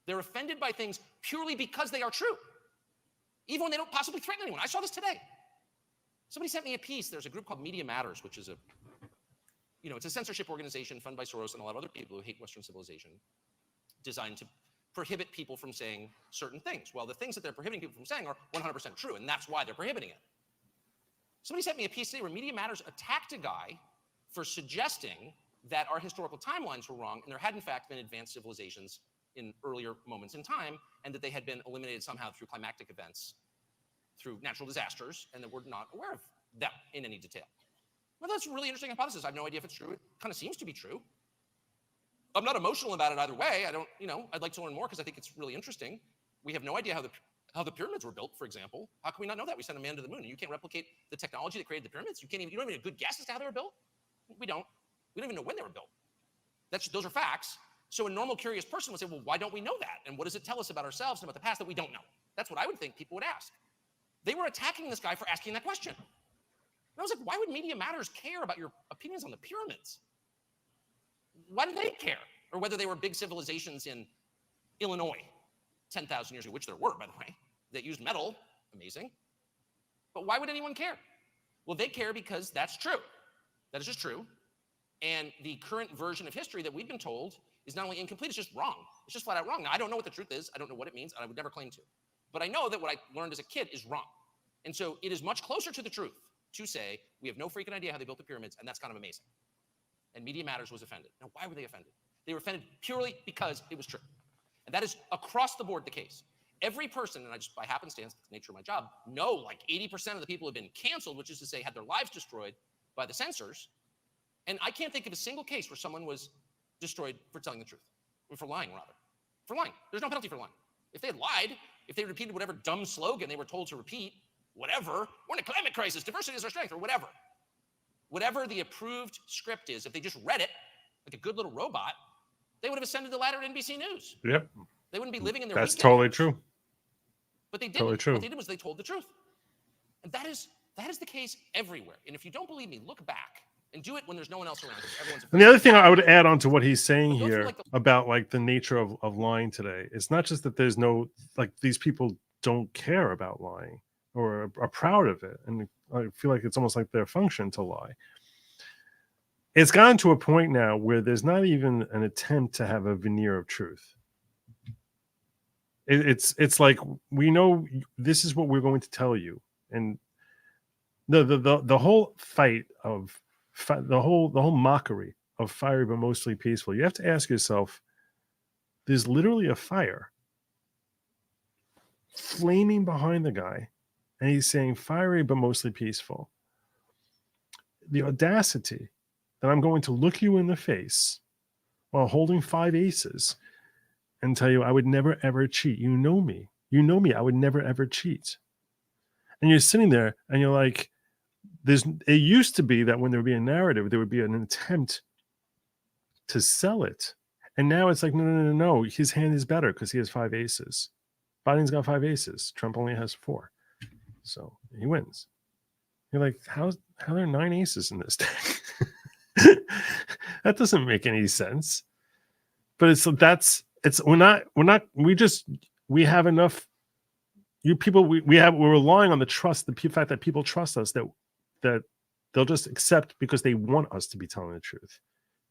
S20: They're offended by things purely because they are true, even when they don't possibly threaten anyone. I saw this today. Somebody sent me a piece. There's a group called Media Matters, which is it's a censorship organization funded by Soros and a lot of other people who hate Western civilization, designed to prohibit people from saying certain things. Well, the things that they're prohibiting people from saying are 100% true, and that's why they're prohibiting it. Somebody sent me a piece today where Media Matters attacked a guy for suggesting that our historical timelines were wrong, and there had in fact been advanced civilizations in earlier moments in time, and that they had been eliminated somehow through climactic events, through natural disasters, and that we're not aware of them in any detail. Well, that's a really interesting hypothesis. I have no idea if it's true. It kind of seems to be true. I'm not emotional about it either way. I'd like to learn more because I think it's really interesting. We have no idea how the pyramids were built, for example. How can we not know that? We sent a man to the moon, and you can't replicate the technology that created the pyramids. You don't even have a good guess as to how they were built. We don't even know when they were built. Those are facts. So a normal, curious person would say, well, why don't we know that? And what does it tell us about ourselves and about the past that we don't know? That's what I would think people would ask. They were attacking this guy for asking that question. And I was like, why would Media Matters care about your opinions on the pyramids? Why do they care? Or whether they were big civilizations in Illinois 10,000 years ago, which there were, by the way, that used metal. Amazing. But why would anyone care? Well, they care because that's true. That is just true. And the current version of history that we've been told is not only incomplete, it's just wrong. It's just flat out wrong. Now, I don't know what the truth is. I don't know what it means, and I would never claim to. But I know that what I learned as a kid is wrong. And so it is much closer to the truth to say we have no freaking idea how they built the pyramids, and that's kind of amazing. And Media Matters was offended. Now, why were they offended? They were offended purely because it was true. And that is across the board the case. Every person, and I just by happenstance, the nature of my job, know like 80% of the people have been canceled, which is to say had their lives destroyed by the censors. And I can't think of a single case where someone was destroyed for telling the truth, or for lying, rather. For lying. There's no penalty for lying. If they had lied, if they repeated whatever dumb slogan they were told to repeat, whatever, we're in a climate crisis, diversity is our strength, or whatever. whatever the approved script is, if they just read it like a good little robot, they would have ascended the ladder at NBC News.
S1: Yep.
S20: They wouldn't be living in their
S1: That's
S20: weekend
S1: totally
S20: hours.
S1: true.
S20: But they didn't.
S1: Totally true.
S20: What they did was they told the truth. And that is the case everywhere. And if you don't believe me, look back and do it when there's no one else around. Everyone's
S1: And the other thing I would add on to what he's saying here about like the nature of lying today, it's not just that there's no, like, these people don't care about lying or are proud of it. And I feel like it's almost like their function to lie. It's gotten to a point now where there's not even an attempt to have a veneer of truth. It's like, we know this is what we're going to tell you. And the whole fight of the whole mockery of fiery but mostly peaceful, you have to ask yourself, there's literally a fire flaming behind the guy, and he's saying fiery but mostly peaceful. The audacity that I'm going to look you in the face while holding 5 aces and tell you I would never ever cheat. You know me. I would never ever cheat. And you're sitting there and you're like, it used to be that when there would be a narrative, there would be an attempt to sell it. And now it's like, no. His hand is better because he has 5 aces. Biden's got 5 aces. Trump only has 4. So he wins. You're like, how are there 9 aces in this deck? That doesn't make any sense. But we have enough. You people, we're relying on the trust, the fact that people trust us, that they'll just accept because they want us to be telling the truth.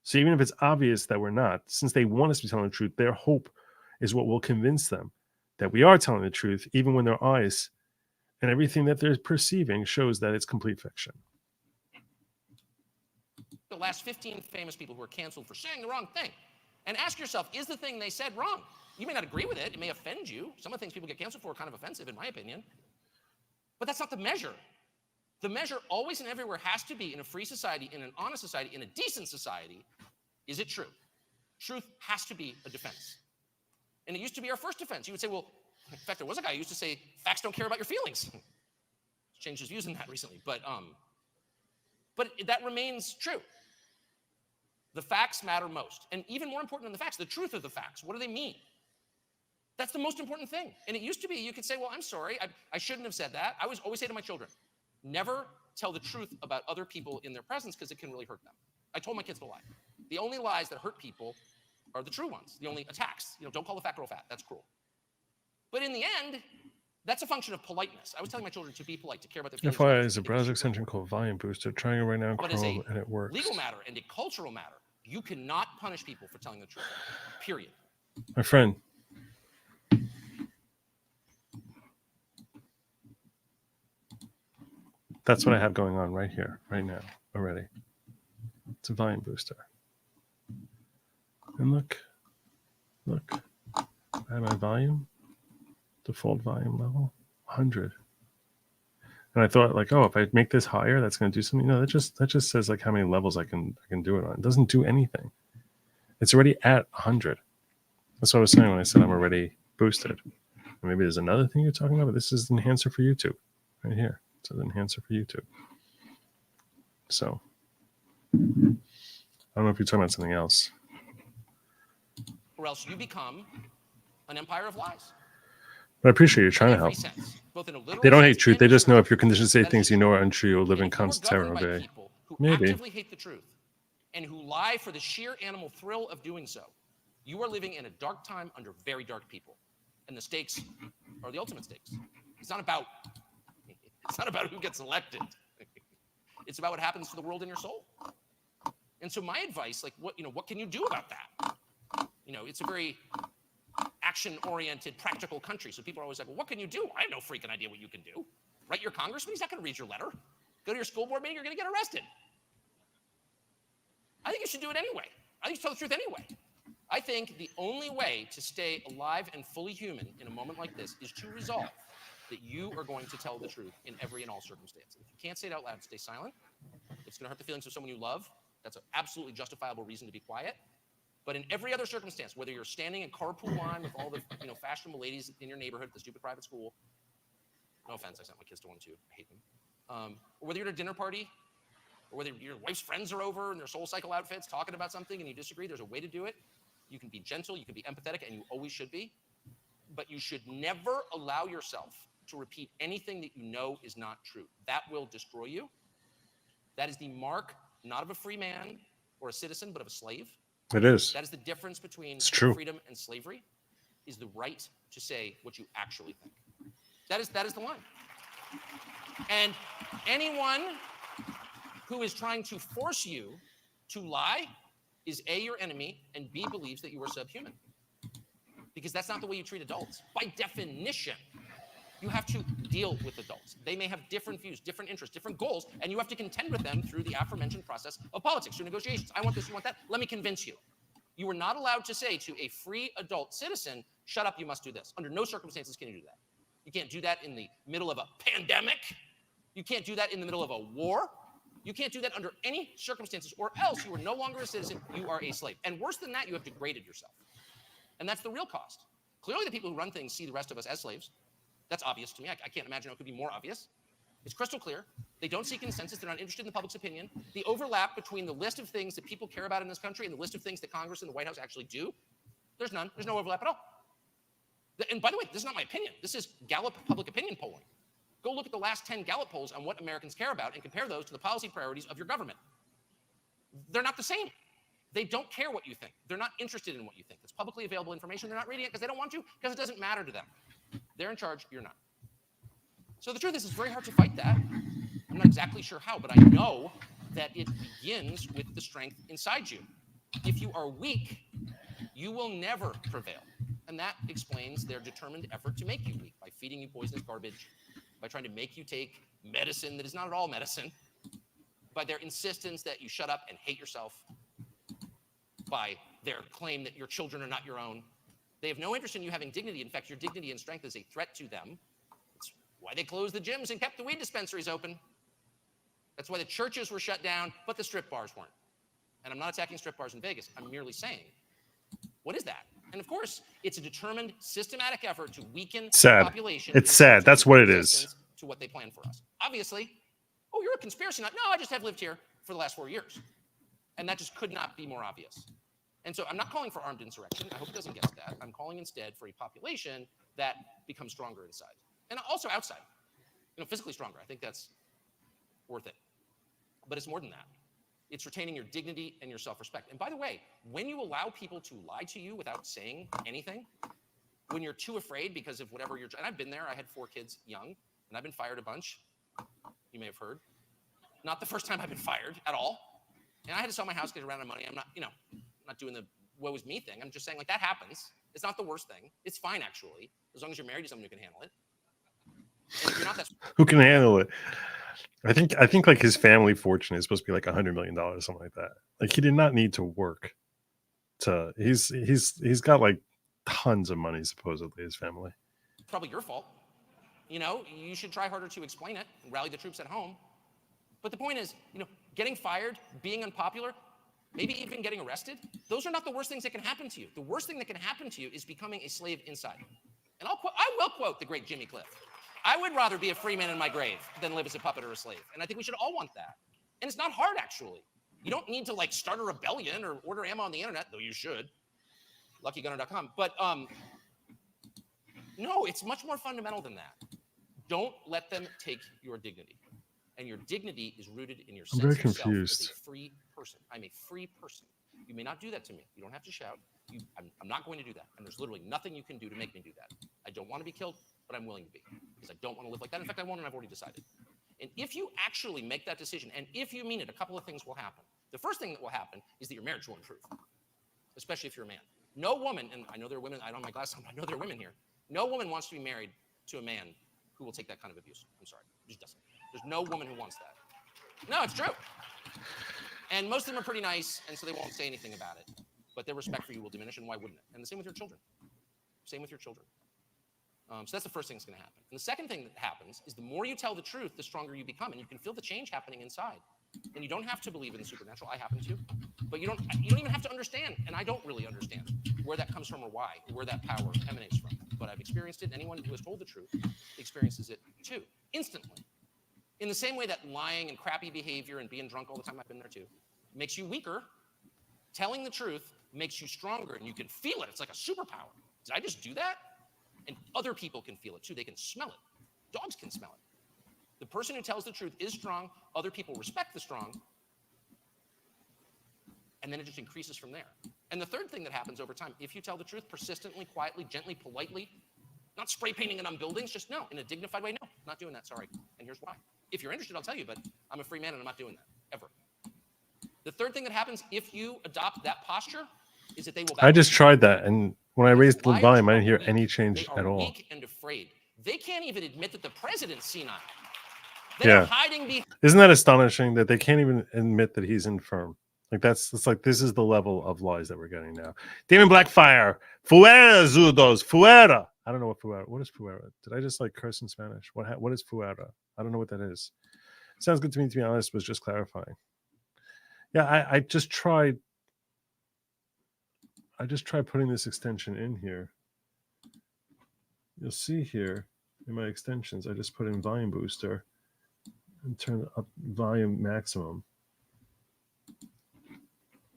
S1: So even if it's obvious that we're not, since they want us to be telling the truth, their hope is what will convince them that we are telling the truth, even when their eyes and everything that they're perceiving shows that it's complete fiction.
S20: The last 15 famous people who are canceled for saying the wrong thing. And ask yourself, is the thing they said wrong? You may not agree with it. It may offend you. Some of the things people get canceled for are kind of offensive, in my opinion. But that's not the measure. The measure always and everywhere has to be, in a free society, in an honest society, in a decent society, is it true? Truth has to be a defense. And it used to be our first defense. You would say, well, in fact, there was a guy who used to say, facts don't care about your feelings. He's changed his views on that recently. But that remains true. The facts matter most. And even more important than the facts, the truth of the facts. What do they mean? That's the most important thing. And it used to be, you could say, well, I'm sorry, I shouldn't have said that. I always say to my children, never tell the truth about other people in their presence because it can really hurt them. I told my kids to lie. The only lies that hurt people are the true ones. The only attacks. Don't call a fat girl fat. That's cruel. But in the end, that's a function of politeness. I was telling my children to be polite, to care about their feelings.
S1: FYI is a browser extension called Volume Booster. Trying it right now in Chrome, and it works.
S20: Legal matter and a cultural matter, you cannot punish people for telling the truth. Period.
S1: My friend. That's what I have going on right here, right now, already. It's a volume booster. And look. I have my volume, default volume level, 100. And I thought, like, oh, if I make this higher, that's going to do something. No, that just says like how many levels I can do it on. It doesn't do anything. It's already at 100. That's what I was saying when I said I'm already boosted. And maybe there's another thing you're talking about, but this is the enhancer for YouTube, right here. It's an enhancer for YouTube. So I don't know if you're talking about something else.
S20: Or else you become an empire of lies.
S1: But I appreciate you trying to help. They don't hate truth. They just know if you're conditioned to say things you know are untrue, you'll live in constant terror all day. Maybe.
S20: Actively hate the truth and who lie for the sheer animal thrill of doing so. You are living in a dark time under very dark people. And the stakes are the ultimate stakes. It's not about who gets elected. It's about what happens to the world and your soul. And so my advice, like, what can you do about that? It's a very action-oriented, practical country. So people are always like, well, what can you do? I have no freaking idea what you can do. Write your congressman, he's not going to read your letter. Go to your school board meeting, you're going to get arrested. I think you should do it anyway. I think you should tell the truth anyway. I think the only way to stay alive and fully human in a moment like this is to resolve that you are going to tell the truth in every and all circumstances. If you can't say it out loud, stay silent. It's going to hurt the feelings of someone you love. That's an absolutely justifiable reason to be quiet. But in every other circumstance, whether you're standing in carpool line with all the fashionable ladies in your neighborhood at the stupid private school, no offense, I sent my kids to one too, I hate them. Or whether you're at a dinner party or whether your wife's friends are over in their Soul Cycle outfits talking about something and you disagree, there's a way to do it. You can be gentle, you can be empathetic, and you always should be. But you should never allow yourself to repeat anything that you know is not true. That will destroy you. That is the mark, not of a free man or a citizen, but of a slave.
S1: It is.
S20: That is the difference between freedom and slavery, is the right to say what you actually think. That is the line. And anyone who is trying to force you to lie is A, your enemy, and B, believes that you are subhuman. Because that's not the way you treat adults. By definition, you have to deal with adults. They may have different views, different interests, different goals, and you have to contend with them through the aforementioned process of politics, through negotiations. I want this, you want that. Let me convince you. You are not allowed to say to a free adult citizen, shut up, you must do this. Under no circumstances can you do that. You can't do that in the middle of a pandemic. You can't do that in the middle of a war. You can't do that under any circumstances, or else you are no longer a citizen, you are a slave. And worse than that, you have degraded yourself. And that's the real cost. Clearly, the people who run things see the rest of us as slaves. That's obvious to me. I can't imagine how it could be more obvious. It's crystal clear. They don't see consensus. They're not interested in the public's opinion. The overlap between the list of things that people care about in this country and the list of things that Congress and the White House actually do, there's none. There's no overlap at all. And by the way, this is not my opinion. This is Gallup public opinion polling. Go look at the last 10 Gallup polls on what Americans care about and compare those to the policy priorities of your government. They're not the same. They don't care what you think. They're not interested in what you think. It's publicly available information. They're not reading it because they don't want to, because it doesn't matter to them. They're in charge, you're not. So the truth is, it's very hard to fight that. I'm not exactly sure how, but I know that it begins with the strength inside you. If you are weak, you will never prevail. And that explains their determined effort to make you weak, by feeding you poisonous garbage, by trying to make you take medicine that is not at all medicine, by their insistence that you shut up and hate yourself, by their claim that your children are not your own. They have no interest in you having dignity. In fact, your dignity and strength is a threat to them. It's why they closed the gyms and kept the weed dispensaries open. That's why the churches were shut down, but the strip bars weren't. And I'm not attacking strip bars in Vegas. I'm merely saying, what is that? And of course, it's a determined, systematic effort to weaken the population.
S1: It's sad. That's what it is.
S20: To what they plan for us. Obviously, oh, you're a conspiracy nut. No, I just have lived here for the last 4 years. And that just could not be more obvious. And so I'm not calling for armed insurrection. I hope it doesn't get to that. I'm calling instead for a population that becomes stronger inside. And also outside. Physically stronger. I think that's worth it. But it's more than that. It's retaining your dignity and your self-respect. And by the way, when you allow people to lie to you without saying anything, when you're too afraid because of whatever and I've been there, I had 4 kids young, and I've been fired a bunch. You may have heard. Not the first time I've been fired at all. And I had to sell my house to get around out of money. I'm not, not doing the woe is me thing. I'm just saying, like, that happens. It's not the worst thing. It's fine, actually, as long as you're married to someone who can handle it. And if you're not, that's
S1: who can handle it. I think like his family fortune is supposed to be like $100 million, something like that. Like, he did not need to work. He's got like tons of money, supposedly, his family.
S20: It's probably your fault. You should try harder to explain it and rally the troops at home. But the point is, getting fired, being unpopular, maybe even getting arrested, those are not the worst things that can happen to you. The worst thing that can happen to you is becoming a slave inside. And I will quote the great Jimmy Cliff. I would rather be a free man in my grave than live as a puppet or a slave. And I think we should all want that. And it's not hard, actually. You don't need to like start a rebellion or order ammo on the internet, though you should. LuckyGunner.com. But no, it's much more fundamental than that. Don't let them take your dignity. And your dignity is rooted in your sense of self as a free person. I'm a free person. You may not do that to me. You don't have to shout. I'm not going to do that. And there's literally nothing you can do to make me do that. I don't want to be killed, but I'm willing to be, because I don't want to live like that. In fact, I won't, and I've already decided. And if you actually make that decision, and if you mean it, a couple of things will happen. The first thing that will happen is that your marriage will improve, especially if you're a man. No woman, and I know there are women, I don't have my glasses on, but I know there are women here. No woman wants to be married to a man who will take that kind of abuse. I'm sorry, it just doesn't. There's no woman who wants that. No, it's true. And most of them are pretty nice, and so they won't say anything about it. But their respect for you will diminish, and why wouldn't it? And the same with your children. Same with your children. So that's the first thing that's going to happen. And the second thing that happens is the more you tell the truth, the stronger you become, and you can feel the change happening inside. And you don't have to believe in the supernatural. I happen to, but you don't even have to understand, and I don't really understand where that comes from or why, or where that power emanates from. But I've experienced it. And anyone who has told the truth experiences it too, instantly. In the same way that lying and crappy behavior and being drunk all the time, I've been there too, makes you weaker, telling the truth makes you stronger, and you can feel it. It's like a superpower. Did I just do that? And other people can feel it too. They can smell it. Dogs can smell it. The person who tells the truth is strong. Other people respect the strong. And then it just increases from there. And the third thing that happens over time, if you tell the truth persistently, quietly, gently, politely, not spray painting it on buildings, just no, in a dignified way, no, not doing that, sorry. And here's why. If you're interested, I'll tell you, but I'm a free man and I'm not doing that, ever. The third thing that happens if you adopt that posture is that they will back
S1: I just
S20: up.
S1: tried that, and when I raised the
S20: Liars
S1: volume, I
S20: are
S1: didn't hear
S20: weak.
S1: any change
S20: They are
S1: at all.
S20: weak and afraid. They can't even admit that the president's senile. They're hiding behind.
S1: Isn't that astonishing that they can't even admit that he's infirm? Like it's like this is the level of lies that we're getting now. Damon Blackfire, fuera zudos, fuera. I don't know what fuera. What is fuera? Did I just like curse in Spanish? What is fuera? I don't know what that is. Sounds good to me, to be honest. Was just clarifying. Yeah, I just tried. I just tried putting this extension in here. You'll see here in my extensions, I just put in volume booster and turn up volume maximum.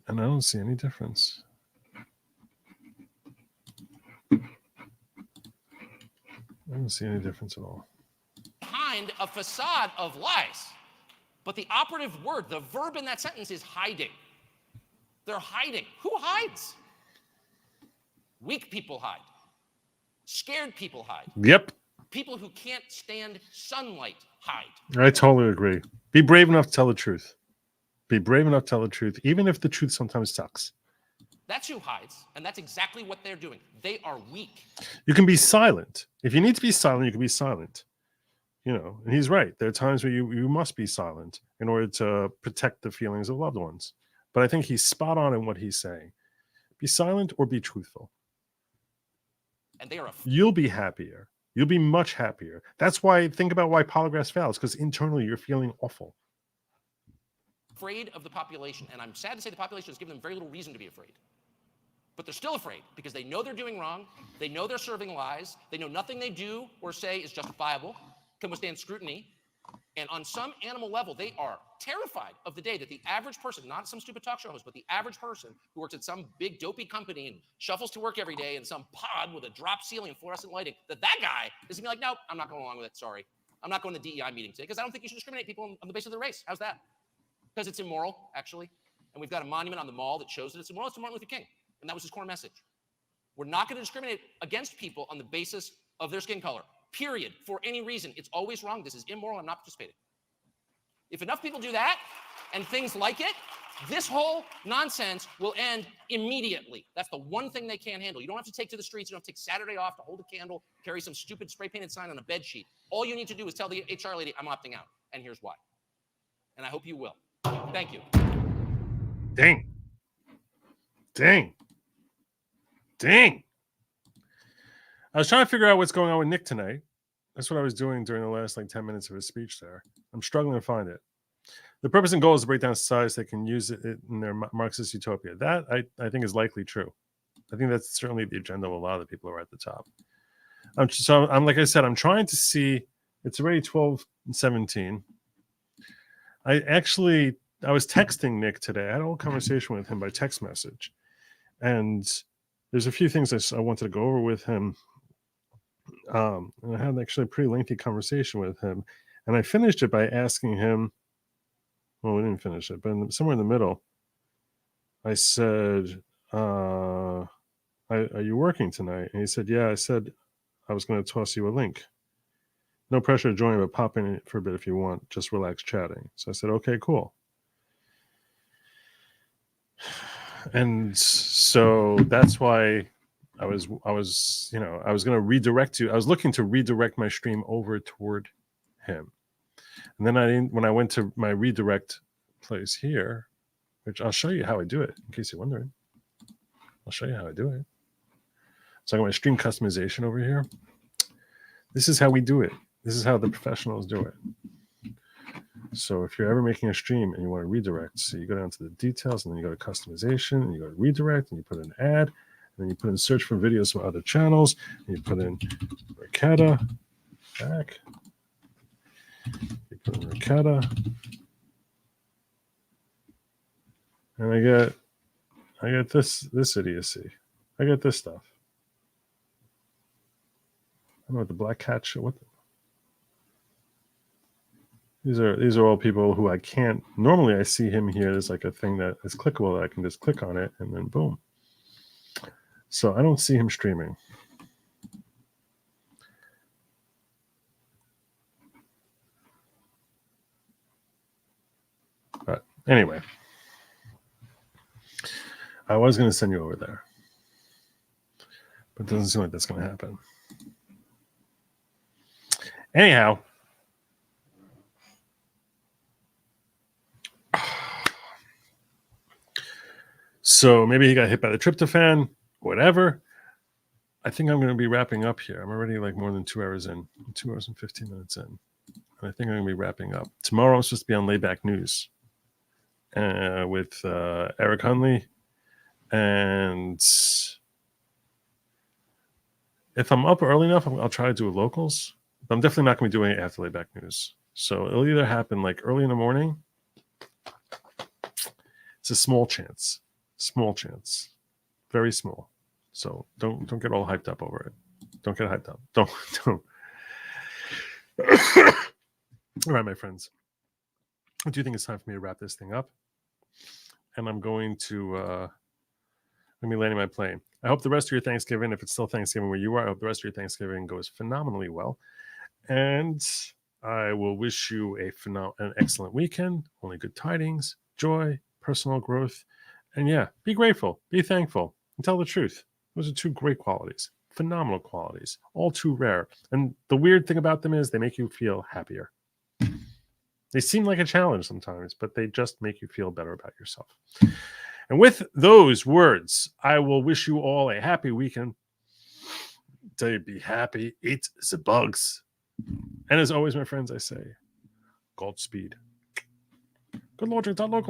S1: And I don't see any difference. I don't see any difference at all.
S20: Behind a facade of lies. But the operative word, the verb in that sentence is hiding. They're hiding. Who hides? Weak people hide. Scared people hide.
S1: Yep.
S20: People who can't stand sunlight hide.
S1: I totally agree. Be brave enough to tell the truth. Be brave enough to tell the truth, even if the truth sometimes sucks.
S20: That's who hides, and that's exactly what they're doing. They are weak.
S1: You can be silent. If you need to be silent, you can be silent. You know, and he's right. There are times where you must be silent in order to protect the feelings of loved ones. But I think he's spot on in what he's saying. Be silent or be truthful.
S20: And they are
S1: You'll be happier. You'll be much happier. That's why, think about why polygraphs fails, because internally you're feeling awful.
S20: afraid of the population, and I'm sad to say the population has given them very little reason to be afraid. But they're still afraid because they know they're doing wrong, they know they're serving lies, they know nothing they do or say is justifiable, can withstand scrutiny, and on some animal level, they are terrified of the day that the average person, not some stupid talk show host, but the average person who works at some big dopey company and shuffles to work every day in some pod with a drop ceiling and fluorescent lighting, that guy is gonna be like, nope, I'm not going along with it, sorry. I'm not going to the DEI meeting today because I don't think you should discriminate people on the basis of their race. How's that? Because it's immoral, actually. And we've got a monument on the mall that shows that it's immoral. It's to Martin Luther King. And that was his core message. We're not going to discriminate against people on the basis of their skin color, period, for any reason. It's always wrong. This is immoral. I'm not participating. If enough people do that and things like it, this whole nonsense will end immediately. That's the one thing they can't handle. You don't have to take to the streets. You don't have to take Saturday off to hold a candle, carry some stupid spray painted sign on a bed sheet. All you need to do is tell the HR lady, I'm opting out. And here's why. And I hope you will. Thank you.
S1: Dang. Dang. Dang. I was trying to figure out what's going on with Nick tonight. That's what I was doing during the last 10 minutes of his speech there. I'm struggling to find it. The purpose and goal is to break down society so they can use it in their Marxist utopia. That I think is likely true. I think that's certainly the agenda of a lot of the people who are at the top. I'm like I said, I'm trying to see. It's already 12:17. I was texting Nick today. I had a whole conversation with him by text message, and there's a few things I wanted to go over with him. And I had actually a pretty lengthy conversation with him, and I finished it by asking him. Well, we didn't finish it, but somewhere in the middle, I said, "Are you working tonight?" And he said, "Yeah." I said, "I was going to toss you a link. No pressure to join, but pop in for a bit if you want. Just relax chatting." So I said, "Okay, cool." And so that's why I was going to redirect you. I was looking to redirect my stream over toward him. And then when I went to my redirect place here, which I'll show you how I do it in case you're wondering. I'll show you how I do it. So I got my stream customization over here. This is how we do it. This is how the professionals do it. So if you're ever making a stream and you want to redirect, so you go down to the details and then you go to customization and you go to redirect and you put an ad and then you put in search for videos from other channels and you put in Ricotta back. You put in avocado. And I get this idiocy. I get this stuff. I don't know what the black cat show. What? These are all people who I can't. Normally, I see him here. There's like a thing that is clickable that I can just click on it and then boom. So I don't see him streaming. But anyway, I was going to send you over there, but it doesn't seem like that's going to happen. Anyhow, so maybe he got hit by the tryptophan, whatever. I think I'm going to be wrapping up here. I'm already like more than 2 hours in, 2 hours and 15 minutes in. And I think I'm going to be wrapping up. Tomorrow I'm supposed to be on Layback News with Eric Hunley. And if I'm up early enough, I'll try to do locals. But I'm definitely not going to be doing it after Layback News. So it'll either happen like early in the morning. It's a small chance. Small chance. Very small. So don't get all hyped up over it. Don't get hyped up. Don't. All right, my friends. I do think it's time for me to wrap this thing up. And I'm going to be landing my plane. I hope the rest of your Thanksgiving, if it's still Thanksgiving where you are, I hope the rest of your Thanksgiving goes phenomenally well. And I will wish you an excellent weekend, only good tidings, joy, personal growth. And yeah, be grateful, be thankful, and tell the truth. Those are two great qualities, phenomenal qualities, all too rare. And the weird thing about them is they make you feel happier. They seem like a challenge sometimes, but they just make you feel better about yourself. And with those words, I will wish you all a happy weekend. Tell you, be happy, eat the bugs. And as always, my friends, I say, Godspeed. Good Lord, local.